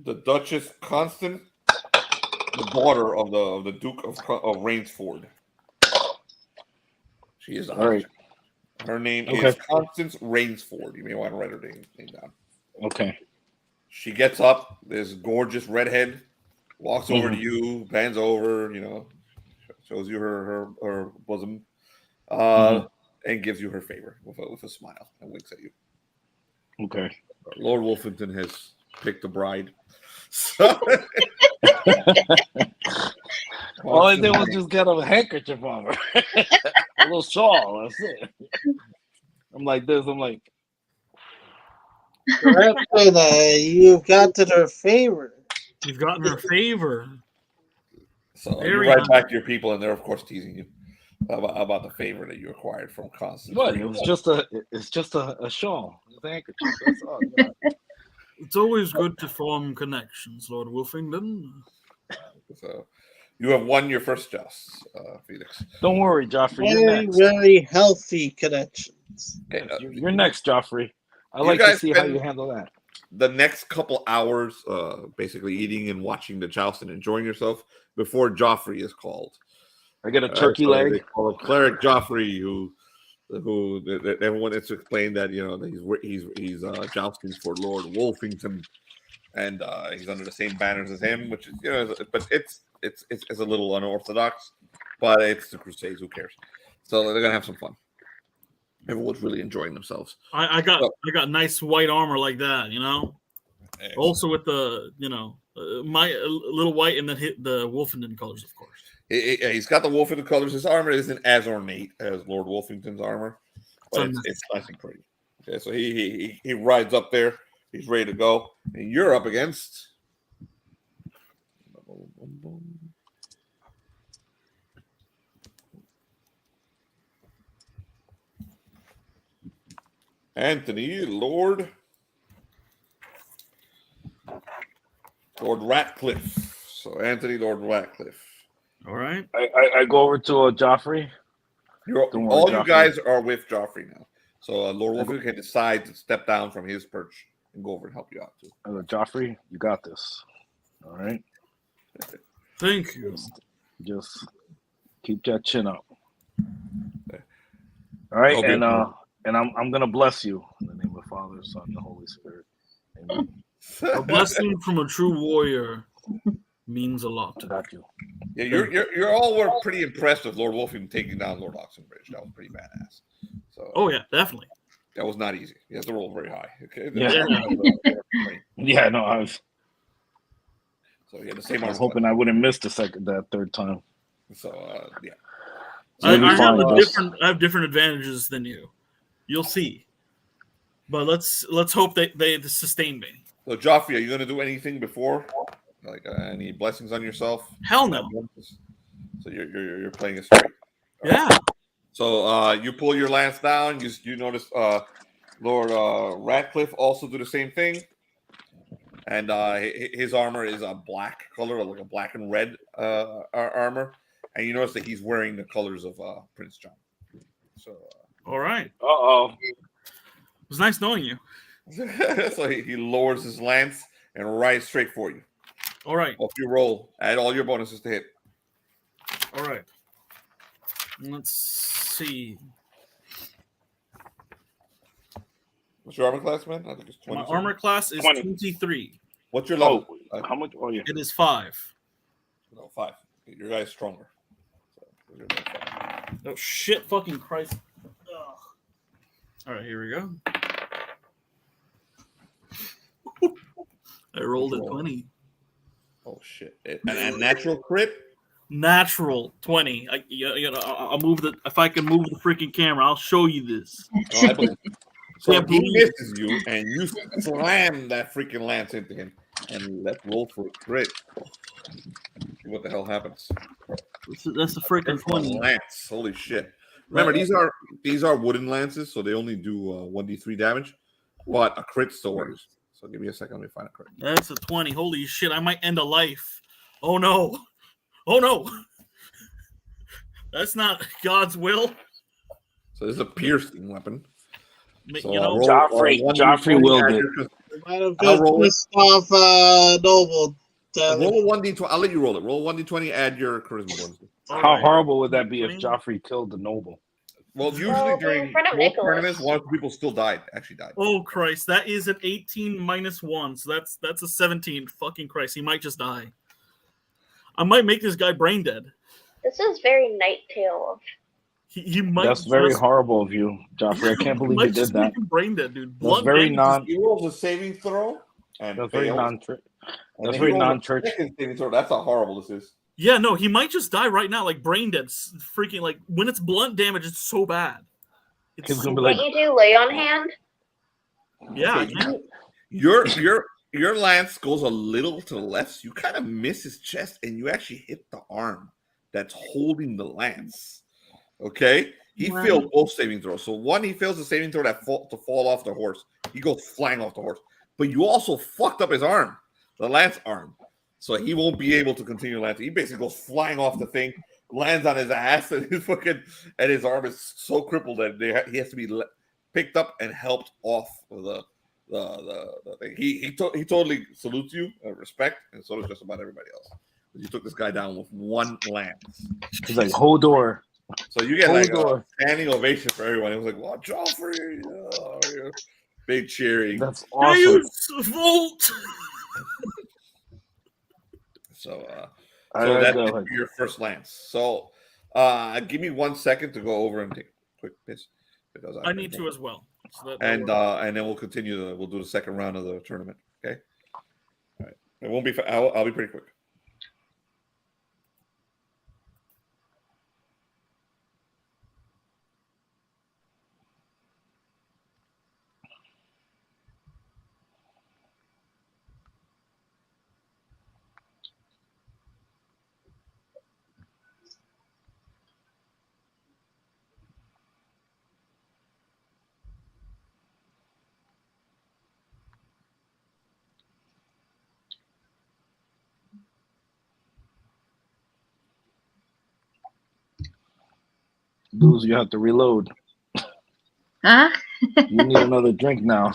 The Duchess Constance, the daughter of the Duke of Rainsford. She is All right. Her name Okay. is Constance Rainsford. You may want to write her name down. Okay. She gets up. This gorgeous redhead walks over to you, bends over, shows you her bosom, and gives you her favor with a smile and winks at you. Okay. Lord Wolfenden has picked a bride. So, all I did was just get a handkerchief on her, a little shawl. That's it. I'm like this. I'm like, You've gotten her favor. You've gotten her favor. So Very you write nice. back to your people, and they're of course teasing you about the favor that you acquired from Constance. what? It's just a shawl. It's a handkerchief. That's all. Yeah. It's always good to form connections, Lord Wolfenden. So you have won your first joust, Felix. Don't worry, Geoffrey. You're Very, next. very healthy connections. Hey, You're next, Geoffrey. I You like to guys see how spend- you handle that. The next couple hours, basically eating and watching the joust and enjoying yourself before Geoffrey is called. I get a turkey So They leg. call him Cleric Geoffrey, who everyone has to explain that he's jousting for Lord Wolfenden, and he's under the same banners as him, which is but it's a little unorthodox, but it's the Crusades. Who cares? So they're gonna have some fun. Everyone's really enjoying themselves. I got nice white armor like that, Excellent. Also with the my little white and then hit the Wolfenden colors, of course. He's got the Wolfenden colors. His armor isn't as ornate as Lord Wolfenden's armor, but it's nice and pretty. Okay, so he rides up there. He's ready to go, and you're up against. Anthony, Lord Ratcliffe. So Anthony, Lord Ratcliffe. All right. I go over to Geoffrey. Don't worry, All you Geoffrey. guys are with Geoffrey now. So Lord Wolfenden can decide to step down from his perch and go over and help you out too. I go, Geoffrey, you got this. All right. Thank you. Just keep that chin up. All right, Okay. and I'm gonna bless you in the name of the Father, Son, and the Holy Spirit. Amen. A blessing from a true warrior means a lot. I got you. Yeah, you're all were pretty impressed with Lord Wolfenden taking down Lord Oxenbridge. That was pretty badass. So Oh yeah, definitely. That was not easy. You have to roll very high. Okay. Yeah. Yeah, no, So you had the same I was armor hoping I wouldn't miss that third time. class. So yeah. I You'll be have fine, I have different advantages than you. You'll see. But let's hope they sustain me. So Geoffrey, are you gonna do anything before, like any blessings on yourself? Hell no. So you're playing it straight. Yeah. So you pull your lance down. You notice Lord Ratcliffe also do the same thing, and his armor is a black color, like a black and red armor, and you notice that he's wearing the colors of Prince John. So All right. It It was nice knowing you. so he lowers his lance and rides straight for you. All right. If you roll, add all your bonuses to hit. All right. Let's see. What's your armor class, man? I think it's 20. My armor class is 20. 23. What's your level? How much? Oh, yeah. It is 5. No, 5. Your guy's stronger. So, you're level 5. Oh shit! Fucking Christ! Ugh. All right, here we go. I rolled a 20. Oh shit! And natural crit. Natural 20. I'll move the. If I can move the freaking camera, I'll show you this. Oh, I believe. So Yeah, he believe. misses you, and you slam that freaking lance into him, and let's roll for a crit. See what the hell happens? That's a freaking 20. Lance. Holy shit! Remember, these are wooden lances, so they only do 1d3 damage, but a crit still works. So give me a second. Let me find a crit. That's a 20. Holy shit! I might end a life. Oh no! Oh no! That's not God's will. So this is a piercing weapon. So, You know, Geoffrey willed it. You might have I'll just roll it. pissed off Noble. Roll a 1d20. I'll let you roll it. Roll 1d20. Add your charisma bonus. How horrible would that be if Geoffrey killed the noble? Well, usually Well, during in front of most Nicholas. tournaments, one or two people still died. Actually died. oh Christ! That is an 18 minus 1, so that's a 17. Fucking Christ! He might just die. I might make this guy brain dead. This is very Night Tale. He might. That's very just- horrible of you, Geoffrey. I can't he believe might you just did that. make him brain dead, dude. That's Blunt very damage non. He rolls a saving throw and That's very fails. non-church. And That's then very he rolls a non-church. second saving throw. That's how horrible this is. Yeah, no, he might just die right now, like brain dead. Freaking like when it's blunt damage, it's so bad. It's He's so gonna be bad. like- Can't you do lay on hand? Yeah, I Okay, can. your lance goes a little to the left. So you kind of miss his chest, and you actually hit the arm that's holding the lance. Okay, he Wow. failed both saving throws. So one, he fails the saving throw to fall off the horse. He goes flying off the horse. But you also fucked up his arm, the lance arm. So he won't be able to continue lancing. He basically goes flying off the thing, lands on his ass, and his arm is so crippled that he has to be picked up and helped off the thing. He totally salutes you, respect, and so does just about everybody else. You took this guy down with one lance. He's like, hold door. So you get Hold like a door. standing ovation for everyone. It was like, "Wow, Geoffrey!" Oh, yeah. Big cheering. That's Hey, awesome. you Volt! So I so gotta that's go, like, your first lance. So give me 1 second to go over and take a quick piss because I need to as well. So that and works. then we'll continue. We'll do the second round of the tournament. Okay. All right. It won't be. I'll be pretty quick. dudes, you have to reload. Huh? You need another drink now.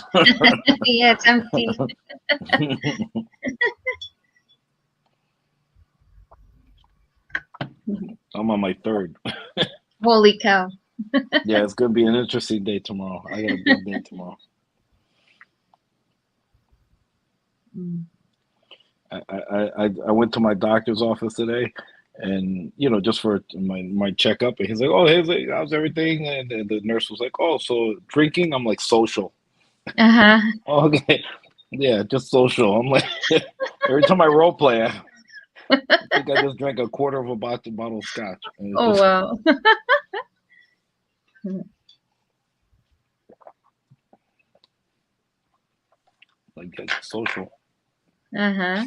Yeah, it's empty. I'm on my third. Holy cow. Yeah, it's gonna be an interesting day tomorrow. I got a big day tomorrow. Mm. I went to my doctor's office today, and just for my checkup. And he's like, "Oh, how's everything?" And the nurse was like, "Oh, so drinking?" I'm like, "Social." Uh-huh. Okay, yeah, just social. I'm like, every time I role play, I think I just drank a quarter of a bottle of scotch. And it's Oh just, wow. like it's social. Uh-huh.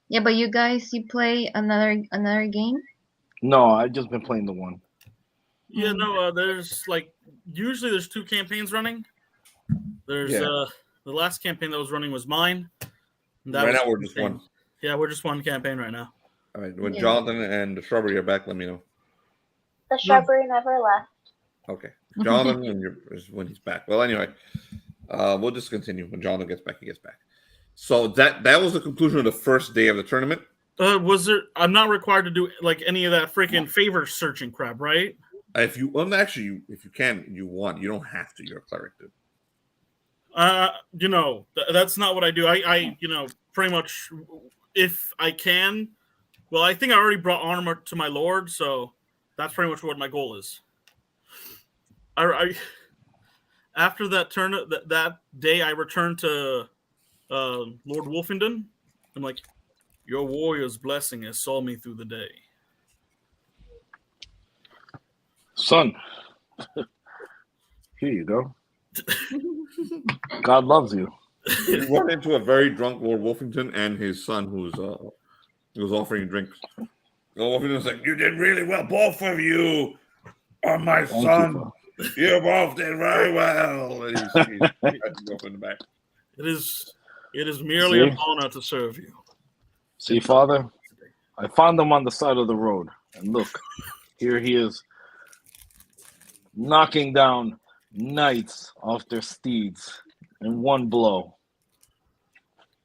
Yeah, but you guys, you play another game? No, I've just been playing the one. Yeah, no, there's usually there's 2 campaigns running. There's Yeah. the last campaign that was running was mine. And that Right was now we're just campaign. one. Yeah, we're just one campaign right now. All right. When Yeah. Jonathan and the Shrubbery are back, let me know. The shrubbery never left. Okay. Jonathan is when he's back. Well, anyway, we'll just continue. When Jonathan gets back, he gets back. So that was the conclusion of the first day of the tournament. Was there? I'm not required to do any of that freaking favor searching crap, right? If you actually, if you can, you want. You don't have to. You're a cleric, dude. That's not what I do. I pretty much, if I can. Well, I think I already brought armor to my lord, so that's pretty much what my goal is. I after that turn that day, I returned to Lord Wolfenden. I'm like, your warrior's blessing has saw me through the day. Son, here you go. God loves you. You run into a very drunk Lord Wolfenden and his son, who was offering drinks. Lord Wolfenden's like, "You did really well, both of you are my Thank son. You both did very well." And he's up in the back. It is merely an honor to serve you. See, Father, I found him on the side of the road, and look, here he is, knocking down knights off their steeds in one blow.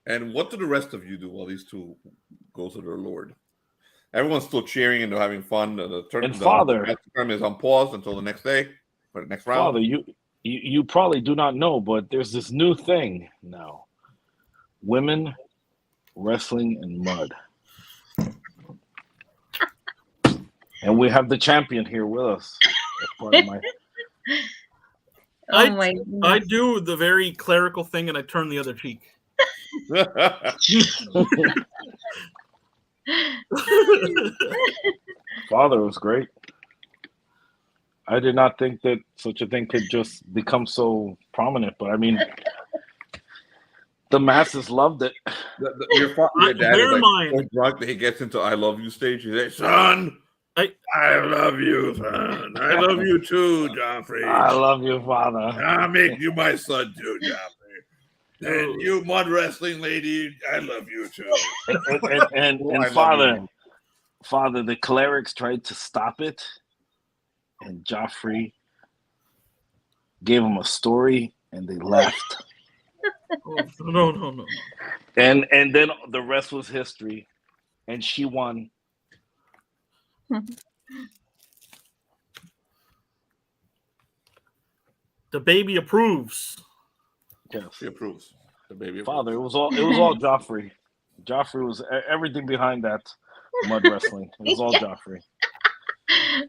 And what do the rest of you do while these two go to their lord? Everyone's still cheering and they're having fun. The tournament is on pause until the next day for the next round. Father, you probably do not know, but there's this new thing now: women wrestling in mud. And we have the champion here with us. As part of my... I do the very clerical thing and I turn the other cheek. Father, it was great. I did not think that such a thing could just become so prominent, but I mean, the masses loved it. Your dad is so drunk that he gets into "I love you" stage. He says, "Son, I love you, son. I love you too, Geoffrey. I love you, Father. I'll make you my son too, Geoffrey. And you mud wrestling lady, I love you too." And Father, the clerics tried to stop it, and Geoffrey gave them a story, and they left. No. And then the rest was history, and she won. The baby approves. Yes, she approves. The baby approves. Father, it was all Geoffrey. Geoffrey was everything behind that mud wrestling. It was all Geoffrey.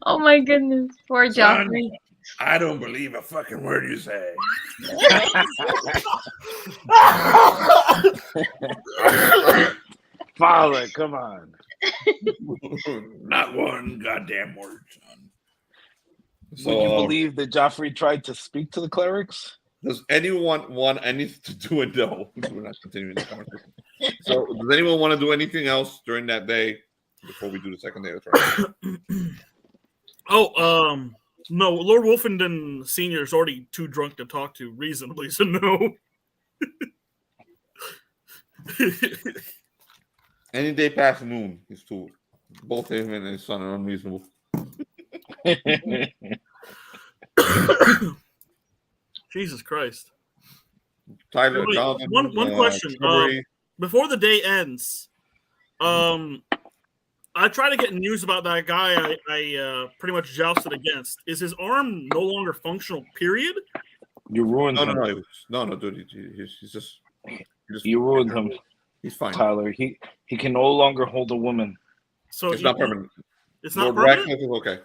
Oh my goodness, poor Geoffrey. I don't believe a fucking word you say. Father, come on. Not one goddamn word, son. So, would you believe that Geoffrey tried to speak to the clerics? Does anyone want anything to do with no? We're not continuing this conversation. So, does anyone want to do anything else during that day before we do the second day of the trial? No. Lord Wolfenden Senior is already too drunk to talk to reasonably, so no. Any day past noon is too. Both him and his son are unreasonable. Jesus Christ. Tyler, wait, Jonathan, one question. Before the day ends, I try to get news about that guy I pretty much jousted against. Is his arm no longer functional, period? You ruined him. No, dude. He's just you ruined him. He's fine. Tyler. He can no longer hold a woman. So It's not permanent. It's not Lord permanent. Radcliffe is okay.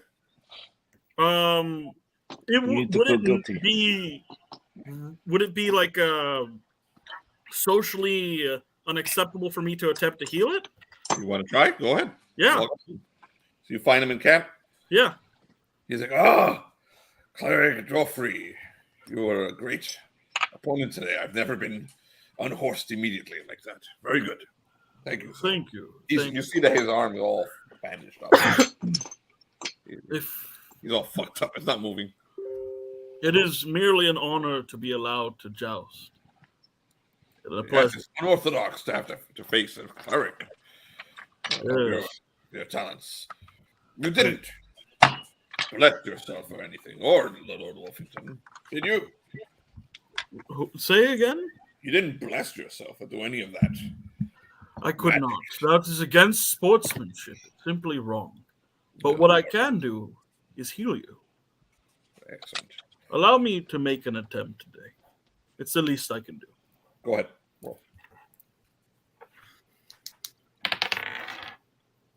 It You need to would feel it guilty. be? Would it be like socially unacceptable for me to attempt to heal it? You want to try? Go ahead. Yeah. So you find him in camp. Yeah. He's like, Cleric Geoffrey, you are a great opponent today. I've never been unhorsed immediately like that. Very good. Thank you. Thank you. You see that his arm is all bandaged up. He's all fucked up. It's not moving. It is merely an honor to be allowed to joust. It's a Yes, pleasure. it's unorthodox to have to face a cleric. Yes. Your talents. You didn't bless yourself or anything, or Lord Wolfenden, did you? Say again? You didn't bless yourself or do any of that. I could Magic. not. That is against sportsmanship. It's simply wrong. But what I can do is heal you. Excellent. Allow me to make an attempt today. It's the least I can do. Go ahead. Roll.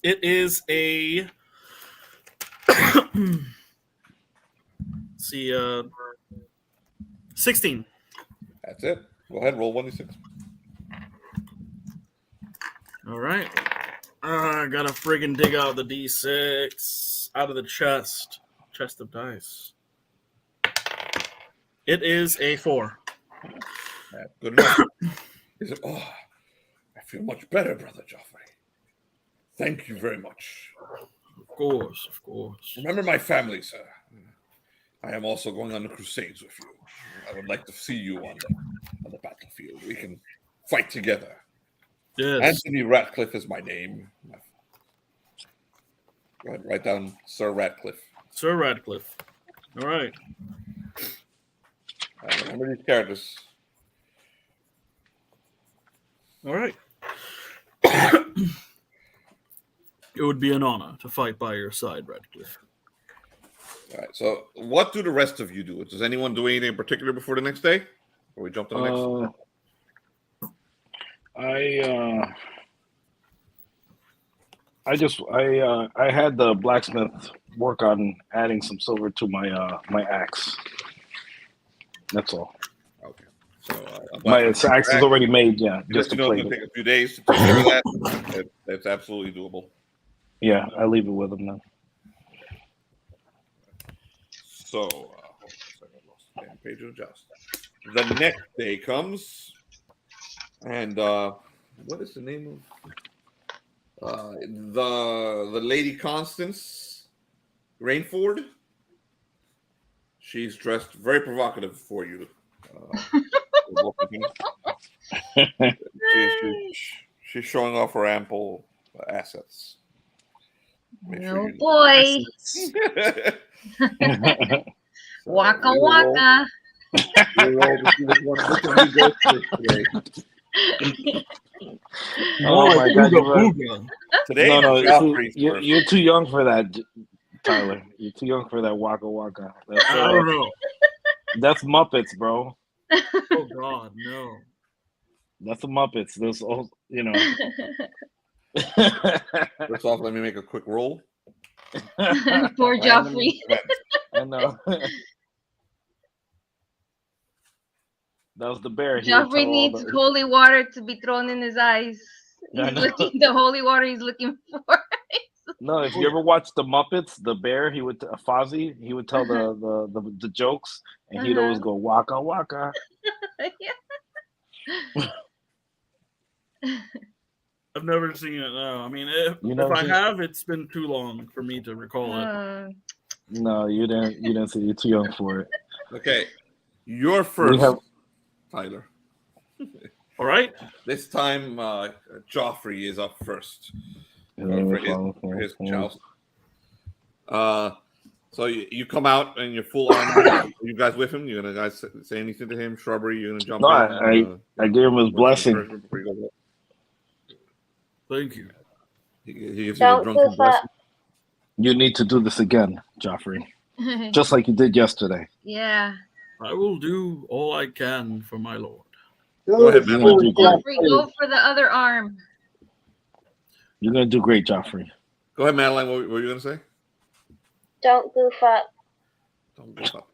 It is a see 16. That's it. Go ahead. Roll 1d6. All right. I gotta friggin' dig out the D6 out of the chest of dice. It is a 4. That's good enough. He said, I feel much better, Brother Geoffrey. Thank you very much. Of course, of course. Remember my family, sir. I am also going on the crusades with you. I would like to see you on the battlefield. We can fight together. Yes. Anthony Ratcliffe is my name. Go ahead, write down Sir Ratcliffe. Sir Radcliffe. All right. Remember these characters. All right. It would be an honor to fight by your side, Radcliffe. All right. So, what do the rest of you do? Does anyone do anything in particular before the next day? Or we jump to the next? I had the blacksmith work on adding some silver to my my axe. That's all. Okay. So My axe is already made. Yeah, just to it's play going to it. take a few days to take care of that. That's absolutely doable. Yeah, I leave it with him now. So, hold on a second, I lost the damn page of adjust. The next day comes, and what is the name of the Lady Constance Rainford? She's dressed very provocative for you. She's showing off her ample assets. Make sure Oh you- boy. So, Waka we will roll- waka. we will roll to see which one of you goes first today. Oh my God! Today, No, Geoffrey's you're first. too young for that, Tyler. You're too young for that waka waka. I don't know. That's Muppets, bro. Oh God, no. That's the Muppets. Those old, First off, let me make a quick roll. Poor Geoffrey. I know. That was the bear. He would Geoffrey tell all needs the- holy water to be thrown in his eyes. I He's know. looking the holy water he's looking for. No, if you ever watched the Muppets, the bear, he would Fozzie. He would tell the jokes, and he'd always go waka waka. Yeah. I've never seen it. No, I mean, if never I seen it? have, it's been too long for me to recall it. No, you didn't. You didn't see. You're too young for it. Okay, you're first, have- Tyler. All right. This time, Geoffrey is up first And then for we follow- his joust. So you come out in your full armor. Are you guys with him? You gonna guys say anything to him? Shrubbery, you gonna jump No, in? I gave him his blessing. Before you go. Thank you. He gives you a Don't drunken do blessing. You need to do this again, Geoffrey, just like you did yesterday. Yeah. I will do all I can for my lord. Go ahead, You're Madeline. gonna do great. Geoffrey, go for the other arm. You're gonna do great, Geoffrey. Go ahead, Madeline. What were you gonna say? Don't goof up. Don't give up.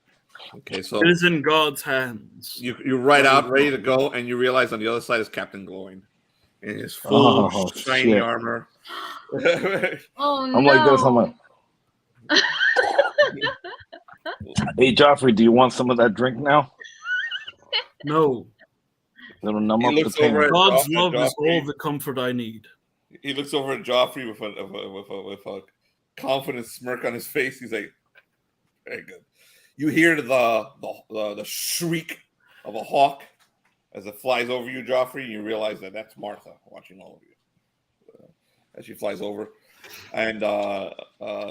Okay, so It is in God's hands. you ride out, ready to go, and you realize on the other side is Captain Glowing in his full shiny shit. armor. Oh no! I'm like this. I'm like, hey, Geoffrey, do you want some of that drink now? No. Little numb He up the looks pain. over at God's Joffrey. love is all the comfort I need. He looks over at Joffrey with a confident smirk on his face. He's like, "Very good." You hear the shriek of a hawk as it flies over you, Joffrey. And you realize that that's Martha watching all of you as she flies over. And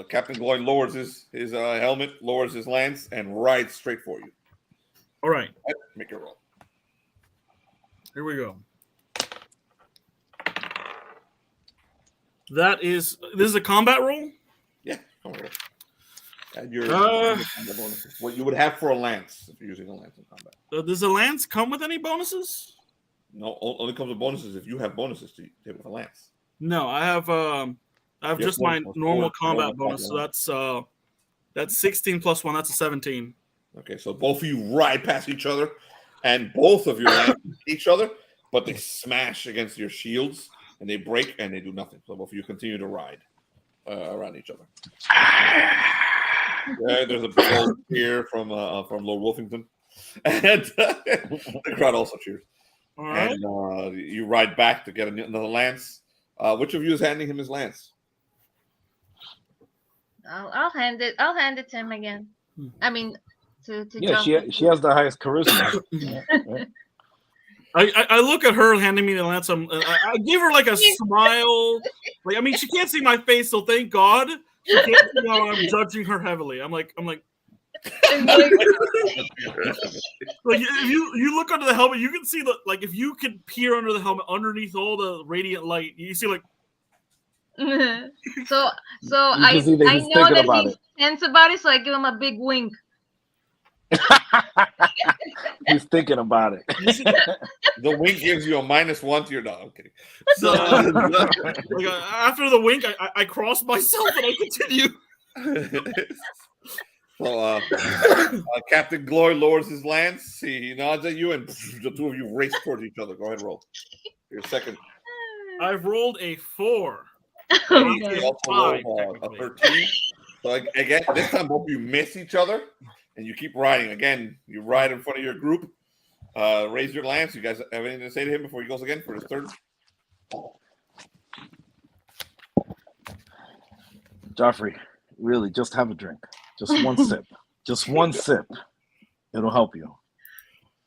Captain Gloin lowers his helmet, lowers his lance, and rides straight for you. All right, Make your roll. here we go. This is a combat roll? Yeah, come on. Add your bonuses. What you would have for a lance if you're using a lance in combat. Does a lance come with any bonuses? No, only comes with bonuses if you have bonuses to hit with a lance. No, I have just my normal combat bonus. So that's 16 plus 1. That's a 17. Okay, so both of you ride past each other, and both of your lances hit each other, but they smash against your shields, and they break, and they do nothing. So both of you continue to ride around each other. There's a big old cheer from Lord Wolfenden, and the crowd also cheers. All right. And you ride back to get another lance. Which of you is handing him his lance? I'll hand it. I'll hand it to him again. I mean, to Yeah, Geoffrey. she has the highest charisma. I look at her handing me the lance. I give her like a smile. Like, I mean, she can't see my face, so thank God. She can't see how I'm judging her heavily. I'm like, like if you look under the helmet, you can see like if you can peer under the helmet, underneath all the radiant light, you see like. So I know that he's tense about it, so I give him a big wink. He's thinking about it. The wink gives you a -1 to your dog. Okay. So like, after the wink, I cross myself and I continue. So Captain Glory lowers his lance. He nods at you, and the two of you race towards each other. Go ahead and roll. Your second. I've rolled a 4. You also rolled a 13. So again, this time both of you miss each other, and you keep riding. Again, you ride in front of your group. Raise your lance. You guys have anything to say to him before he goes again for his third? Geoffrey, really, just have a drink. Just one sip. Just one sip. It'll help you.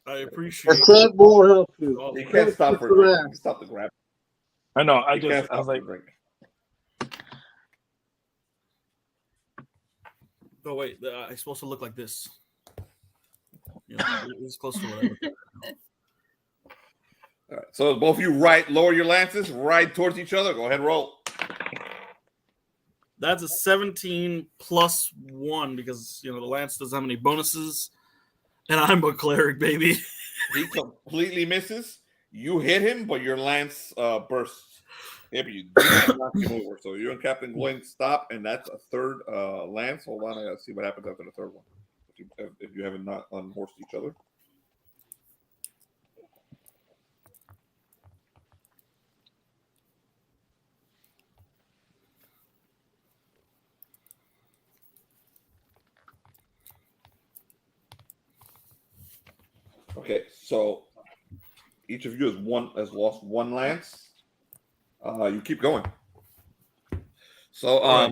I appreciate it. That won't help you. You can't stop for a drink. You can stop the grab. I know. I You was like, drink. Oh wait, I'm supposed to look like this. You know, it's close to whatever. All right. So both of you lower your lances, ride towards each other. Go ahead and roll. That's a 17 plus 1 because the lance doesn't have any bonuses, and I'm a cleric, baby. He completely misses. You hit him, but your lance bursts. Yeah, but you do not knock him over. So you and Captain Glenn stop, and that's a third lance. Hold on, I gotta see what happens after the third one. If you haven't not unhorsed each other. Okay, so each of you has lost one lance. You keep going. So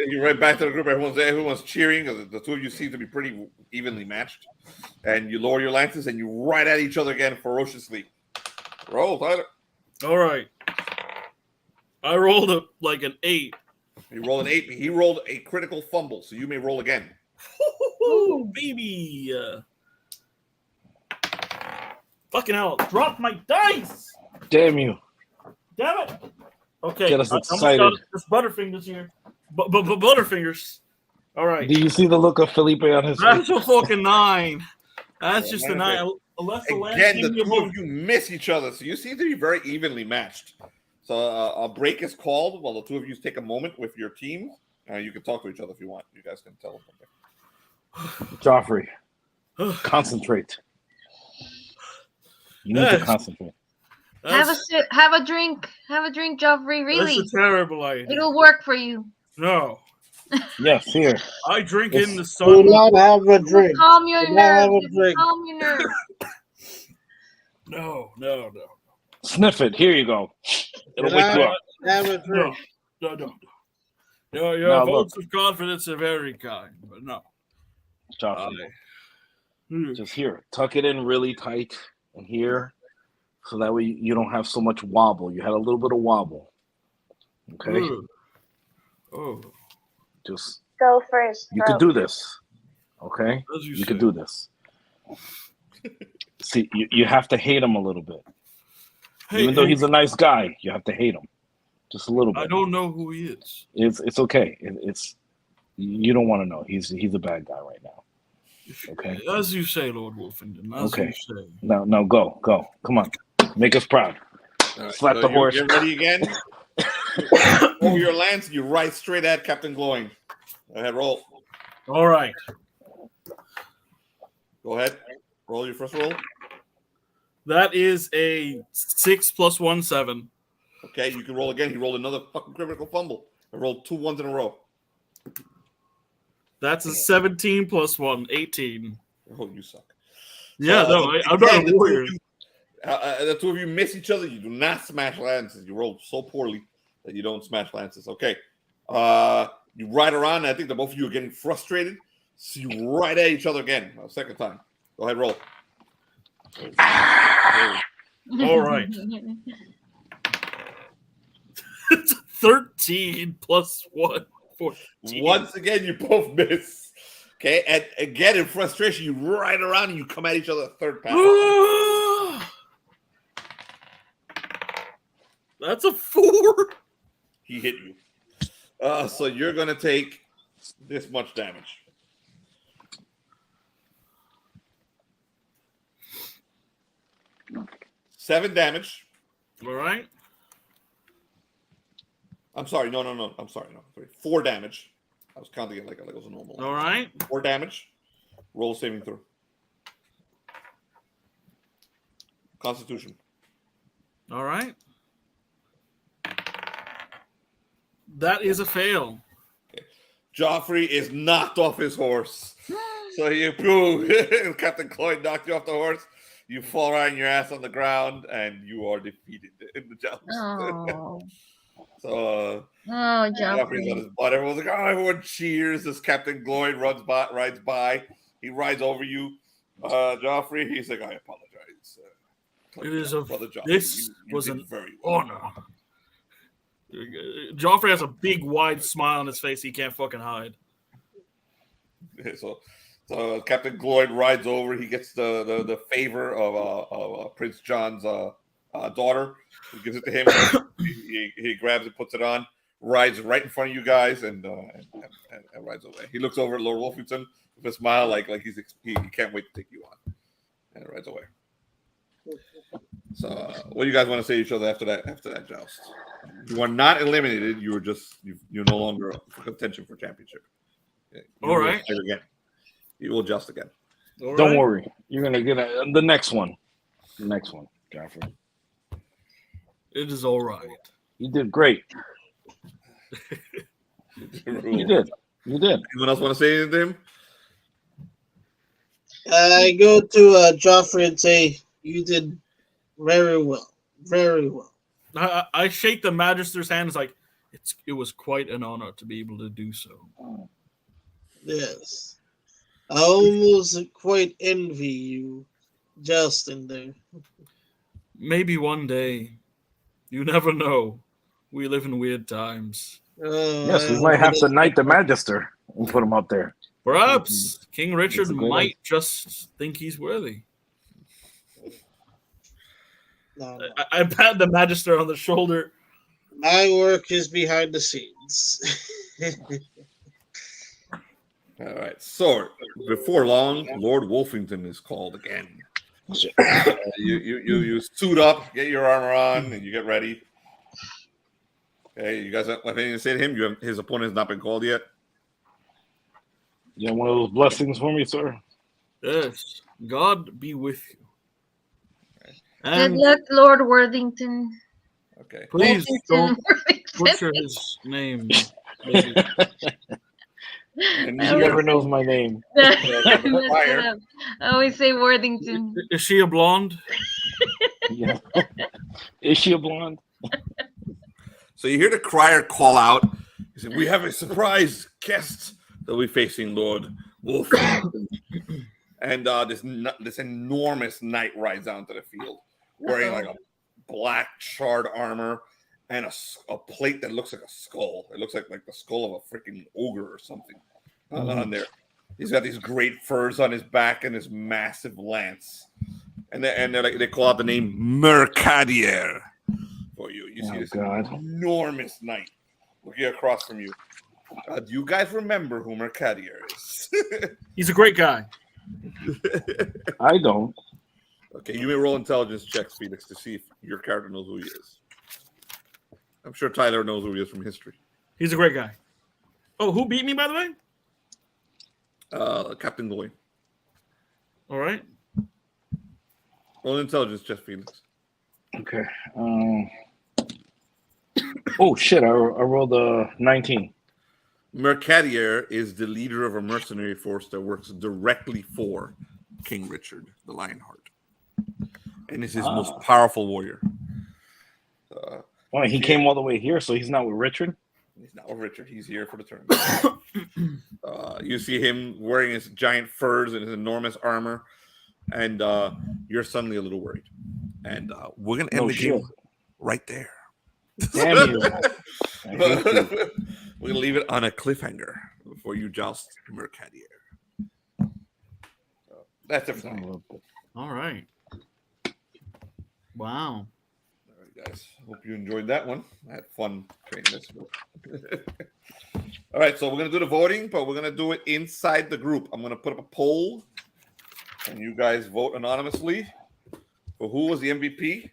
you right back to the group. Everyone's there. Everyone's cheering. The two of you seem to be pretty evenly matched. And you lower your lances and you ride at each other again ferociously. Roll, Tyler. All right. I rolled an 8. You roll an 8. He rolled a critical fumble, so you may roll again. Ooh, baby. Fucking hell. Drop my dice. damn you. Damn it. Okay. Get us I excited. almost got this Butterfingers here. Butterfingers. All right. Do you see the look of Felipe on his face? That's a fucking 9. That's just a 9. Unless the land Again, the gave me a two of bonus. you miss each other, so you seem to be very evenly matched. So a break is called while the two of you take a moment with your team. You can talk to each other if you want. You guys can tell them. Geoffrey, concentrate. You need to concentrate. Have a sip. Have a drink. Have a drink, Geoffrey. Really, That's a terrible idea. it'll work for you. No. Yes, here. I drink It's- in the Do sun. not have a drink. Calm your Do not have nerves. a drink. Calm your nerves. No. Sniff it. Here you go. It'll Do wake not you up. have a drink. No. Your Now, votes of confidence are very kind, but no. Geoffrey, just here. Tuck it in really tight in here, so that way you don't have so much wobble. You had a little bit of wobble. Okay? Oh. Just Go first. you could do this. Okay? As you You say. could do this. See, you have to hate him a little bit. Hey, Even though hey, he's a nice guy, you have to hate him. Just a little bit. I don't know who he is. It's okay. It's you don't want to know. He's a bad guy right now. Okay. As you say, Lord Wolfenden. As Okay. you say. Now go. Come on. Make us proud. All right, Slap so the you're- horse. You're ready again? Over your lance, you ride straight at Captain Glowing. Go ahead, roll. All right. Go ahead. Roll your first roll. That is a 6 + 1, 7. Okay, you can roll again. He rolled another fucking critical fumble. I rolled 2 ones in a row. That's a 17 + 1, 18. Oh, you suck. Yeah, So, I'm not again, a warrior. the two of you miss each other. You do not smash lances. You rolled so poorly that you don't smash lances. Okay. You ride around. And I think that both of you are getting frustrated. So you ride at each other again. A second time. Go ahead, roll. All right. 13 + 1, 14. Once again, you both miss. Okay, and again in frustration, you ride around and you come at each other a third time. That's a 4. He hit you. So you're gonna take this much damage. Seven damage. All right. I'm sorry. No. I'm sorry. No. 4 damage. I was counting it like it was a normal. All right. 4 damage. Roll saving throw. Constitution. All right. That is a fail. Geoffrey is knocked off his horse. So you boom. Captain Cloyd knocked you off the horse. You fall right on your ass on the ground, and you are defeated in the joust. Oh, So oh, Geoffrey's on Geoffrey. his butt. Everyone's like, "Oh!" Everyone cheers as Captain Gloyd rides by. He rides over you, Geoffrey. He's like, "I apologize." It is a. Brother Geoffrey. This You was did an very well. honor. Geoffrey has a big, wide smile on his face. He can't fucking hide. So Captain Gloyd rides over. He gets the favor of Prince John's daughter. He gives it to him. he grabs it, puts it on, rides right in front of you guys, and rides away. He looks over at Lord Wolfenden with a smile, like he can't wait to take you on, and rides away. So, what do you guys want to say to each other after that joust? You are not eliminated. You are just you're no longer for contention for championship. All right. Again. You will adjust again. All Don't right. worry. You're gonna get the next one. The next one, Geoffrey. It is all right. You did great. You did. Anyone else want to say anything to him? I go to Geoffrey and say, "You did very well, very well." I shake the Magister's hand. It's like it was quite an honor to be able to do so. Yes, I almost quite envy you, Justin. There, Maybe one day. You never know. We live in weird times. Yes, we might have to knight the Magister and put him up there. Perhaps King Richard That's a good might idea. just think he's worthy. No. I pat the Magister on the shoulder. My work is behind the scenes. All right. So before long, Lord Wolfenden is called again. You suit up, get your armor on, and you get ready. Okay, you guys have anything to say to him? His opponent has not been called yet. You have one of those blessings for me, sir? Yes. God be with you. Good And luck, Lord Worthington. Okay. please don't Worthington. butcher his name. Maybe. And He never knows my name. Messed Fire. it up. I always say Worthington. Is she a blonde? Yeah. Is she a blonde? So you hear the crier call out. He said, "We have a surprise guest that we're facing, Lord Wolfenden." And this enormous knight rides out into the field, wearing like a black charred armor and a plate that looks like a skull. It looks like the skull of a freaking ogre or something on there. He's got these great furs on his back and this massive lance. And they call out the name Mercadier for you. You see this enormous knight looking across from you. Do you guys remember who Mercadier is? He's a great guy. I don't. Okay, you may roll intelligence checks, Felix, to see if your character knows who he is. I'm sure Tyler knows who he is from history. He's a great guy. Oh, who beat me, by the way? Captain Goy. All right. Roll intelligence checks, Felix. Okay. Oh, shit. I rolled a 19. Mercadier is the leader of a mercenary force that works directly for King Richard, the Lionheart, and is his most powerful warrior. He came all the way here, so he's not with Richard? He's not with Richard. He's here for the turn. You see him wearing his giant furs and his enormous armor, and you're suddenly a little worried. And we're going to end the game right there. Damn you. We're going to leave it on a cliffhanger before you joust Mercadier. So that's it for tonight. All right. Wow. All right, guys. Hope you enjoyed that one. I had fun training this. All right, so we're going to do the voting, but we're going to do it inside the group. I'm going to put up a poll, and you guys vote anonymously for who was the MVP.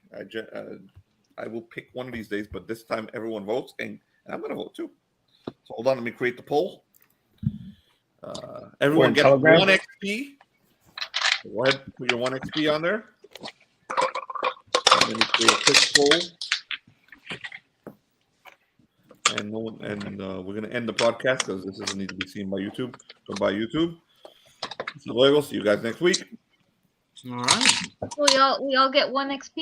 I will pick one of these days, but this time everyone votes, and I'm going to vote too. So hold on, let me create the poll. Everyone gets 1 XP. Go ahead, put your 1 XP on there. And then we create a quick poll. And we're going to end the podcast because this doesn't need to be seen by YouTube. So by YouTube. So luego, see you guys next week. All right. We all get 1 XP.